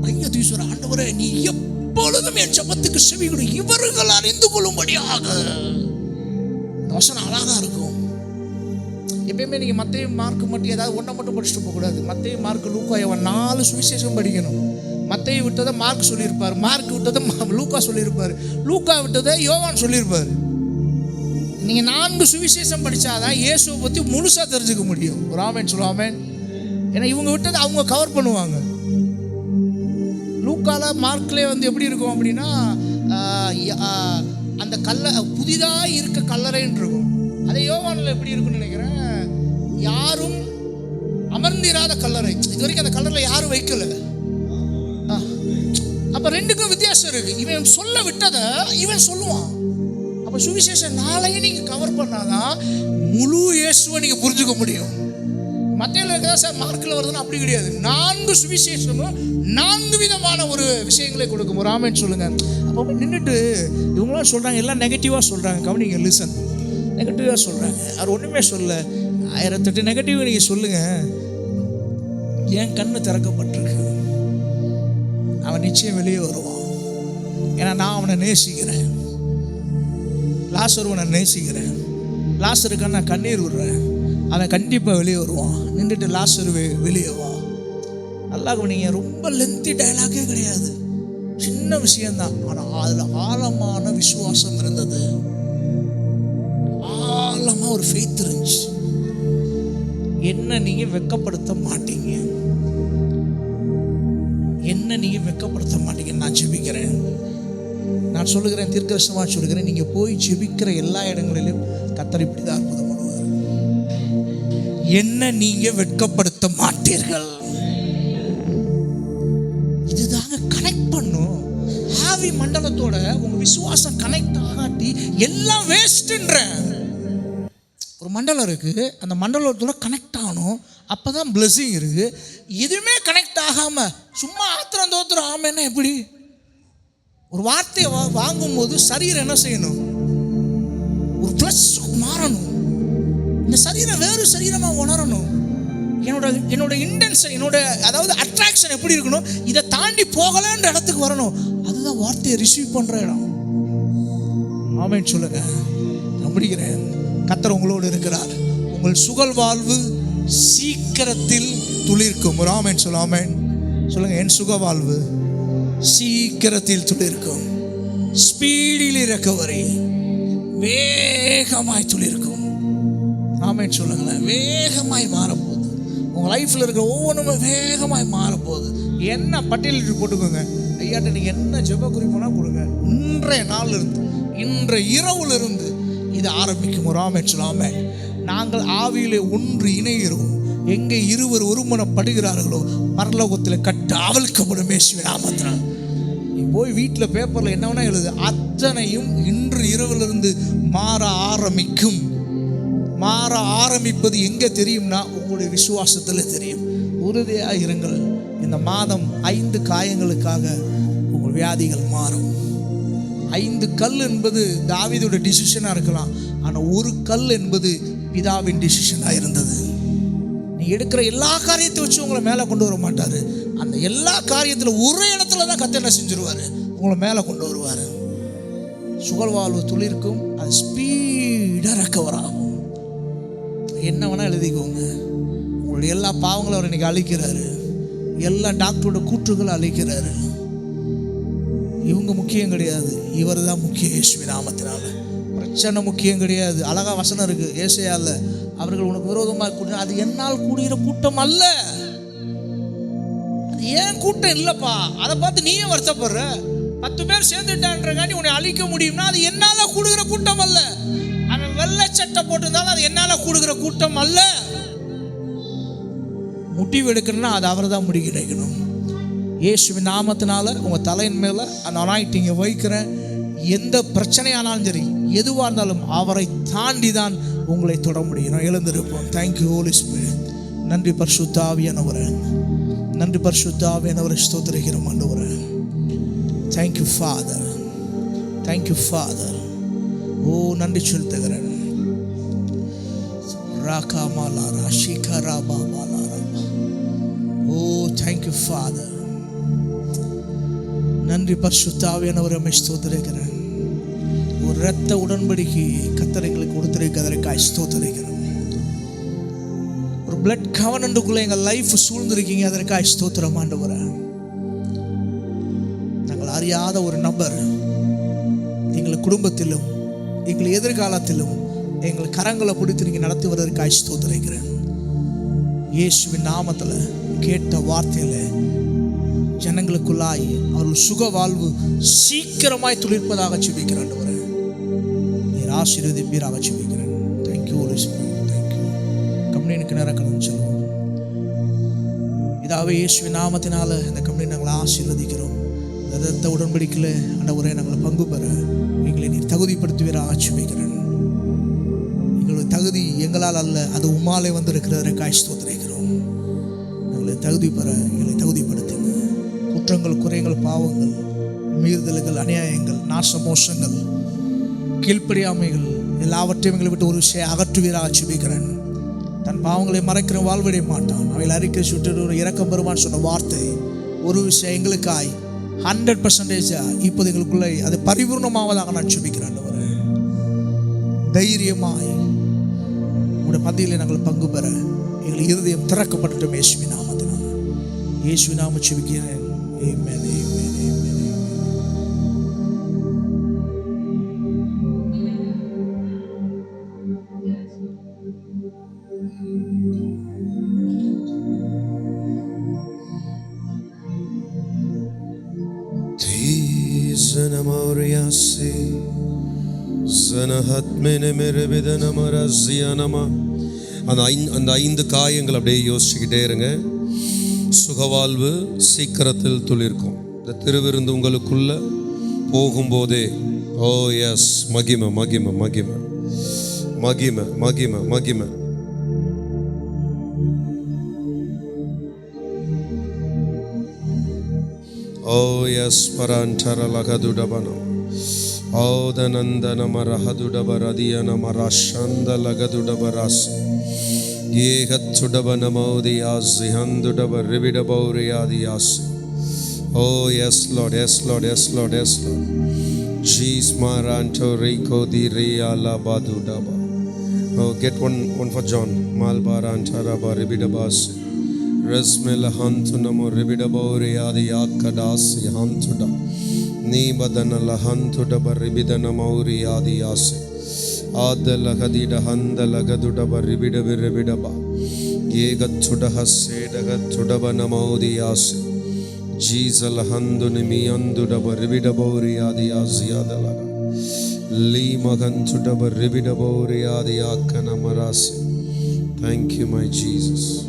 கையை தூக்கி சொல்ற, ஆண்டவரே நீ எப்பொழுதும் என் ஜெபத்துக்கு செவி கொடு, இவர்கள் அறிந்து கொள்ளும்படியாக. வசனம் அழகா இருக்கும். எப்பயுமே நீங்க மத்தேயு மார்க்கு மட்டும் ஏதாவது ஒன்றை மட்டும் படிச்சுட்டு போகக்கூடாது. மத்தேயு மார்க்கு லூக்கா யோவான் 4 சுவிசேஷம் படிக்கணும். மத்தேயு விட்டதை மார்க் சொல்லியிருப்பார், மார்க் விட்டதை லூக்கா சொல்லியிருப்பார், லூக்கா விட்டதை யோவான் சொல்லியிருப்பார். நீங்க 4 சுவிசேஷம் படிச்சாதான் இயேசுவை பத்தி முழுசா தெரிஞ்சுக்க முடியும். ஒரு ஆமென் சொல்லாம. ஏன்னா இவங்க விட்டதை அவங்க கவர் பண்ணுவாங்க. லூக்கால மார்க்லேயே எப்படி இருக்கும் அப்படின்னா, அந்த புதிதாக இருக்க கல்லறைன்னு இருக்கும். அதே யோவானில் எப்படி இருக்குன்னு நினைக்கிறேன், யாரும் அமர்ந்திராத கல்லறை. இது வரைக்கும் அந்த கல்லறையில் யாரும் வைக்கல. அப்ப 2க்கும் வித்தியாசம் இருக்கு. இவன் சொல்ல விட்டதை இவன் சொல்லுவான். அப்ப சுவிசேஷம் 4ஐயும் நீங்க கவர் பண்ணாதான் முழு இயேசுவை நீங்க புரிஞ்சுக்க முடியும். மத்தேயுல இருக்கதா சார் மார்க்கில் வருதுன்னு அப்படி கிடையாது. 4 சுவிசேஷமும் 4 விதமான ஒரு விஷயங்களை கொடுக்கும். ஒரு ஆமென் சொல்லுங்க. அப்போ நின்றுட்டு இவங்களாம் சொல்றாங்க, எல்லாம் நெகட்டிவா சொல்றாங்க. கவனிங்க, லிசன். நெகட்டிவா சொல்றாங்க. அவர் ஒண்ணுமே சொல்ல. 1008 நெகட்டிவ் நீங்க சொல்லுங்க. என் கண்ணு திறக்கப்பட்டிருக்கு, அவன் நிச்சயம் வெளியே வருவான். ஏன்னா நான் அவனை நேசிக்கிறேன். லாசருவை நான் நேசிக்கிறேன். லாசருக்கான நான் கண்ணீர் விடுறேன். அவன் கண்டிப்பாக வெளியே வருவான். நின்றுட்டு லாசருவே வெளியே வா. நல்லா நீங்கள் ரொம்ப லென்த்தி டைலாகே கிடையாது, சின்ன விஷயம்தான். ஆனால் அதில் ஆழமான விசுவாசம் இருந்தது, ஆழமாக ஒரு ஃபெய்த் இருந்துச்சு. என்ன நீங்கள் வெட்கப்படுத்த மாட்டீங்க, என்ன நீங்கள் வெட்கப்படுத்த மாட்டீங்கன்னு நான் ஜெபிக்கிறேன். நான் சொல்லுகிறேன், தீர்க்கதரிசனமாக சொல்லுகிறேன், நீங்கள் போய் ஜெபிக்கிற எல்லா இடங்களிலும் கர்த்தர் இப்படி தான் அற்புதம் பண்ணுவார். என்ன நீங்க வெட்கப்படுத்த மாட்டீர்கள். இதுதாங்க கனெக்ட் பண்ணும். ஆவி மண்டலத்தோட உங்க விசுவாசம் கனெக்ட் ஆகாட்டி எல்லாம் வேஸ்ட்ன்ற ஒரு மண்டலம் இருக்கு. அந்த மண்டலத்தோட கனெக்ட் ஆகணும், அப்பதான் பிளெஸிங் இருக்கு. எதுவுமே கனெக்ட் ஆகாம சும்மா ஆத்திரம் தோத்திரம் ஆமேன்னா எப்படி? ஒரு வார்த்தையை வாங்கும்போது சரீரம் என்ன செய்யணும்? ஒரு ப்ளஸ் மாறணும். இந்த சரீரம் வேறு சரீரமாக உணரணும். என்னோட இன்டென்ஷன், அதாவது அட்ராக்ஷன் எப்படி இருக்கணும்? இதை தாண்டி போகலன்ற இடத்துக்கு வரணும். அதுதான் வார்த்தையை ரிசீவ் பண்ற இடம். ஆமென் சொல்லுங்க. நம்புகிறேன் கர்த்தர் உங்களோடு இருக்கிறார். உங்கள் சுகல் வாழ்வு சீக்கிரத்தில் துளிர்க்கும். ஒரு ஆமென் சொல்ல. ஆமென் சொல்லுங்க. என் சுக வாழ்வு சீக்கிரத்தில் துளிர்க்கும். ஸ்பீடிலி ரெக்கவரி, வேகமாய் துளிர்க்கும். ஆமென் சொல்லுங்களேன். வேகமாய் மாறப்போகுது. உங்கள் லைஃப்பில் இருக்கிற ஒவ்வொன்றுமே வேகமாய் மாறப்போகுது. என்ன பட்டியலிட்டு போட்டுக்கோங்க. ஐயாட்ட நீங்கள் என்ன ஜெப குறிப்புனா கொடுங்க. இன்றைய நாளில் இருந்து, இன்றைய இரவுல இருந்து இது ஆரம்பிக்கும். ஒரு ஆமென் சொல்லாம. நாங்கள் ஆவியிலே ஒன்று இணைகிறோம். எங்கே இருவர் ஒருமனப்படுகிறார்களோ பரலோகத்தில் கட்ட அவளுக்கப்படும் இயேசுவின் நாமத்தினால். நீ போய் வீட்டில் பேப்பரில் என்ன வேணா எழுது, அத்தனையும் இன்று இரவிலிருந்து மாற ஆரம்பிக்கும். மாற ஆரம்பிப்பது எங்கே தெரியும்னா உங்களுடைய விசுவாசத்தில் தெரியும். உறுதியாக இருங்கள். இந்த மாதம் 5 காயங்களுக்காக உங்கள் வியாதிகள் மாறும். 5 கல் என்பது தாவீதோட டிசிஷனாக இருக்கலாம். ஆனால் ஒரு கல் என்பது பிதாவின் டிசிஷனாக இருந்தது. நீ எடுக்கிற எல்லா காரியத்தை வச்சு உங்களை மேலே கொண்டு வர மாட்டார். அந்த எல்லா காரியத்தில் ஒரே இடத்துல தான் கர்த்தர் என்ன செஞ்சிருவார்? உங்களை மேலே கொண்டு வருவார். சுகல் வாழ்வு துளிர்க்கும். அது ஸ்பீடாக ரெக்கவர் ஆகும். என்ன வேணால் எழுதிக்கோங்க. உங்களுடைய எல்லா பாவங்களும் அவர் இன்னைக்கு அழிக்கிறாரு. எல்லா டாக்டரோட கூற்றுகளை அழிக்கிறாரு. இவங்க முக்கியம் கிடையாது, இவர் தான் முக்கியம். இயேசுவின் நாமத்தினால. பிரச்சனை முக்கியம் கிடையாது. அழகா வசனம் இருக்கு ஏசாயால, அவர்கள் உனக்கு விரோதமாக கூட்டினா அது என்னால் கூடுகிற கூட்டம் அல்ல. அது ஏன் கூட்டம் இல்லப்பா, அதை பார்த்து நீயே வருத்தப்படுற. 10 பேர் சேர்ந்துட்டான்றகாண்டி உன்னை அழிக்க முடியும்னா அது என்னால கூடுகிற கூட்டம் அல்ல. அவன் வெள்ளை சட்டை போட்டிருந்தாலும் அது என்னால கூடுகிற கூட்டம் அல்ல. முடிவு எடுக்கணும்னா அது அவர் தான் முடி கிடைக்கணும். இயேசுவின் நாமத்தினால உங்கள் தலையின் மேலே அந்த அனாயிட்டிங்கை வைக்கிறேன். எந்த பிரச்சனையானாலும் சரி, எதுவாக இருந்தாலும் அவரை தாண்டி தான் உங்களை தொட முடியும். நான் எழுந்திருப்போம். Thank you holy spirit. நன்றி பரிசுத்த ஆவியானவரே. நன்றி பரிசுத்த ஆவியானவரை ஸ்தோத்திரிக்கிறோம் ஆண்டவரே. Thank you father. Thank you father. ஓ நன்றி செலுத்துகிறேன். ராகா மாலாரா ஷிகரா பாபாலாரா. Oh thank you father. நன்றி பரிசுத்த ஆவியானவரை ஸ்தோத்திரிக்கிறேன். ஒரு இரத்த உடன்படிக்கை கர்த்தர் எங்களுக்கு கொடுத்திருக்கிறதற்காக ஸ்தோத்திரிக்கிறேன். ஒரு பிளட் கவனன்ட்டுக்குள்ள எங்கள் லைஃப் சூழ்ந்திருக்கீங்க, அதற்காக ஸ்தோத்திரம் ஆண்டவரே. நாங்கள் அறியாத ஒரு நபர் எங்கள் குடும்பத்திலும் எங்கள் எதிர்காலத்திலும் எங்கள் கரங்களை பிடித்து நீங்கள் நடத்தி வருவதற்காக ஸ்தோத்திரிக்கிறேன். இயேசுவின் நாமத்தில் கேட்ட வார்த்தையில் ஜனங்களுக்குள்ளாய் அவர்கள் சுக வாழ்வு சீக்கிரமாய் துளிர்ப்பதாக ஜெபிக்கிறேன். நீர் ஆசீர்வதிப்பீராக ஜெபிக்கிறேன். Thank you holy spirit. தேங்க்யூ. கம்பெனிக்கு நேரம் கடந்து செல்வோம். இதாவே இயேசுவின் நாமத்தினால இந்த கம்பெனி நாங்கள் ஆசீர்வதிக்கிறோம். இரத்த உடன்படிக்கையில் ஆண்டவரே நாங்கள் பங்கு பெற எங்களை நீர் தகுதிப்படுத்துவீராக ஜெபிக்கிறேன். எங்களுடைய தகுதி எங்களால் அல்ல, அது உம்மாலே வந்திருக்கிறதற்காக ஸ்தோத்திரிக்கிறோம். எங்களை தகுதி பெற எங்களை தகுதிப்படுத்துங்க. குற்றங்கள், குறைகள், பாவங்கள், மீறுதல்கள், அநியாயங்கள், நாசமோஷங்கள், கீழ்ப்படியாமைகள் எல்லாவற்றையும் எங்களை விட்டு ஒரு விஷயம் அகற்றுவீராக ஜெபிக்கிறேன். தன் பாவங்களை மறைக்கிற வாழ்விட மாட்டான், அவையில் அறிக்கை சுட்டு ஒரு இரக்கம் பெறுவான் சொன்ன வார்த்தை ஒரு விஷயம் எங்களுக்காய் 100% இப்போது எங்களுக்குள்ளே அது பரிபூர்ணமாவதாக நான் ஜெபிக்கிறேன். தைரியமாய் உங்களுடைய மத்தியில் நாங்கள் பங்கு பெற எங்கள் இருதயம் திறக்கப்பட்டுட்டோம். இயேசுவின் நாமத்தினால். இயேசுவின் நாம ஜெபிக்கிறேன். ஆமென். அந்த 5 காயங்கள் அப்படியே யோசிச்சுக்கிட்டே இருங்க. சுகவாழ்வு சீக்கிரத்தில் துளிர்க்கும். இந்த திருவிருந்து உங்களுக்குள்ள போகும்போதே ஓ எஸ் மகிமை மகிமை மகிமை மகிமை மகிமை மகிமை. Oh yes, parantara lagadudabanam. Oh danandana marahadudabaradiana marashanda lagadudabaras. Yehatsudabanamodias zihandudabaribidaboriadias. Oh yes Lord, yes Lord, yes Lord, yes Lord. Jeez maranto rico di ria la badudaba. Oh, get one for John. Malbarantara baribidabas. Resmela hantu namo ribidabori adi yakadasi hantuda. Ni badana la hantuda baribidana mauri adi yase. Adala hadida handala gaduda baribida biribidaba. Yegatsuda haseda gatsuda namaudi yase. Jesus handu nimi anduda baribidabori adi yaziyadalaga. Lima gantuda baribidabori adi yakana marase. Thank you, my Jesus.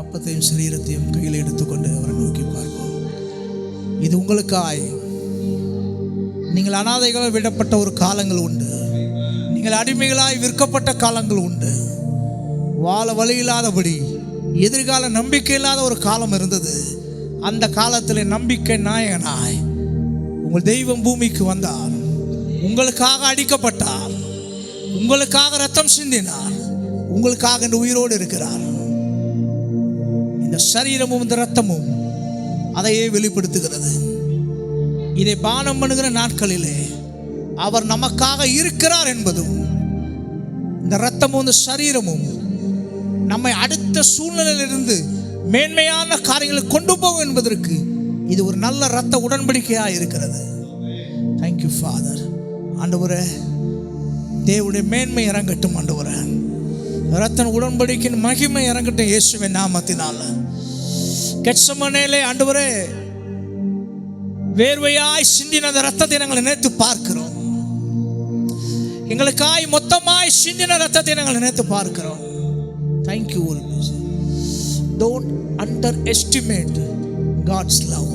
அப்பத்தையும் சரீரத்தையும் கையில் எடுத்துக்கொண்டு அவரை நோக்கி பார்ப்போம். இது உங்களுக்காய். நீங்கள் அனாதைகளால் விடப்பட்ட ஒரு காலங்கள் உண்டு. நீங்கள் அடிமைகளாய் விற்கப்பட்ட காலங்கள் உண்டு. வாழ வழி இல்லாதபடி எதிர்கால நம்பிக்கை இல்லாத ஒரு காலம் இருந்தது. அந்த காலத்தில் நம்பிக்கை நாயகனாய் உங்கள் தெய்வம் பூமிக்கு வந்தார். உங்களுக்காக அடிக்கப்பட்டார். உங்களுக்காக ரத்தம் சிந்தினார். உங்களுக்காக இந்த உயிரோடு இருக்கிறார். இந்த சரீரமும் இந்த ரத்தமும் அதையே வெளிப்படுத்துகிறது. இதை பானம் பண்ணுகிற நாட்களிலே அவர் நமக்காக இருக்கிறார் என்பதும், இந்த ரத்தமும் இந்த சரீரமும் நம்மை அடுத்த சூழ்நிலையிலிருந்து மேன்மையான காரியங்களை கொண்டு போகும் என்பதற்கு இது ஒரு நல்ல ரத்த உடன்படிக்கையாக இருக்கிறது. Thank you father. ஆண்டவரே, தேவனுடைய மேன்மை இறங்கட்டும். ஆண்டவரே, ரத்த உடன்படிக்கையின் மகிமை இறங்கட்டும் இயேசுவின் நாமத்தினால. கெத்செமனேலே ஆண்டவரே, வேர்வையாய் சிந்தின அந்த ரத்தத்தை நாங்கள் நினைத்து பார்க்கிறோம். எங்களுக்காய் மொத்தமாய் சிந்தின ரத்தத்தை நாங்கள் நினைத்து பார்க்கிறோம். Thank you. Don't underestimate God's love.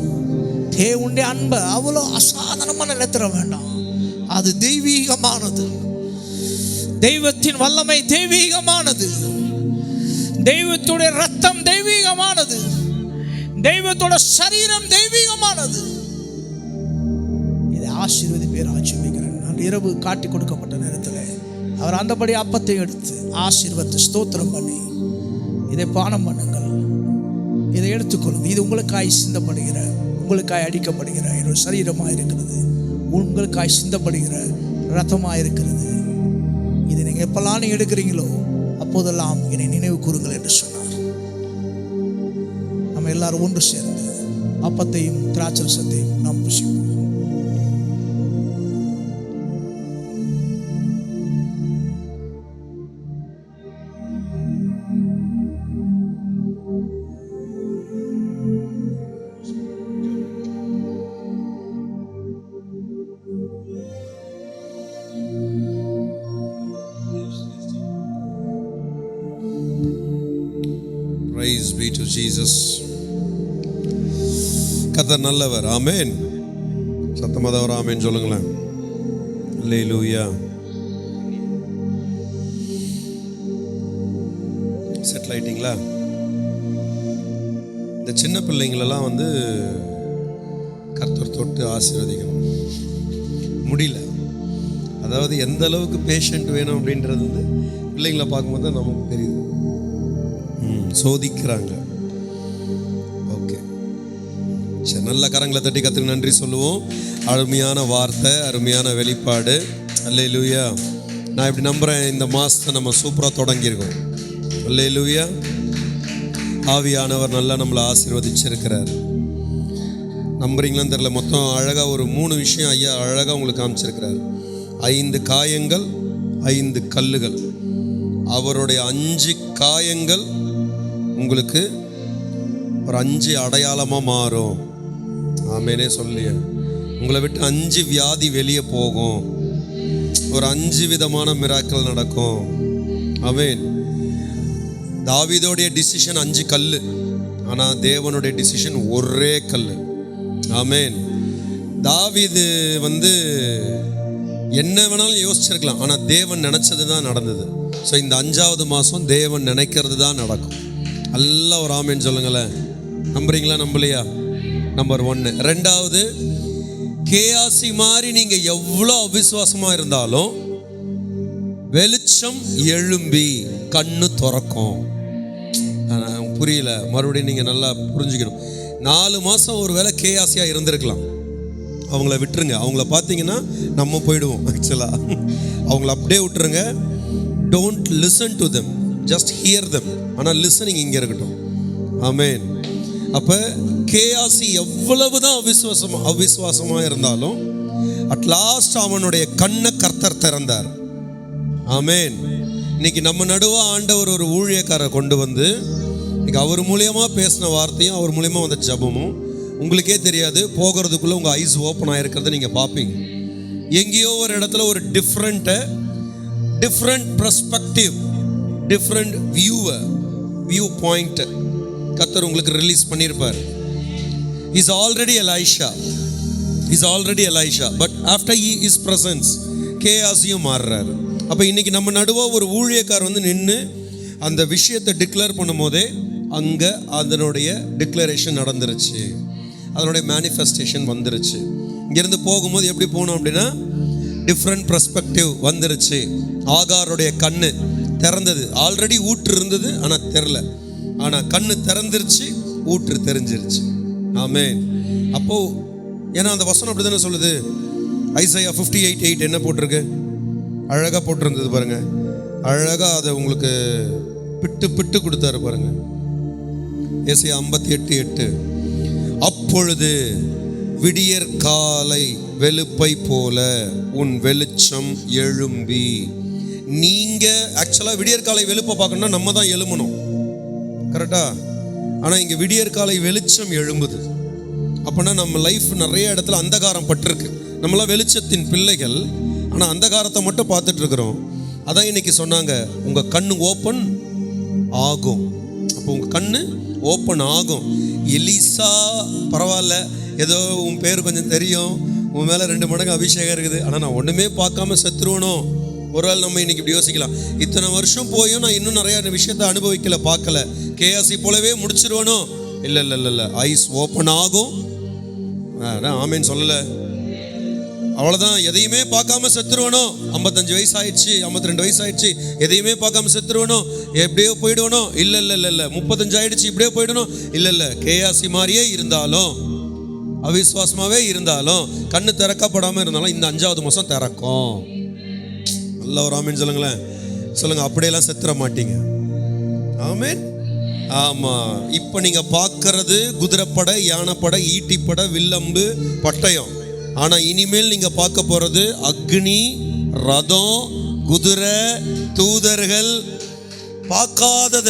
தேவனுடைய அன்பை அவ்வளோ அசாதாரணமாக நினைத்திட வேண்டாம். அது தெய்வீகமானது. தெய்வத்தின் வல்லமை தெய்வீகமானது. தெய்வத்துடைய ரத்தம் தெய்வீகமானது. தெய்வத்தோட சரீரம் தெய்வீகமானது. இதை ஆசீர்வதிப்பேர் ஆசீர்வதிக்கிறேன். நான் இரவு காட்டி கொடுக்கப்பட்ட நேரத்தில் அவர் அந்தபடி அப்பத்தை எடுத்து ஆசீர்வத்தை ஸ்தோத்திரம் பண்ணி, இதை பானம் பண்ணுங்கள், இதை எடுத்துக்கொள்ளுங்கள். இது உங்களுக்காய் சிந்தப்படுகிற, உங்களுக்காய் அடிக்கப்படுகிற என்னோட சரீரமாக இருக்கிறது. உங்களுக்காய் சிந்தப்படுகிற ரத்தமாக இருக்கிறது. இதை நீங்கள் எப்பெல்லாம் நீங்கள் எடுக்கிறீங்களோ அப்போதெல்லாம் என்னை நினைவு கூறுங்கள் என்று சொன்னார். நம்ம எல்லாரும் ஒன்று சேர்ந்து அப்பத்தையும் திராட்சரசத்தையும் நாம் புசிப்போம். Praise be to Jesus. கர்த்தர் நல்லவர். ஆமென். சத்தமாக ஒரு ஆமென் சொல்லுங்களேன். அல்லேலூயா. செட்டில் ஆயிட்டீங்களா? இந்த சின்ன பிள்ளைங்களெல்லாம் வந்து கர்த்தர் தொட்டு ஆசீர்வதிக்கணும். முடியல. அதாவது எந்த அளவுக்கு பேஷண்ட் வேணும் அப்படின்றது வந்து பிள்ளைங்களை பார்க்கும்போது தான் நமக்கு தெரியுது. சோதிக்கிறாங்க. ஓகே, சரி, நல்ல கரங்களை தட்டி கர்த்தருக்கு நன்றி சொல்லுவோம். அருமையான வார்த்தை, அருமையான வெளிப்பாடு. அல்லேலூயா. நான் இப்படி நம்புகிறேன், இந்த மாதத்தை நம்ம சூப்பராக தொடங்கியிருக்கோம். அல்லேலூயா. ஆவியானவர் நல்லா நம்மளை ஆசீர்வதிச்சிருக்கிறார். நம்புறீங்களான்னு தெரியல. மொத்தம் அழகாக ஒரு 3 விஷயம் ஐயா அழகாக உங்களுக்கு காமிச்சிருக்கிறார். 5 காயங்கள், 5 கல்லுகள். அவருடைய 5 காயங்கள் உங்களுக்கு ஒரு 5 அடையாளமாக மாறும். ஆமேனே சொல்லிய உங்களை விட்டு 5 வியாதி வெளியே போகும். ஒரு 5 விதமான மிராக்கிள் நடக்கும். ஆமென். தாவீதோடைய டிசிஷன் 5 கல்லு, ஆனா தேவனுடைய டிசிஷன் ஒரே கல்லு. ஆமென். தாவீது என்ன வேணாலும் யோசிச்சிருக்கலாம், ஆனா தேவன் நினைச்சது தான் நடந்தது. ஸோ இந்த 5வது மாதம் தேவன் நினைக்கிறது தான் நடக்கும். நல்லா ஒரு ஆமென் சொல்லுங்களேன். நம்புறீங்களா நம்பலையா? நம்பர் 1. 2வது, கேயாசி மாதிரி நீங்க எவ்வளோ அவிசுவாசமா இருந்தாலும் வெளிச்சம் எழும்பி கண்ணு திறக்கும். புரியல, மறுபடியும் நீங்க நல்லா புரிஞ்சுக்கணும். 4 மாதம் ஒரு வேளை கேயாசியா இருந்திருக்கலாம். அவங்கள விட்டுருங்க. அவங்கள பார்த்தீங்கன்னா நம்ம போயிடுவோம். ஆக்சுவலாக அவங்கள அப்படியே விட்டுருங்க. Don't listen to them, just here them. ஆனால் லிசனிங் இங்கே இருக்கட்டும். ஆமென். அப்போ கேயாசி எவ்வளவுதான் அவிசுவாசமாக இருந்தாலும் அட் லாஸ்ட் அவனுடைய கண்ணை கர்த்தர் திறந்தார். ஆமென். இன்னைக்கு நம்ம நடுவா ஆண்டவர் ஒரு ஊழியக்காரரை கொண்டு வந்து இன்னைக்கு அவர் மூலியமாக பேசின வார்த்தையும் அவர் மூலியமாக வந்த ஜபமும் உங்களுக்கே தெரியாது, போகிறதுக்குள்ளே உங்கள் ஐஸ் ஓப்பன் ஆகிருக்கிறத நீங்கள் பார்ப்பீங்க. எங்கேயோ ஒரு இடத்துல ஒரு different perspective, different view point கர்த்தர் உங்களுக்கு ரிலீஸ் பண்ணியிருப்பார். Is already Elisha, but after his presence கேயாசியும் மாறுறாரு. அப்போ இன்னைக்கு நம்ம நடுவாக ஒரு ஊழியக்கார் நின்று அந்த விஷயத்தை டிக்ளேர் பண்ணும் போதே அங்கே அதனுடைய டிக்ளரேஷன் நடந்துருச்சு, அதனுடைய மேனிஃபெஸ்டேஷன் வந்துருச்சு. இங்கேருந்து போகும்போது எப்படி போகணும் அப்படின்னா டிஃப்ரெண்ட் பெர்ஸ்பெக்டிவ் வந்துருச்சு. ஆகாருடைய கண்ணு திறந்தது. ஆல்ரெடி ஊற்று இருந்தது ஆனால் தெரில, ஆனால் கண்ணு திறந்துருச்சு, ஊற்று தெரிஞ்சிருச்சு. ஆமென். அப்போது ஏன்னா அந்த வசனம் அப்படி தானே சொல்லுது. ஐசையா 58:8 என்ன போட்டிருக்கு? அழகாக போட்டிருந்தது பாருங்க. அழகாக அதை உங்களுக்கு பிட்டு கொடுத்தாரு பாருங்க. ஏசாயா 58:8 அப்பொழுது விடியற் காலை வெளுப்பை போல உன் வெளிச்சம் எழும்பி. நீங்க ஆக்சுவலாக விடியற்காலை வெளுப்பை பார்க்கணும்னா நம்ம தான் எழும்பணும், கரெக்டா? ஆனால் இங்கே விடியற்காலை வெளிச்சம் எழும்புது. அப்போனா நம்ம லைஃப் நிறைய இடத்துல அந்தகாரம் பட்டிருக்கு. நம்மளாம் வெளிச்சத்தின் பிள்ளைகள், ஆனால் அந்தகாரத்தை மட்டும் பார்த்துட்டு இருக்கிறோம். அதான் இன்னைக்கு சொன்னாங்க, உங்கள் கண்ணு ஓப்பன் ஆகும். அப்போ உங்கள் கண்ணு ஓப்பன் ஆகும். எலிசா பரவாயில்ல, ஏதோ உன் பேர் கொஞ்சம் தெரியும், உன் மேலே 2 மடங்கு அபிஷேகம் இருக்குது, ஆனால் நான் ஒன்றுமே பார்க்காம செத்துருவனோ. ஒருவேளை நம்ம இன்னைக்கு இப்படி யோசிக்கலாம், இத்தனை வருஷம் போயும் நான் இன்னும் நிறைய விஷயத்தை அனுபவிக்கல, பார்க்கல, கேயாசி போலவே முடிச்சிருவனோ. இல்லை, ஐஸ் ஓப்பன் ஆகும். ஆமேன்னு சொல்லலை, அவ்வளோதான். எதையுமே பார்க்காம செத்துருவனோ. 55 வயசு ஆயிடுச்சு, 52 வயசு ஆயிடுச்சு, எதையுமே பார்க்காம செத்துருவனோ, எப்படியோ போயிடுவனோ. இல்லை 35 ஆயிடுச்சு, இப்படியே போயிடணும். இல்லை, கேயாசி மாதிரியே இருந்தாலும், அவிசுவாசமாகவே இருந்தாலும், கண்ணு திறக்கப்படாமல் இருந்தாலும் இந்த 5வது மாதம் திறக்கும். நல்ல ஒரு ஆமேன் சொல்லுங்களேன். சொல்லுங்க, அப்படியெல்லாம் செத்துற மாட்டீங்க. ஆமேன். ஆமாம். இப்போ நீங்கள் பார்க்கறது குதிரைப்படை, யானைப்படை, ஈட்டிப்படை, வில்லம்பு, பட்டயம். ஆனால் இனிமேல் நீங்கள் பார்க்க போகிறது அக்னி, ரதம், குதிரை, தூதர்கள். பார்க்காதத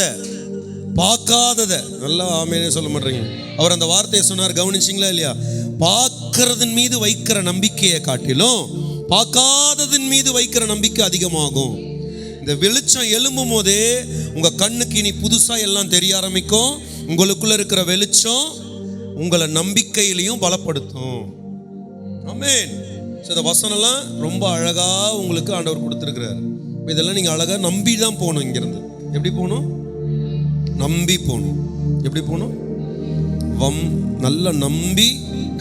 நல்லா ஆமேனே சொல்ல மாட்டேங்க. அவர் அந்த வார்த்தையை சொன்னார், கவனிச்சிங்களா இல்லையா? பார்க்கறதன் மீது வைக்கிற நம்பிக்கையை காட்டிலும் பார்க்காததன் மீது வைக்கிற நம்பிக்கை அதிகமாகும். இந்த வெளிச்சம் எழும்பும் போதே உங்கள் கண்ணுக்கு இனி புதுசாக எல்லாம் தெரிய ஆரம்பிக்கும். உங்களுக்குள்ள இருக்கிற வெளிச்சம் உங்களை நம்பிக்கையிலையும் பலப்படுத்தும். ஆமென். இந்த வசனம்லாம் ரொம்ப அழகாக உங்களுக்கு ஆண்டவர் கொடுத்துருக்கிறார். இதெல்லாம் நீங்கள் அழகாக நம்பி தான் போகணும். இங்கேருந்து எப்படி போகணும்? நம்பி போகணும். எப்படி போகணும்? நல்லா நம்பி,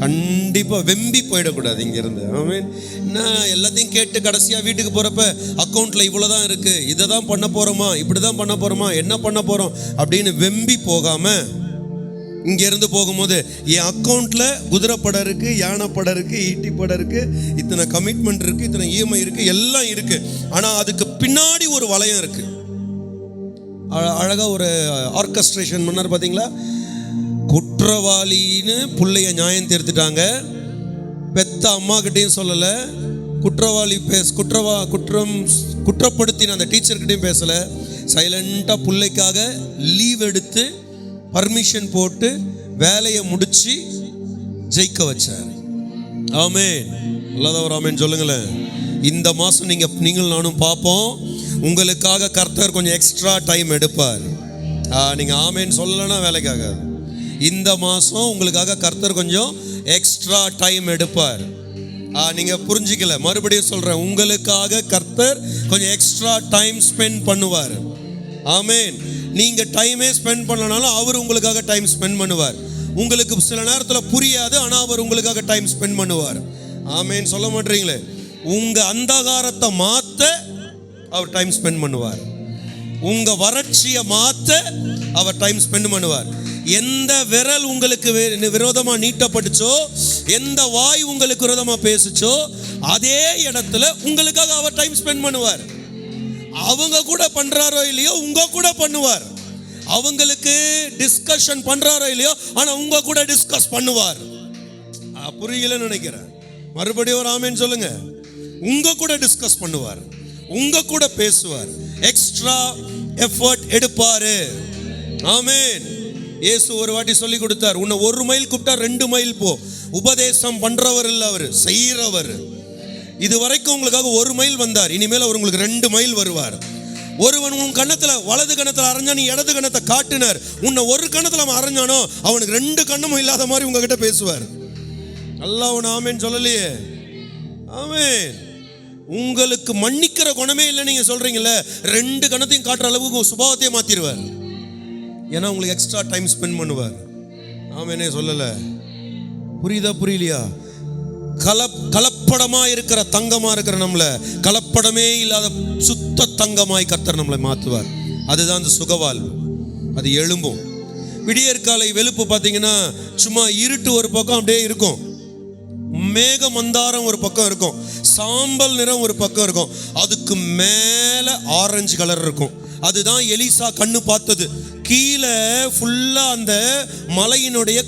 கண்டிப்பாக வெம்பி போயிடக்கூடாது இங்கேருந்து. ஆமென். நான் எல்லாத்தையும் கேட்டு கடைசியாக வீட்டுக்கு போகிறப்ப அக்கௌண்ட்டில் இவ்வளோ தான் இருக்குது, இதை தான் பண்ண போகிறோமா, இப்படி தான் பண்ண போகிறோமா, என்ன பண்ண போகிறோம் அப்படின்னு வெம்பி போகாமல், இங்கேருந்து போகும்போது என் அக்கௌண்ட்டில் குதிரை படம் இருக்குது, யானை படம் இருக்குது, ஈட்டி படம் இருக்குது, இத்தனை கமிட்மெண்ட் இருக்குது, இத்தனை இஎம்ஐ இருக்குது, எல்லாம் இருக்குது. ஆனால் அதுக்கு பின்னாடி ஒரு வளையம் இருக்குது. அழகாக ஒரு ஆர்கெஸ்ட்ரேஷன் பண்ணார் பார்த்தீங்களா? குற்றவாளின்னு பிள்ளைய நியாயம் தீர்த்துட்டாங்க. பெத்த அம்மா கிட்டையும் சொல்லலை, குற்றவாளி குற்றப்படுத்தின அந்த டீச்சர்கிட்டையும் பேசலை. சைலண்டாக பிள்ளைக்காக லீவ் எடுத்து பர்மிஷன் போட்டு வேலையை முடிச்சு ஜெயிக்க வச்சார். ஆமென். அல்லாத ஒரு ஆமென் சொல்லுங்களேன். இந்த மாதம் நீங்கள் நானும் பார்ப்போம். உங்களுக்காக கர்த்தர் கொஞ்சம் எக்ஸ்ட்ரா டைம் எடுப்பார். நீங்கள் ஆமேன்னு சொல்லலைன்னா வேலைக்காகாது. இந்த மாதம் உங்களுக்காக கர்த்தர் கொஞ்சம் எக்ஸ்ட்ரா டைம் எடுப்பார். நீங்கள் புரிஞ்சிக்கல, மறுபடியும் சொல்கிறேன், உங்களுக்காக கர்த்தர் கொஞ்சம் எக்ஸ்ட்ரா டைம் ஸ்பெண்ட் பண்ணுவார். ஆமேன். நீங்கள் டைமே ஸ்பெண்ட் பண்ணனாலும் அவர் உங்களுக்காக டைம் ஸ்பெண்ட் பண்ணுவார். உங்களுக்கு சில நேரத்தில் புரியாது, ஆனால் அவர் உங்களுக்காக டைம் ஸ்பெண்ட் பண்ணுவார். ஆமேன் சொல்ல மாட்டீங்களே. உங்கள் அந்தகாரத்தை மாற்ற அவர் டைம் ஸ்பெண்ட் பண்ணுவார். உங்கள் வறட்சியை மாற்ற அவர் டைம் ஸ்பெண்ட் பண்ணுவார். எந்த விரல் உங்களுக்கு விரோதமாக நீட்டப்பட்டுச்சோ, எந்த வாய் உங்களுக்கு விரோதமாக பேசுச்சோ, அதே இடத்துல உங்களுக்காக அவர் டைம் ஸ்பெண்ட் பண்ணுவார். அவங்க கூட பண்றாரோ இல்லையோ, உங்க கூட பண்ணுவார். அவங்களுக்கு டிஸ்கஷன் பண்றாரோ இல்லையோ, ஆனா உங்க கூட டிஸ்கஸ் பண்ணுவார். புரியலன்னு நினைக்கிறேன். மறுபடியும் ஒரு ஆமேன் சொல்லுங்க. உங்க கூட டிஸ்கஸ் பண்ணுவார், உங்க கூட பேசுவார், எக்ஸ்ட்ரா எஃபர்ட் எடுப்பாரு. ஆமேன். இயேசு ஒரு வாட்டி சொல்லி கொடுத்தார், உன்னை 1 மைல் கூப்பிட்டா 2 மைல் போ. உபதேசம் பண்றவர் இல்லை, அவர் செய்யறவர். இது வரைக்கும் உங்களுக்காக 1 மைல் வந்தார், இனிமேல் அவர் உங்களுக்கு 2 மைல் வருவார். ஒருவன் உன் கண்ணத்துல வலது கண்ணத்துல அரைஞ்சா நீ இடது கண்ணத்தை காட்டினார். உன்னை ஒரு கண்ணத்துல அவன் அரைஞ்சானோ அவனுக்கு 2 கண்ணமும் இல்லாத மாதிரி உங்ககிட்ட பேசுவார். நல்லா உன் ஆமேன் சொல்லலையே. ஆமேன். உங்களுக்கு மன்னிக்கிற குணமே இல்லை நீங்க சொல்றீங்கல்ல, 2 கண்ணத்தையும் காட்டுற அளவுக்கு உங்க சுபாவத்தையே மாத்திடுவார். ஏன்னா உங்களுக்கு எக்ஸ்ட்ரா டைம் ஸ்பெண்ட் பண்ணுவார். ஆமேனே சொல்லல. புரியுதா புரியலையா? கலப்படமா இருக்கிற தங்கமா இருக்கிற நம்மளை கலப்படமே இல்லாத சுத்த தங்கமாய் கர்த்தர் நம்மளை மாற்றுவார். அதுதான் அந்த சுகவாழ்வு. அது எழும்பும். விடியற்காலை வெளுப்பு பார்த்தீங்கன்னா சும்மா இருட்டு ஒரு பக்கம் அப்படியே இருக்கும், மேக மந்தாரம் ஒரு பக்கம் இருக்கும், சாம்பல் நிறம் ஒரு பக்கம் இருக்கும், அதுக்கு மேல ஆரஞ்சு கலர் இருக்கும். அதுதான் எலிசா கண்ணு பார்த்தது. கீழே ஃபுல்லா அந்த மலையினுடைய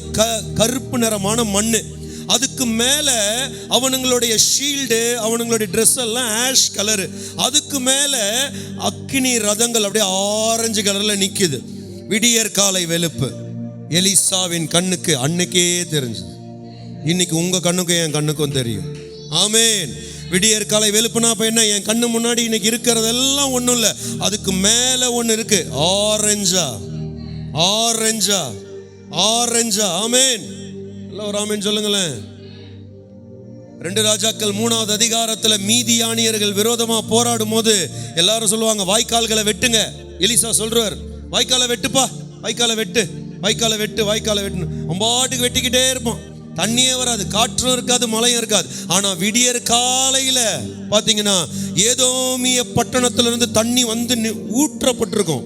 கருப்பு நிறமான மண்ணு, அதுக்கு மேல அவனுங்களுடைய ஷீல்டு, அவனுங்களுடைய ட்ரெஸ் எல்லாம் ஆஷ் கலரு, அதுக்கு மேல அக்கினி ரதங்கள் அப்படியே ஆரஞ்சு கலர்ல நிக்குது. விடியற்காலை வெளுப்பு எலிசாவின் கண்ணுக்கு அன்னைக்கே தெரிஞ்சது. இன்னைக்கு உங்க கண்ணுக்கும் என் கண்ணுக்கும் தெரியும். ஆமேன். விடியற்காலை வெளுப்புனா அப்ப என்ன? என் கண்ணு முன்னாடி இன்னைக்கு இருக்கிறதெல்லாம் ஒன்றும் இல்லை, அதுக்கு மேல ஒன்று இருக்கு, ஆரஞ்சா ஆரஞ்சா ஆரஞ்சா. ஆமேன். ஒரு ஆமேன் சொல்லுங்களேன். 2 ராஜாக்கள் 3வது அதிகாரத்தில் மீதியானியர்கள் விரோதமா போராடும் போது எல்லாரும் சொல்லுவாங்க, வாய்க்கால்களை வெட்டுங்க. எலிசா சொல்றார், வாய்க்காலை வெட்டுப்பா, வாய்க்காலை வெட்டு, வாய்க்காலை வெட்டு, வாய்க்காலை வெட்டுன்னு அம்பாட்டுக்கு வெட்டிக்கிட்டே இருப்போம். தண்ணியே வராது, காற்றும் இருக்காது, மழையும் இருக்காது. ஆனா விடியற் காலையில பாத்தீங்கன்னா ஏதோமிய பட்டணத்திலிருந்து தண்ணி வந்து ஊற்றப்பட்டிருக்கும்.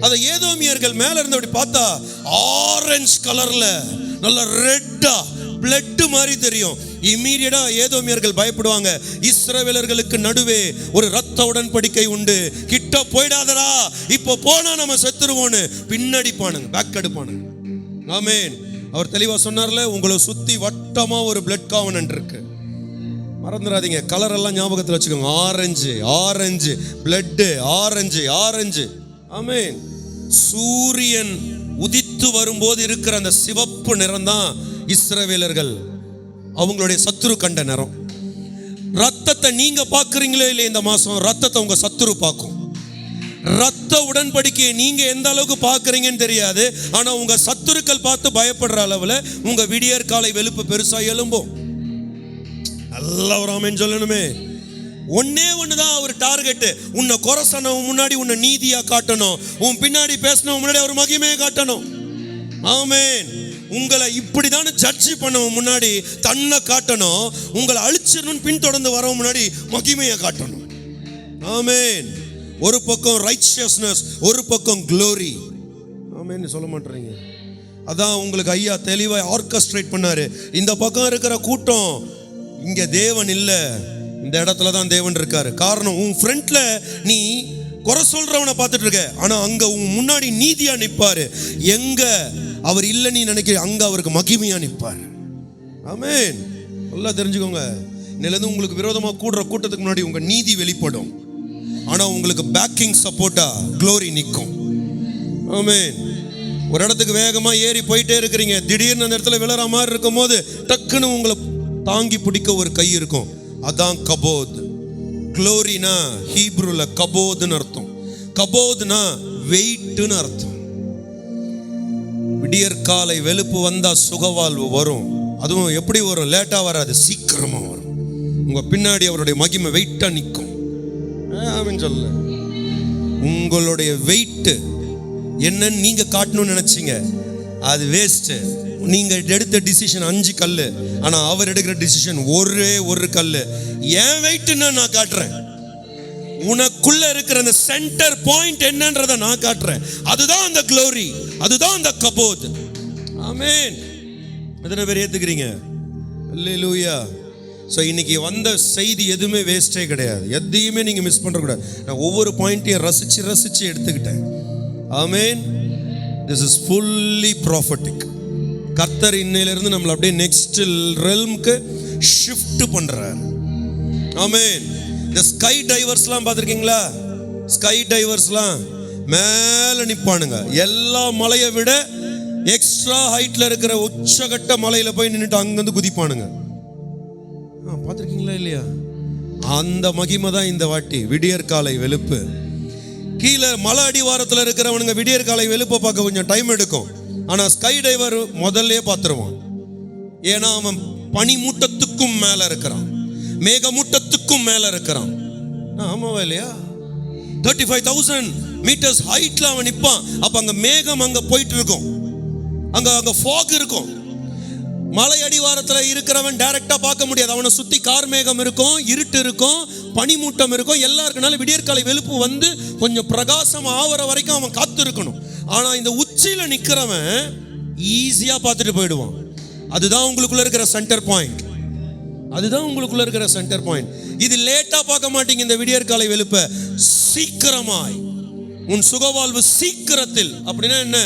அதை ஏதோமியர்கள் மேல இருந்து அப்படி பார்த்தா ஆரஞ்சு கலர்ல நல்ல ரெட்டா பிளட் மாதிரி தெரியும். இம்மீடியட்டா ஏதோமியர்கள் பயப்படுவாங்க. இஸ்ரவேலர்களுக்கு நடுவே ஒரு ரத்த உடன்படிக்கை உண்டு, கிட்ட போயிடாதடா, இப்போ போனா நம்ம செத்துருவோன்னு பின்னடிப்பானுங்க, பேக் அடிப்பானுங்க. ஆமேன். அவர் தெளிவா சொன்னார்ல, உங்களை சுத்தி வட்டமா ஒரு பிளட் காவனன்ட் இருக்கு. மறந்துடாதீங்க, கலர் எல்லாம் ஞாபகத்தில் வச்சுக்கோங்க. Orange orange blood, orange orange. ஆமேன். சூரியன் உதித்து வரும்போது இருக்கிற அந்த சிவப்பு நிறம் தான் இஸ்ரவேலர்கள் அவங்களுடைய சத்துரு கண்ட நிறம். ரத்தத்தை நீங்க பாக்குறீங்களோ இல்லை, இந்த மாசம் ரத்தத்தை உங்க சத்துரு பார்க்கும். ரத்த உடன்படிக்கையை நீங்க எந்த அளவுக்கு பாக்குறீங்கன்னு தெரியாது, ஆனா உங்க சத்துருக்கள் பார்த்து பயப்படுற அளவுல உங்க விடியற்காலை வெளுப்பு பெருசா எழும்பும். நல்லா ஒரு ஆமென் சொல்லணுமே. ஒன்னே ஒண்ணுதான் அவர் டார்கெட், உன்னை குறை சொன்னவன் முன்னாடி உன்னை நீதியா காட்டணும், உன் பின்னாடி பேசினவன் முன்னாடி அவர் மகிமையை காட்டணும். ஆமென். உங்களை இப்படிதான் ஜட்ஜ் பண்ணவன் முன்னாடி தன்னை காட்டணும், உங்களை அழிச்சிடணும் பின்தொடர்ந்து வரவன் முன்னாடி மகிமையை காட்டணும். ஆமென். ஒரு பக்கம் ரைச்சியஸ்னஸ், ஒரு பக்கம் க்ளோரி. ஆமென் சொல்ல மாட்டீங்க. அதான் உங்களுக்கு ஐயா தெளிவா ஆர்கஸ்ட்ரேட் பண்ணாரு. இந்த பக்கம் இருக்கிற கூட்டம் இங்க தேவன் இல்லை, இந்த இடத்துல தான் தேவன் இருக்காரு. காரணம், உன் ஃப்ரண்ட்ல நீ குறை சொல்றவனை பார்த்துட்டு இருக்க, ஆனா அங்க உன் முன்னாடி நீதியா நிற்பாரு. எங்க அவர் இல்லை நீ நினைக்கிற, அங்க அவருக்கு மகிமையா நிற்பார். ஆமென். நல்லா தெரிஞ்சுக்கோங்க. இன்னிலிருந்து உங்களுக்கு விரோதமா கூடுற கூட்டத்துக்கு முன்னாடி உங்க நீதி வெளிப்படும், ஆனா உங்களுக்கு பேக்கிங் சப்போர்ட்டா க்ளோரி நிற்கும். ஆமென். ஒரு இடத்துக்கு வேகமா ஏறி போயிட்டே இருக்கிறீங்க, திடீர்னு அந்த இடத்துல விழற மாதிரி இருக்கும் போது டக்குன்னு உங்களை தாங்கி பிடிக்க ஒரு கை இருக்கும், அதான் கபோத். க்ளோரினா ஹீப்ரூல கபோதுன்னு அர்த்தம். கபோதுனா வெயிட்னு அர்த்தம். விடியற்காலை வெளுப்பு வந்தா சுகவாழ்வு வரும். அதுவும் எப்படி வரும்? லேட்டா வராது, சீக்கிரமா வரும். உங்க பின்னாடி அவருடைய மகிமை வெயிட்டா நிற்கும். சொல்ல உங்களுடைய வெயிட் என்னன்னு நீங்க காட்டணும்னு நினைச்சீங்க, அது வேஸ்ட். நீங்க எடுத்த டிசிஷன் 5 கல்லு, ஆனா அவர் எடுக்கிற டிசிஷன் ஒரே ஒரு கல்லு. ஏன் வெயிட்னா நான் காட்டுறேன். உனக்குள்ள இருக்கிற அந்த சென்டர் பாயிண்ட் என்னன்றதை நான் காட்டுறேன். அதுதான் அந்த க்ளோரி, அதுதான் அந்த கபோத். ஆமென். எத்தனை பேர் ஏத்துக்கிறீங்க? அல்லேலூயா. ஸோ இன்னைக்கு வந்த செய்தி எதுவுமே வேஸ்டே கிடையாது. எதையுமே நீங்க மிஸ் பண்ணக்கூடாது. நான் ஒவ்வொரு பாயிண்ட்டையும் ரசிச்சு எடுத்துக்கிட்டேன். ஆமென். This is fully prophetic. கர்த்தர் இன்னையிலிருந்து நம்மளை அப்படியே நெக்ஸ்ட் ரெல்ம்க்கு ஷிஃப்ட் பண்றார். ஆமென். இந்த ஸ்கை டைவர்ஸ்லாம் பார்த்துருக்கீங்களா? ஸ்கை டைவர்ஸ்லாம் மேலே நிற்பானுங்க. எல்லா மலையை விட எக்ஸ்ட்ரா ஹைட்ல இருக்கிற உச்சகட்ட மலையில போய் நின்றுட்டு அங்கேருந்து குதிப்பானுங்க. பார்த்துருக்கீங்களா இல்லையா? அந்த மகிமை தான் இந்த வாட்டி விடியற்காலை வெளுப்பு. கீழே மலை அடிவாரத்தில் இருக்கிறவனுங்க விடியற்காலை வெளுப்பை பார்க்க கொஞ்சம் டைம் எடுக்கும். ஆனால் ஸ்கை டைவர் முதல்ல பார்த்துருவான். ஏன்னா அவன் பனிமூட்டத்துக்கும் மேலே இருக்கிறான், மேகமூட்டத்துக்கும் மேலே இருக்கிறான். ஆமாவா இல்லையா? 35,000 மீட்டர்ஸ் ஹைட்ல அவன் நிற்பான். அப்போ அங்கே மேகம் அங்கே போயிட்டு இருக்கும், அங்கே ஃபாக் இருக்கும். மலை அடிவாரத்தில் இருக்கிறவன் டைரக்டா பார்க்க முடியாது. அவனை சுத்தி கார் மேகம் இருக்கும், இருட்டு இருக்கும், பனிமூட்டம் இருக்கும், எல்லாம் இருக்கனால விடியற்காலை வெளுப்பு வந்து கொஞ்சம் பிரகாசம் ஆவற வரைக்கும் அவன் காத்து இருக்கணும். ஆனா இந்த உச்சியில நிக்கிறவன் ஈஸியா பார்த்துட்டு போயிடுவான். அதுதான் உங்களுக்குள்ள இருக்கிற சென்டர் பாயிண்ட். அதுதான் உங்களுக்குள்ள இருக்கிற சென்டர் பாயிண்ட். இது லேட்டா பார்க்க மாட்டீங்க. இந்த விடியற்காலை வெளுப்ப சீக்கிரமாய் உன் சுகவாழ்வு சீக்கிரத்தில். அப்படின்னா என்ன?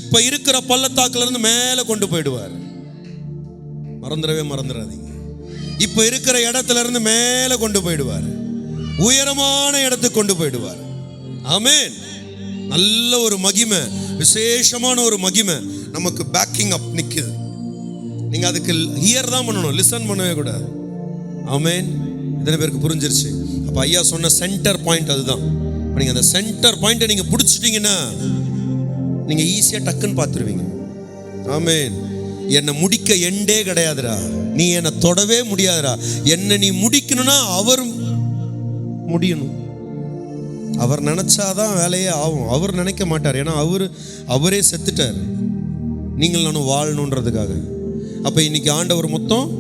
இப்ப இருக்கிற பள்ளத்தாக்குல இருந்து மேல கொண்டு போயிடுவார். மறந்துடாதீங்க. இப்ப இருக்கிற இடத்துல இருந்து மேல கொண்டு போயிடுவார், உயரமான இடத்துக்கு கொண்டு போயிடுவார். ஆமென். நல்ல ஒரு மகிமை, விசேஷமான ஒரு மகிமை நமக்கு பேக்கிங் அப் நிக்குது. நீங்க அதுக்கு ஹியர் தான் பண்ணணும், லிசன் பண்ணவே கூடாது. ஆமென். இத்தனை பேருக்கு புரிஞ்சிருச்சு? அப்ப ஐயா சொன்ன சென்டர் பாயிண்ட் அதுதான். நீங்க அந்த சென்டர் பாயிண்ட்டை நீங்க பிடிச்சிட்டீங்கன்னா நீங்க ஈஸியா டக்குன்னு பார்த்துருவீங்க. ஆமென். என்னை முடிக்க எண்டே கிடையாதுடா, நீ என்னை தொடவே முடியாதுடா. என்னை நீ முடிக்கணும்னா அவர் முடியணும். அவர் நினைச்சாதான் வேலையே ஆகும். அவர் நினைக்க மாட்டார். ஏன்னா அவரே செத்துட்டார் நீங்கள் நானும் வாழணுன்றதுக்காக. அப்போ இன்னைக்கு ஆண்டவர் மொத்தம்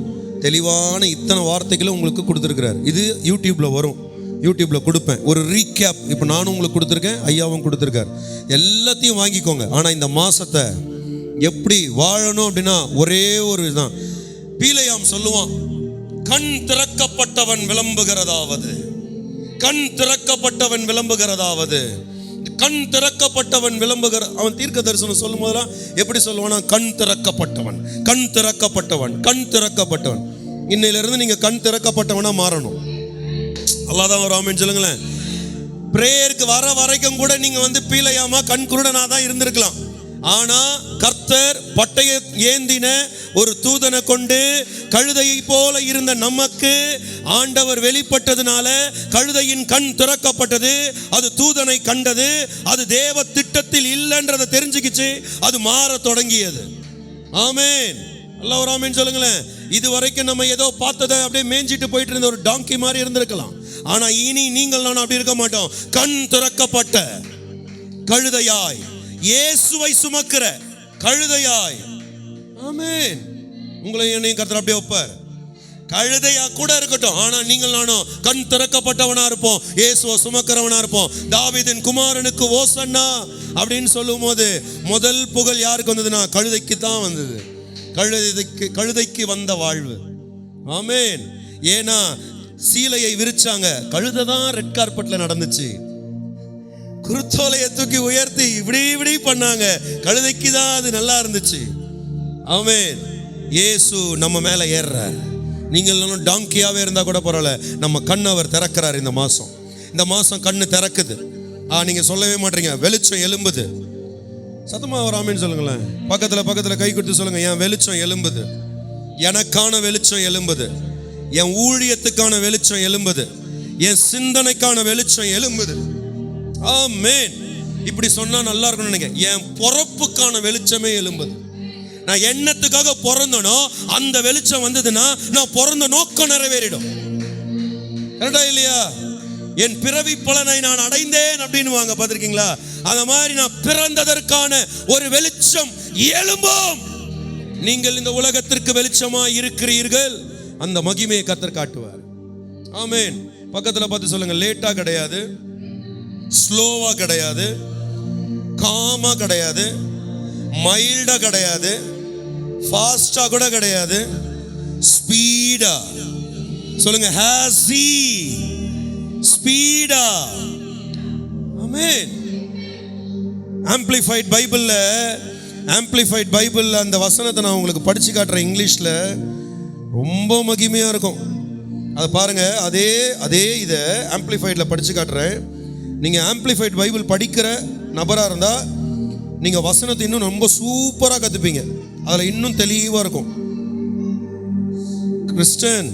தெளிவான இத்தனை வார்த்தைகளும் உங்களுக்கு கொடுத்துருக்கிறார். இது யூடியூப்ல வரும், யூடியூப்ல கொடுப்பேன் ஒரு ரீகேப். இப்போ நானும் உங்களுக்கு கொடுத்துருக்கேன், ஐயாவும் கொடுத்துருக்கார். எல்லாத்தையும் வாங்கிக்கோங்க. ஆனால் இந்த மாசத்தை எப்படி வாழணும் அப்படின்னா ஒரே ஒரு இதுதான். பீலையாம் சொல்லுவான், கண் திறக்கப்பட்டவன் விளம்புகிறதாவது, கண் திறக்கப்பட்டவன் விளம்புகிறதாவது, கண் திறக்கப்பட்டவன் விளம்புகிற. அவன் தீர்க்க தரிசனம் சொல்லும் போதெல்லாம் எப்படி சொல்லுவானா? கண் திறக்கப்பட்டவன், கண் திறக்கப்பட்டவன், கண் திறக்கப்பட்டவன். இன்னையிலிருந்து நீங்க கண் திறக்கப்பட்டவனா மாறணும். அல்லாதான் ஒரு ஆமென் சொல்லுங்களேன். பிரேயருக்கு வர வரைக்கும் கூட நீங்க பீலையாமா கண் குருடனா தான் இருந்திருக்கலாம். ஆனா கர்த்தர் பட்டையை ஏந்தின ஒரு தூதனை கொண்டு கழுதையை போல இருந்த நமக்கு ஆண்டவர் வெளிப்பட்டதுனால கழுதையின் கண் திறக்கப்பட்டது. அது தூதனை கண்டது, அது தேவ திட்டத்தில் இல்லைன்றதை தெரிஞ்சுக்கிச்சு, அது மாற தொடங்கியது. ஆமென். அல்ல ஒரு ஆமென் சொல்லுங்களேன். இது வரைக்கும் நம்ம ஏதோ பார்த்ததை அப்படியே மேய்ஞ்சிட்டு போயிட்டு இருந்த ஒரு டாங்கி மாதிரி இருந்திருக்கலாம். ஆனா இனி நீங்கள் நான் அப்படி இருக்க மாட்டோம். கண் திறக்கப்பட்ட கழுதையாய், இயேசுவை சுமக்கிற கழுதையாய். ஆமென். உங்களை என்னையும் கர்த்தர் அப்படியே வைப்பார். கழுதையா கூட இருக்கட்டும், ஆனா நீங்கள் நானும் கண் திறக்கப்பட்டவனா இருப்போம், இயேசுவை சுமக்கிறவனா இருப்போம். தாவீதின் குமாரனுக்கு ஓசன்னா அப்படின்னு சொல்லும் போது முதல் புகழ் யாருக்கு வந்ததுன்னா கழுதைக்கு தான் வந்தது. கழுதைக்கு வந்த வாழ்வு. ஆமென். ஏன்னா சீலையை விரிச்சாங்க, கழுதை தான் ரெட் கார்பெட்ல நடந்துச்சு. குருத்தோலையை தூக்கி உயர்த்தி இப்படி பண்ணாங்க, கழுதைக்கு தான் அது நல்லா இருந்துச்சு. ஆமென். இயேசு நம்ம மேல ஏறுறார். நீங்கள் டாங்கியாவே இருந்தா கூட பரவாயில்ல, நம்ம கண் அவர் திறக்கிறார். இந்த மாசம் கண்ணு திறக்குது. நீங்க சொல்லவே மாட்டீங்க. வெளிச்சம் எழும்புது. சத்தமா ஒரு ஆமென் சொல்லுங்களேன். பக்கத்துல கை கொடுத்து சொல்லுங்க, என் வெளிச்சம் எழும்புது, எனக்கான வெளிச்சம் எழும்புது, என் ஊழியத்துக்கான வெளிச்சம் எழும்புது, என் சிந்தனைக்கான வெளிச்சம் எழும்புது. ஆமென். இப்படி சொன்னா நல்லா இருக்கும்னு நினைக்கிறேன். என் பொறப்புக்கான வெளிச்சமே எழும்புது. நான் என்னத்துக்காக பிறந்தனோ அந்த வெளிச்சம் வந்ததுன்னா நான் பிறந்த நோக்கம் நிறைவேறிடும். கரெக்டா இல்லையா? என் பிறவி பலனை நான் அடைந்தேன் அப்படின்னு வாங்க, பார்த்திருக்கீங்களா? அந்த மாதிரி நான் பிறந்ததற்கான ஒரு வெளிச்சம் எழும்பும். நீங்கள் இந்த உலகத்திற்கு வெளிச்சமாய் இருக்கிறீர்கள். அந்த மகிமையை கர்த்தர் காட்டுவார். ஆமென். பக்கத்துல பார்த்து சொல்லுங்க, லேட்டா கிடையாது, ஸ்லோவா கிடையாது, காமா கிடையாது, மைல்டா கிடையாது, ஃபாஸ்டா கூட கிடையாது, ஸ்பீடா. சொல்லுங்க, ஹாஸி, ஸ்பீடா. ஆமென். ஆம்பிளிஃபைட் பைபிள்ல அந்த வசனத்தை நான் உங்களுக்கு படிச்சு காட்டுறேன். இங்கிலீஷ்ல ரொம்ப மகிமையா இருக்கும். அதை பாருங்க. அதே இதை ஆம்பிளிஃபைட்ல படிச்சு காட்டுறேன். நீங்க ஆம்பிளிஃபைட் பைபிள் படிக்கிற நபரா இருந்தா நீங்க வசனத்தை இன்னும் ரொம்ப சூப்பரா கத்துப்பீங்க. அதுல இன்னும் தெளிவா இருக்கும். கிறிஸ்டன்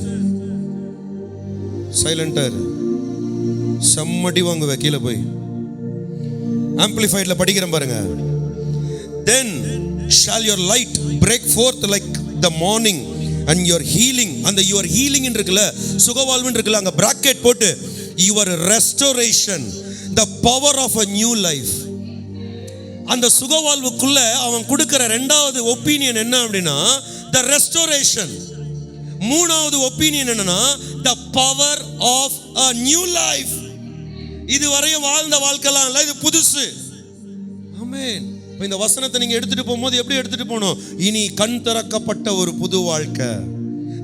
சைலண்டர் செம்மடி வாங்குவ கீழே போய். ஆம்பிளிஃபைட்ல படிக்கிறேன் பாருங்க. Then shall your light break forth like the morning and your healing, and your healing இருக்குல, சுகவாழ்வு இருக்குல, அங்க பிராக்கெட் போட்டு your restoration, the power of a new life. அந்த சுகவாழ்வுக்குள்ள அவன் கொடுக்கிற இரண்டாவது ஒப்பீனியன் என்ன அப்படின்னா the restoration. மூணாவது ஒப்பீனியன் என்னன்னா the power of a new life. இதுவரையும் வாழ்ந்த வாழ்க்கைலாம் இல்ல, இது புதுசு. ஆமென். இந்த வசனத்தை நீங்க எடுத்துட்டு போகும்போது எப்படி எடுத்துட்டு போகணும்? இனி கண் திறக்கப்பட்ட ஒரு புது வாழ்க்கை.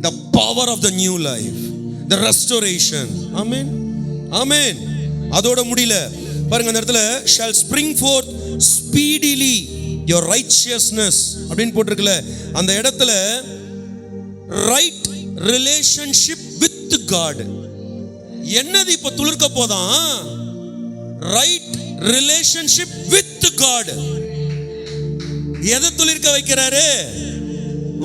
the power of the new life, the restoration. ஆமென். ஆமென். அதோட முடியல பாருங்க. அந்த இடத்துல shall spring forth speedily your righteousness அப்படின்னு போட்டிருக்கல. அந்த இடத்துல right relationship with God. என்னது இப்ப துளிர்க்க போதான்? right relationship with God. எதை துளிர்க்க வைக்கிறாரு?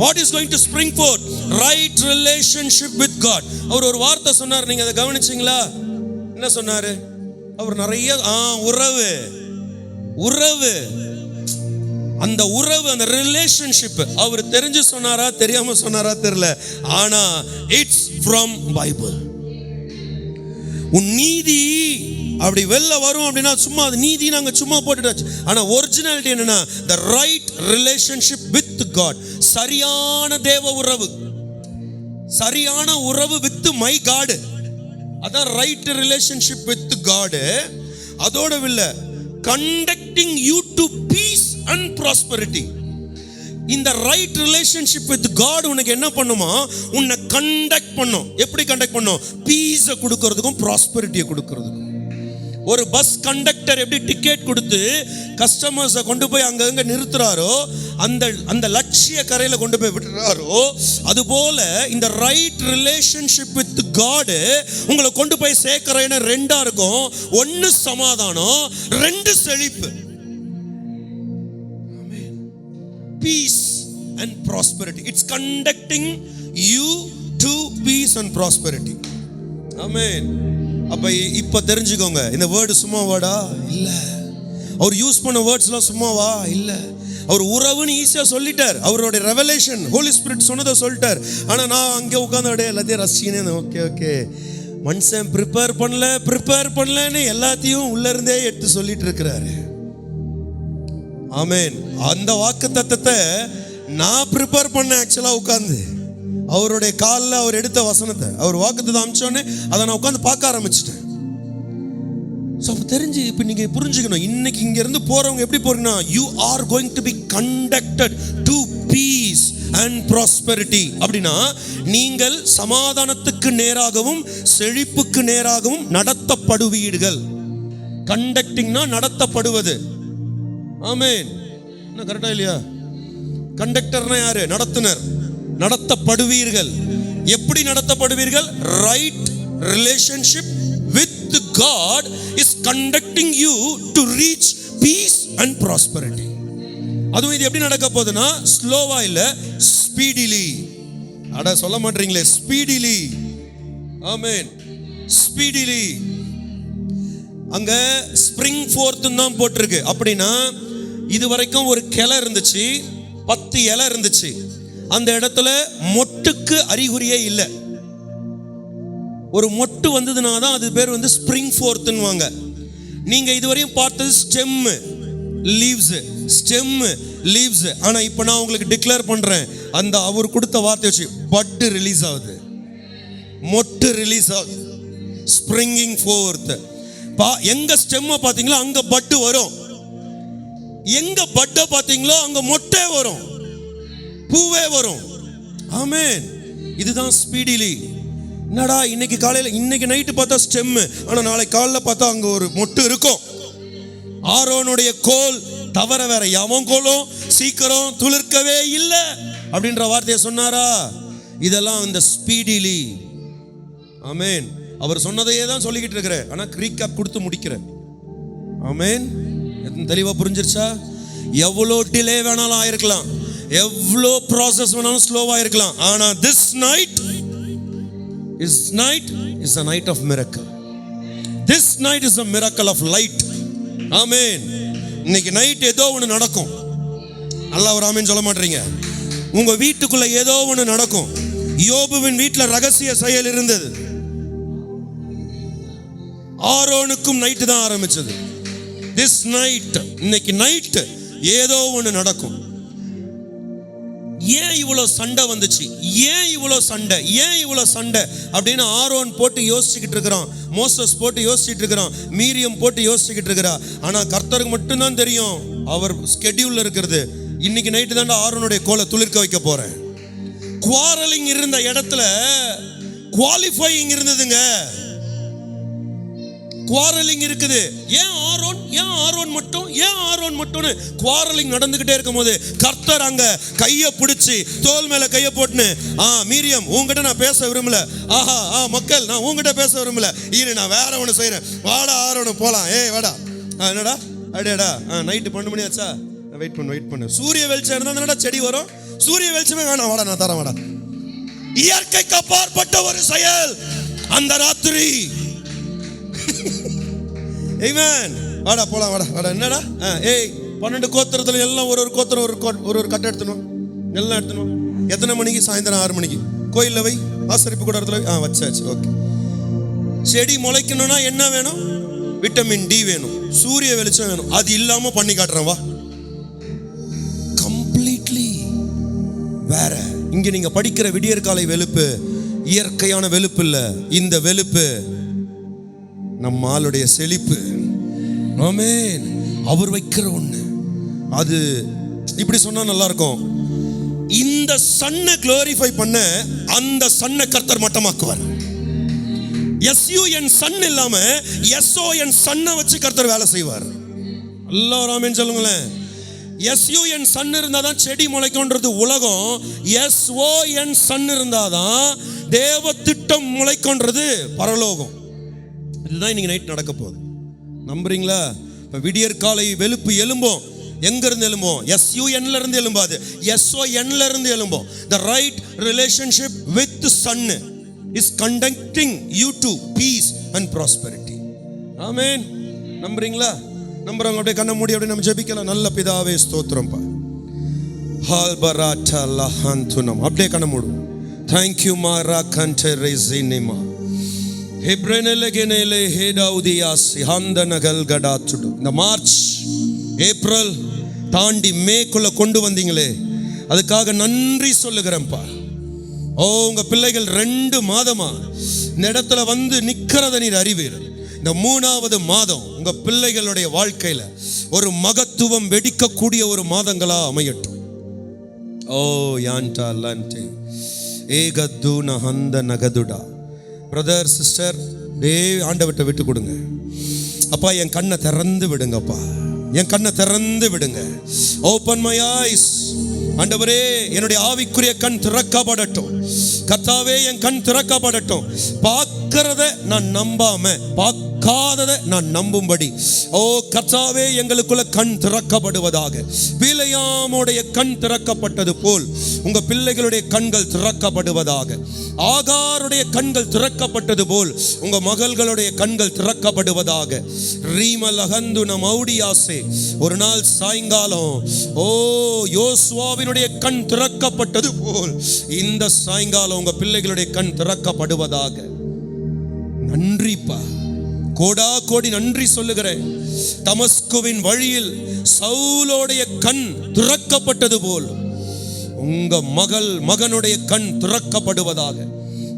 what is going to spring forth? right relationship with God. அவர் ஒரு வார்த்தை சொன்னார், நீங்க அதை கவனிச்சீங்களா? என்ன சொன்னாரு? அவர் நிறைய உறவு, அந்த உறவு, அந்த ரிலேஷன்ஷிப் அவர் தெரிஞ்சு சொன்னாரா தெரியாம சொன்னாரா தெரியல, ஆனா இட்ஸ் ஃப்ரம் பைபிள். உன் நீதி அப்படி வெளில வரும் அப்படின்னா சும்மா அது நீதி நாங்க சும்மா போட்டுட்டாச்சு. ஆனா ஒரிஜினாலிட்டி என்னன்னா the right relationship with God. சரியான தேவ உறவு, சரியான உறவு with my God. அதான் right relationship with God. அதோட இல்ல, conducting you to peace and prosperity. இந்த ரைட் ரிலேஷன்ஷிப் வித் காட் உனக்கு என்ன பண்ணுமா? உன்னை கண்டக்ட் பண்ணும். எப்படி கண்டக்ட் பண்ணும்? பீஸை கொடுக்கறதுக்கும் ப்ராஸ்பரிட்டியை கொடுக்கறதுக்கும். ஒரு பஸ் கண்டக்டர் எப்படி டிக்கெட் கொடுத்து கஸ்டமர்ஸை கொண்டு போய் அங்கங்க நிறுத்துறாரோ, அந்த லட்சிய கரையில கொண்டு போய் விட்டுறாரோ, அதுபோல இந்த ரைட் ரிலேஷன்ஷிப் வித் காட் உங்களை கொண்டு போய் சேர்க்கிற இடம் ரெண்டா இருக்கும். ஒன்னு சமாதானம், ரெண்டு செழிப்பு. Peace and prosperity. It's conducting you to peace and prosperity. Amen. அப்ப இப்ப தெரிஞ்சுக்கோங்க, இந்த வேர்டு சும்மா வேர்டா இல்ல. அவர் யூஸ் பண்ண வேர்ட்ஸ்லாம் சும்மாவா இல்ல. அவர் உறவுன்னு ஈஸியா சொல்லிட்டார். அவரோட ரெவலேஷன் ஹோலி ஸ்பிரிட் சொன்னதை சொல்லிட்டார். ஆனா நான் அங்கே உட்காந்து எல்லாத்தையும் ரசிச்சினேன். ஓகே மனுஷன் ப்ரிப்பேர் பண்ணலன்னு எல்லாத்தையும் உள்ள இருந்தே எடுத்து சொல்லிட்டு இருக்கிறாரு. ஆமென். அந்த வாக்கு தத்தத்தை நான் ப்ரிப்பேர் பண்ண ஆக்சுவலா உட்கார்ந்து அவருடைய காலில் அவர் எடுத்த வசனத்தை அவர் வாக்குத்தத்தம் அமிச்சோன்னே அதை நான் உட்காந்து பார்க்க ஆரம்பிச்சிட்டேன். ஸோ தெரிஞ்சு இப்போ நீங்க புரிஞ்சுக்கணும், இன்னைக்கு இங்க இருந்து போறவங்க எப்படி போறீங்கன்னா, you are going to be conducted to peace and prosperity. அப்படின்னா நீங்கள் சமாதானத்துக்கு நேராகவும் செழிப்புக்கு நேராகவும் நடத்தப்படுவீர்கள். கண்டக்டிங்னா நடத்தப்படுவது. ஆமென். என்ன கரெக்டா இல்லையா? கண்டக்டர்னா யாரு? நடத்துனர். நடத்தப்படுவீர்கள். எப்படி நடத்தப்படுவீர்கள்? Right relationship with God is conducting you to reach peace and prosperity. அதுவும் இது எப்படி நடக்க போகுதுன்னா ஸ்லோவா இல்ல, ஸ்பீடிலி. அட சொல்ல மாட்டீங்களே, ஸ்பீடிலி. ஆமென். ஸ்பீடிலி. அங்க ஸ்ப்ரிங் ஃபோர்த் தான் போட்டிருக்கு. அப்படின்னா இது வரைக்கும் ஒரு கிளை இருந்துச்சு, 10 இலை இருந்துச்சு. அந்த இடத்துல மொட்டுக்கு அறிகுறியே இல்லை. ஒரு மொட்டு வந்ததுனா தான் அது பேர் வந்து ஸ்ப்ரிங் ஃபோர்த்னு வாங்க. நீங்க இதுவரையும் பார்த்தது ஸ்டெம் லீவ்ஸ், ஸ்டெம் லீவ்ஸ். ஆனா இப்போ நான் உங்களுக்கு டிக்ளேர் பண்றேன், அந்த அவர் கொடுத்த வார்த்தை வச்சு பட்டு ரிலீஸ் ஆகுது, மொட்டு ரிலீஸ் ஆகுது, ஸ்ப்ரிங்கிங் ஃபோர்த். எங்க ஸ்டெம்மை பார்த்தீங்களோ அங்க பட்டு வரும், எங்க பட்டை பார்த்தீங்களோ அங்க மொட்டை வரும், பூவே வரும். ஆமென். இதுதான் ஸ்பீடிலி. என்னடா இன்னைக்கு காலையில் இன்னைக்கு நைட்டு பார்த்தா ஸ்டெம், ஆனால் நாளைக்கு காலையில் பார்த்தா அங்கே ஒரு மொட்டு இருக்கும். ஆரோனுடைய கோல் தவிர வேற எவன் கோலும் சீக்கிரம் துளிர்க்கவே இல்லை அப்படின்ற வார்த்தையை சொன்னாரா? இதெல்லாம் இந்த ஸ்பீடிலி. ஆமென். அவர் சொன்னதையே தான் சொல்லிக்கிட்டு இருக்கிறேன், ஆனால் ரீகேப் கொடுத்து முடிக்கிறேன். ஆமென். தெளிவாக புரிஞ்சிருச்சா? எவ்வளோ டிலே வேணாலும் ஆயிருக்கலாம், எவ்வளோ ப்ராசஸ் வேணாலும் ஸ்லோவாக இருக்கலாம், ஆனால் this night is a night of miracle. This night is a miracle of light. ஆமென். இன்னைக்கு நைட் ஏதோ ஒன்று நடக்கும். அல்லாஹ் ஒரு ஆமென் சொல்ல மாட்டீங்க? உங்க வீட்டுக்குள்ள ஏதோ ஒன்று நடக்கும். யோபுவின் வீட்டில் ரகசிய செயல் இருந்தது. ஆரோனுக்கும் நைட்டு தான் ஆரம்பிச்சது. This night, இன்னைக்கு நைட் ஏதோ ஒன்று நடக்கும். ஏன் இவ்வளோ சண்டை வந்துச்சு, ஏன் இவ்வளோ சண்டை, ஏன் இவ்வளோ சண்டை அப்படின்னு ஆரோன் போட்டு யோசிச்சுக்கிட்டு இருக்கிறான், மோசஸ் போட்டு யோசிச்சுட்டு இருக்கிறான், மீரியம் போட்டு யோசிச்சுக்கிட்டு இருக்கிறா. ஆனால் கர்த்தருக்கு மட்டும்தான் தெரியும் அவர் ஸ்கெடியூல்ல இருக்கிறது. இன்னைக்கு நைட்டு தாண்டா ஆரோனுடைய கோலை துளிர்க்க வைக்க போறேன். குவாரலிங் இருந்த இடத்துல குவாலிஃபையிங் இருந்ததுங்க. குவாரலிங் இருக்குது. ஏன் ஆரோன் மட்டும் குவாரலிங் நடந்துகிட்டே இருக்கும் போது கர்த்தர் அங்க கையை பிடிச்சி தோல் மேல கையை போட்டுன்னு, மீரியம் உங்ககிட்ட நான் பேச விரும்பல, மக்கள் நான் உங்ககிட்ட பேச விரும்பல, இரு நான் வேற ஒன்று செய்யறேன், வாடா ஆரோன் போலாம், வாடா. என்னடா அடேடா நைட்டு 12 மணி ஆச்சா, வெயிட் பண்ணு. சூரிய வெளிச்சம் இருந்தா செடி வரும், சூரிய வெளிச்சமே வேணாம், வாடா நான் தரேன், வாடா. இயற்கைக்கு அப்பாற்பட்ட ஒரு செயல் அந்த ராத்திரி. ஆமென். வாடா போலாம், வாடா. என்னடா 12 கோத்திரத்துல எல்லாம் ஒரு கோத்திரம் ஒரு கட்டை எடுத்துணும், எல்லாம் எடுத்துணும். எத்தனை மணிக்கு? சாயந்தரம் 6 மணிக்கு கோயிலில் வை, ஆசரிப்பு கூடத்துல வச்சாச்சு. ஓகே. செடி முளைக்கணும்னா என்ன வேணும்? விட்டமின் டி வேணும், சூரிய வெளிச்சம் வேணும். அது இல்லாம பண்ணி காட்டுறேன் வா. கம்ப்ளீட்லி வேற. இங்க நீங்க படிக்கிற விடியற்காலை வெளுப்பு இயற்கையான வெளுப்பு இல்ல, இந்த வெளுப்பு நம்ம ஆளுடைய செழிப்பு. ஆமென். அவர் வைக்கிற ஒண்ணு. அது இப்படி சொன்னா நல்லா இருக்கும். இந்த சன்னை குளோரிஃபை பண்ண அந்த சன்னை கர்த்தர் மட்டமாக்குவார். SUN சன் இல்லாம SON சன்னை வச்சு கர்த்தர் வேலை செய்வார். எல்லாரும் ஆமென் சொல்லுங்களேன். SUN சன் இருந்தாதான் செடி முளைக்கும்ன்றது உலகம். SON சன் இருந்தாதான் தேவ திட்டம் முளைக்கும்ன்றது பரலோகம். இதுதான் இன்னைக்கு நைட் நடக்க போகுது. நம்புறீங்களா? இப்போ விடியற்காலை வெளுப்பு எலும்போம். எங்க இருந்து எலும்போம்? SUNல இருந்து எலும்பாது, SONல இருந்து எலும்போம். The right relationship with the sun is conducting you to peace and prosperity. ஆமென். நம்புறீங்களா? நம்புறவங்க அப்படியே கண்ணை மூடி அப்படியே நம்ம ஜெபிக்கலாம். நல்ல பிதாவே ஸ்தோத்திரம்பா. ஹால்பராட்டா லஹந்துனம். அப்படியே கண்ணை மூடு. Thank you Mara Kante Rezinima. இந்த மார்ச் ஏப்ரல் தாண்டி மேக்குள்ள கொண்டு வந்தீங்களே, அதுக்காக நன்றி சொல்லுகிறேன்ப்பா. உங்க பிள்ளைகள் 2 மாதமா இந்த இடத்துல வந்து நிக்கிறத நீர் அறிவீர். இந்த 3வது மாதம் உங்க பிள்ளைகளுடைய வாழ்க்கையில ஒரு மகத்துவம் வெடிக்கக்கூடிய ஒரு மாதங்களா அமையட்டும். யான்டா லன்டே ஏகதுன ஹந்த நகதுடா. பிரதர் சிஸ்டர், ஆண்டவர்கிட்ட விட்டு கொடுங்க. அப்பா என் கண்ணை திறந்து விடுங்கப்பா, என் கண்ணை திறந்து விடுங்க. Open my ice. ஆண்டவரே என்னுடைய ஆவிக்குரிய கண் திறக்கப்படட்டும். கர்த்தாவே என் கண் திறக்கப்படட்டும். பார்க்கிறத நான் நம்பாம பார்க்காததை நான் நம்பும்படி ஓ கர்த்தாவே எங்களுக்குள்ள கண் திறக்கப்படுவதாக. பிலேயாமுடைய கண் திறக்கப்பட்டது போல் உங்க பிள்ளைகளுடைய கண்கள் திறக்கப்படுவதாக. ஆகாருடைய கண்கள் திறக்கப்பட்டது போல் உங்க மகள்களுடைய கண்கள் திறக்கப்படுவதாக. ரீமலகந்துன மௌடியாசே. ஒரு நாள் சாயங்காலம் ஓ யோசுவாவினுடைய கண் திறக்கப்பட்டது போல் இந்த சாயங்காலம் உங்க பிள்ளைகளுடைய கண் திறக்கப்படுவதாக. நன்றிப்பா, கோடா கோடி நன்றி சொல்லுகிறேன். தமஸ்குவின் வழியில் சவுலோடைய கண் திறக்கப்பட்டது போல் உங்க மகனுடைய கண் திறக்கப்படுவதாக.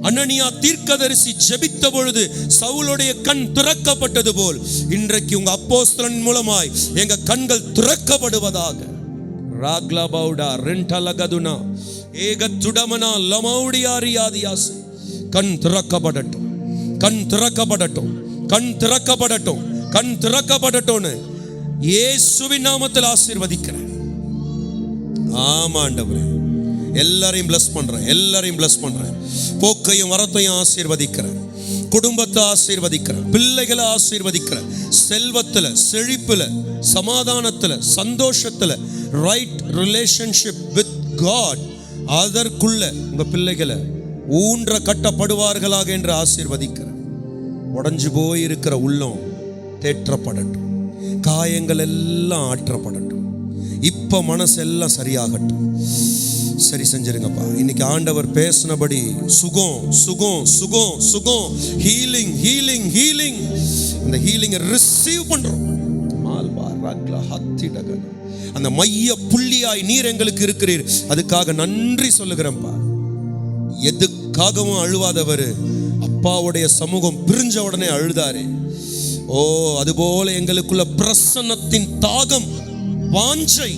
அனனியா தீர்க்கதரிசி ஜெபித்த பொழுது சவுலுடைய கண் திறக்கப்பட்டது போல் இன்றைக்கு உங்க அப்போஸ்தலன் மூலமாய் எங்க கண்கள் திறக்கப்படுவதாக. ராக்லபௌடா ரெண்டலகதுனா ஏகத்துடமனா லமௌடியாரியாதியாஸ். கண் திறக்கப்படட்டும், கண் திறக்கப்படட்டும், கண் திறக்கப்படட்டும், கண் திறக்கப்படட்டும்னு இயேசுவின் நாமத்தில் ஆசீர்வதிக்கிறேன். ஆமா ஆண்டவரே, எல்லாரையும் பிளஸ் பண்றேன், எல்லாரையும் பிளஸ் பண்றேன். போக்கையும் வரத்தையும் ஆசீர்வதிக்கிறேன், குடும்பத்தை ஆசீர்வதிக்கிறேன், பிள்ளைகளை ஆசீர்வதிக்கிறேன். செல்வத்துல, செழிப்புல, சமாதானத்துல, சந்தோஷத்துல, ரைட் ரிலேஷன்ஷிப் வித் காட், அதற்குள்ள உங்க பிள்ளைகளை ஊன்ற கட்டப்படுவார்களாக என்று ஆசீர்வதிக்கிறேன். உடைஞ்சு போய் இருக்கிற உள்ளம் தேற்றப்படட்டும், காயங்கள் எல்லாம் ஆற்றப்படட்டும். இப்ப மனசெல்லாம் சரியாகட்டும். சரி செஞ்சிருங்கப்பா. இன்னைக்கு ஆண்டவர் பேசினபடி சுகம் சுகம் சுகம் சுகம், ஹீலிங் ஹீலிங் ஹீலிங். அந்த ஹீலிங்கை ரிசீவ் பண்றோம். அந்த மைய புள்ளியாய் நீர் எங்களுக்கு இருக்கிறீர், அதுக்காக நன்றி சொல்லுகிறேன்ப்பா. எதுக்காகவும் அழுவாதவர் அப்பாவுடைய சமூகம் பிரிஞ்ச உடனே அழுதாரு. ஓ அதுபோல எங்களுக்குள்ள பிரசன்னத்தின் தாகம், வாஞ்சை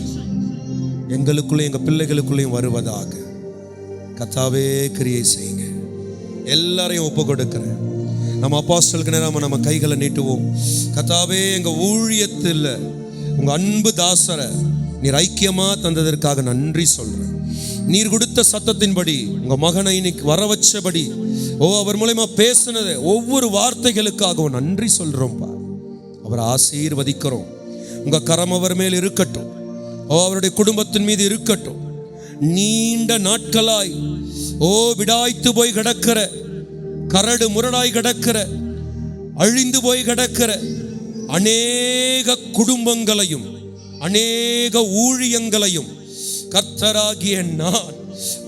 எங்களுக்குள்ள எங்க பிள்ளைகளுக்குள்ளேயும் வருவதாக. கர்த்தாவே கிரியை செய்யுங்க. எல்லாரையும் ஒப்பு கொடுக்கிறேன். நம்ம அப்போஸ்தலருக்கு நேரமா நம்ம கைகளை நீட்டுவோம். கர்த்தாவே எங்க ஊழியத்தில் உங்க அன்பு தாசரை நீர் ஐக்கியமா தந்ததற்காக நன்றி சொல்றேன். நீர் கொடுத்த சத்தத்தின்படி உங்க மகனை இன்னைக்கு வர வச்சபடி ஓ அவர் மூலமா பேசினது ஒவ்வொரு வார்த்தைகளுக்காகவும் நன்றி சொல்றோம்ப்பா. அவரை ஆசீர்வதிக்கிறோம். உங்க கரம் அவர் மேல் இருக்கட்டும். ஓ அவருடைய குடும்பத்தின் மீது இருக்கட்டும். நீண்ட நாட்களாய் ஓ விடாய்த்து போய் கிடக்கிற, கரடு முரடாய் கிடக்கிற, அழிந்து போய் கிடக்கிற அநேக குடும்பங்களையும் அநேக ஊழியங்களையும் கர்த்தராகிய நான்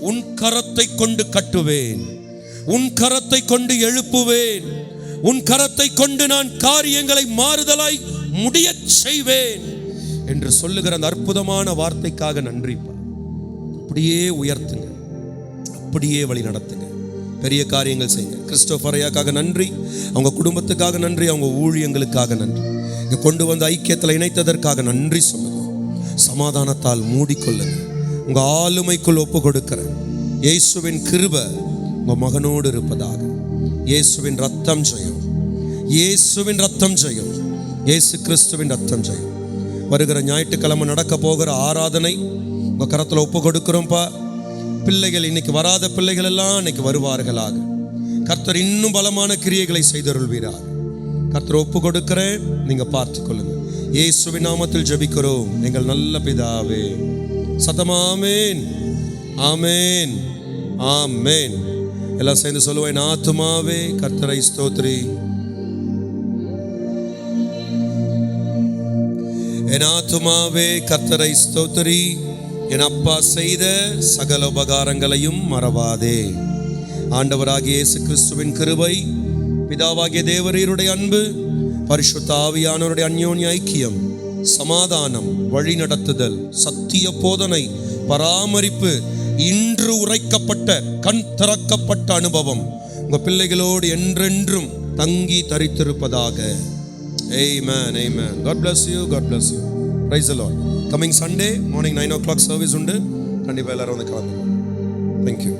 உன் கரத்தை கொண்டு கட்டுவேன், உன் கரத்தை கொண்டு எழுப்புவேன், உன் கரத்தை கொண்டு நான் காரியங்களை மாறுதலாய் முடிய செய்வேன் என்று சொல்லுகிற அந்த அற்புதமான வார்த்தைக்காக நன்றிப்பா. அப்படியே உயர்த்துங்க, அப்படியே வழி நடத்துங்க, பெரிய காரியங்கள் செய்யுங்க. கிறிஸ்டோபர் ஐயாக்காக நன்றி, அவங்க குடும்பத்துக்காக நன்றி, அவங்க ஊழியங்களுக்காக நன்றி, இங்க கொண்டு வந்து ஐக்கியத்தில் இணைத்ததற்காக நன்றி சொல்லுங்க. சமாதானத்தால் மூடிக்கொள்ளுங்க. உங்க ஆளுமைக்குள் ஒப்பு கொடுக்கிறேன். இயேசுவின் கிருபை உங்க மகனோடு இருப்பதாக. இயேசுவின் ரத்தம் ஜெயம், இயேசுவின் ரத்தம் ஜெயம், இயேசு கிறிஸ்துவின் ரத்தம் ஜெயம். வருகிற ஞாயிற்றுக்கிழமை நடக்க போகிற ஆராதனை உங்க கரத்தில் ஒப்பு கொடுக்கிறோம்ப்பா. பிள்ளைகள் இன்னைக்கு வராத பிள்ளைகள் எல்லாம் இன்னைக்கு வருவார்களாக. கர்த்தர் இன்னும் பலமான கிரியைகளை செய்தருள்வீராக. கர்த்தர் ஒப்பு கொடுக்கிறேன், நீங்க பார்த்து கொள்ளுங்க. இயேசுவின் நாமத்தில் ஜெபிக்கிறோம் எங்கள் நல்ல பிதாவே. சத்தமாமேன், ஆமேன், ஆமேன். எல்லாம் சேர்ந்து சொல்லுவேன். ஆத்துமாவே கர்த்தரை ஸ்தோத்திரி, என் ஆத்துமாவே கர்த்தரை ஸ்தோத்திரி, என் அப்பா செய்த சகல உபகாரங்களையும் மறவாதே. ஆண்டவராகிய இயேசு கிறிஸ்துவின் கிருபை, பிதாவாகிய தேவரீருடைய அன்பு, பரிசுத்த ஆவியானவருடைய அந்யோன்ய ஐக்கியம், சமாதானம், வழி நடத்துதல், சத்திய போதனை, பராமரிப்பு, இன்று உரைக்கப்பட்ட கண் திறக்கப்பட்ட அனுபவம் உங்க பிள்ளைகளோடு என்றென்றும் தங்கி தரித்திருப்பதாக. Amen, amen. God bless you, God bless you. Praise the Lord. Coming Sunday morning 9 o'clock service உண்டு. கண்டிப்பாக எல்லாரும் வந்து கலந்துக்கோங்க. Thank you.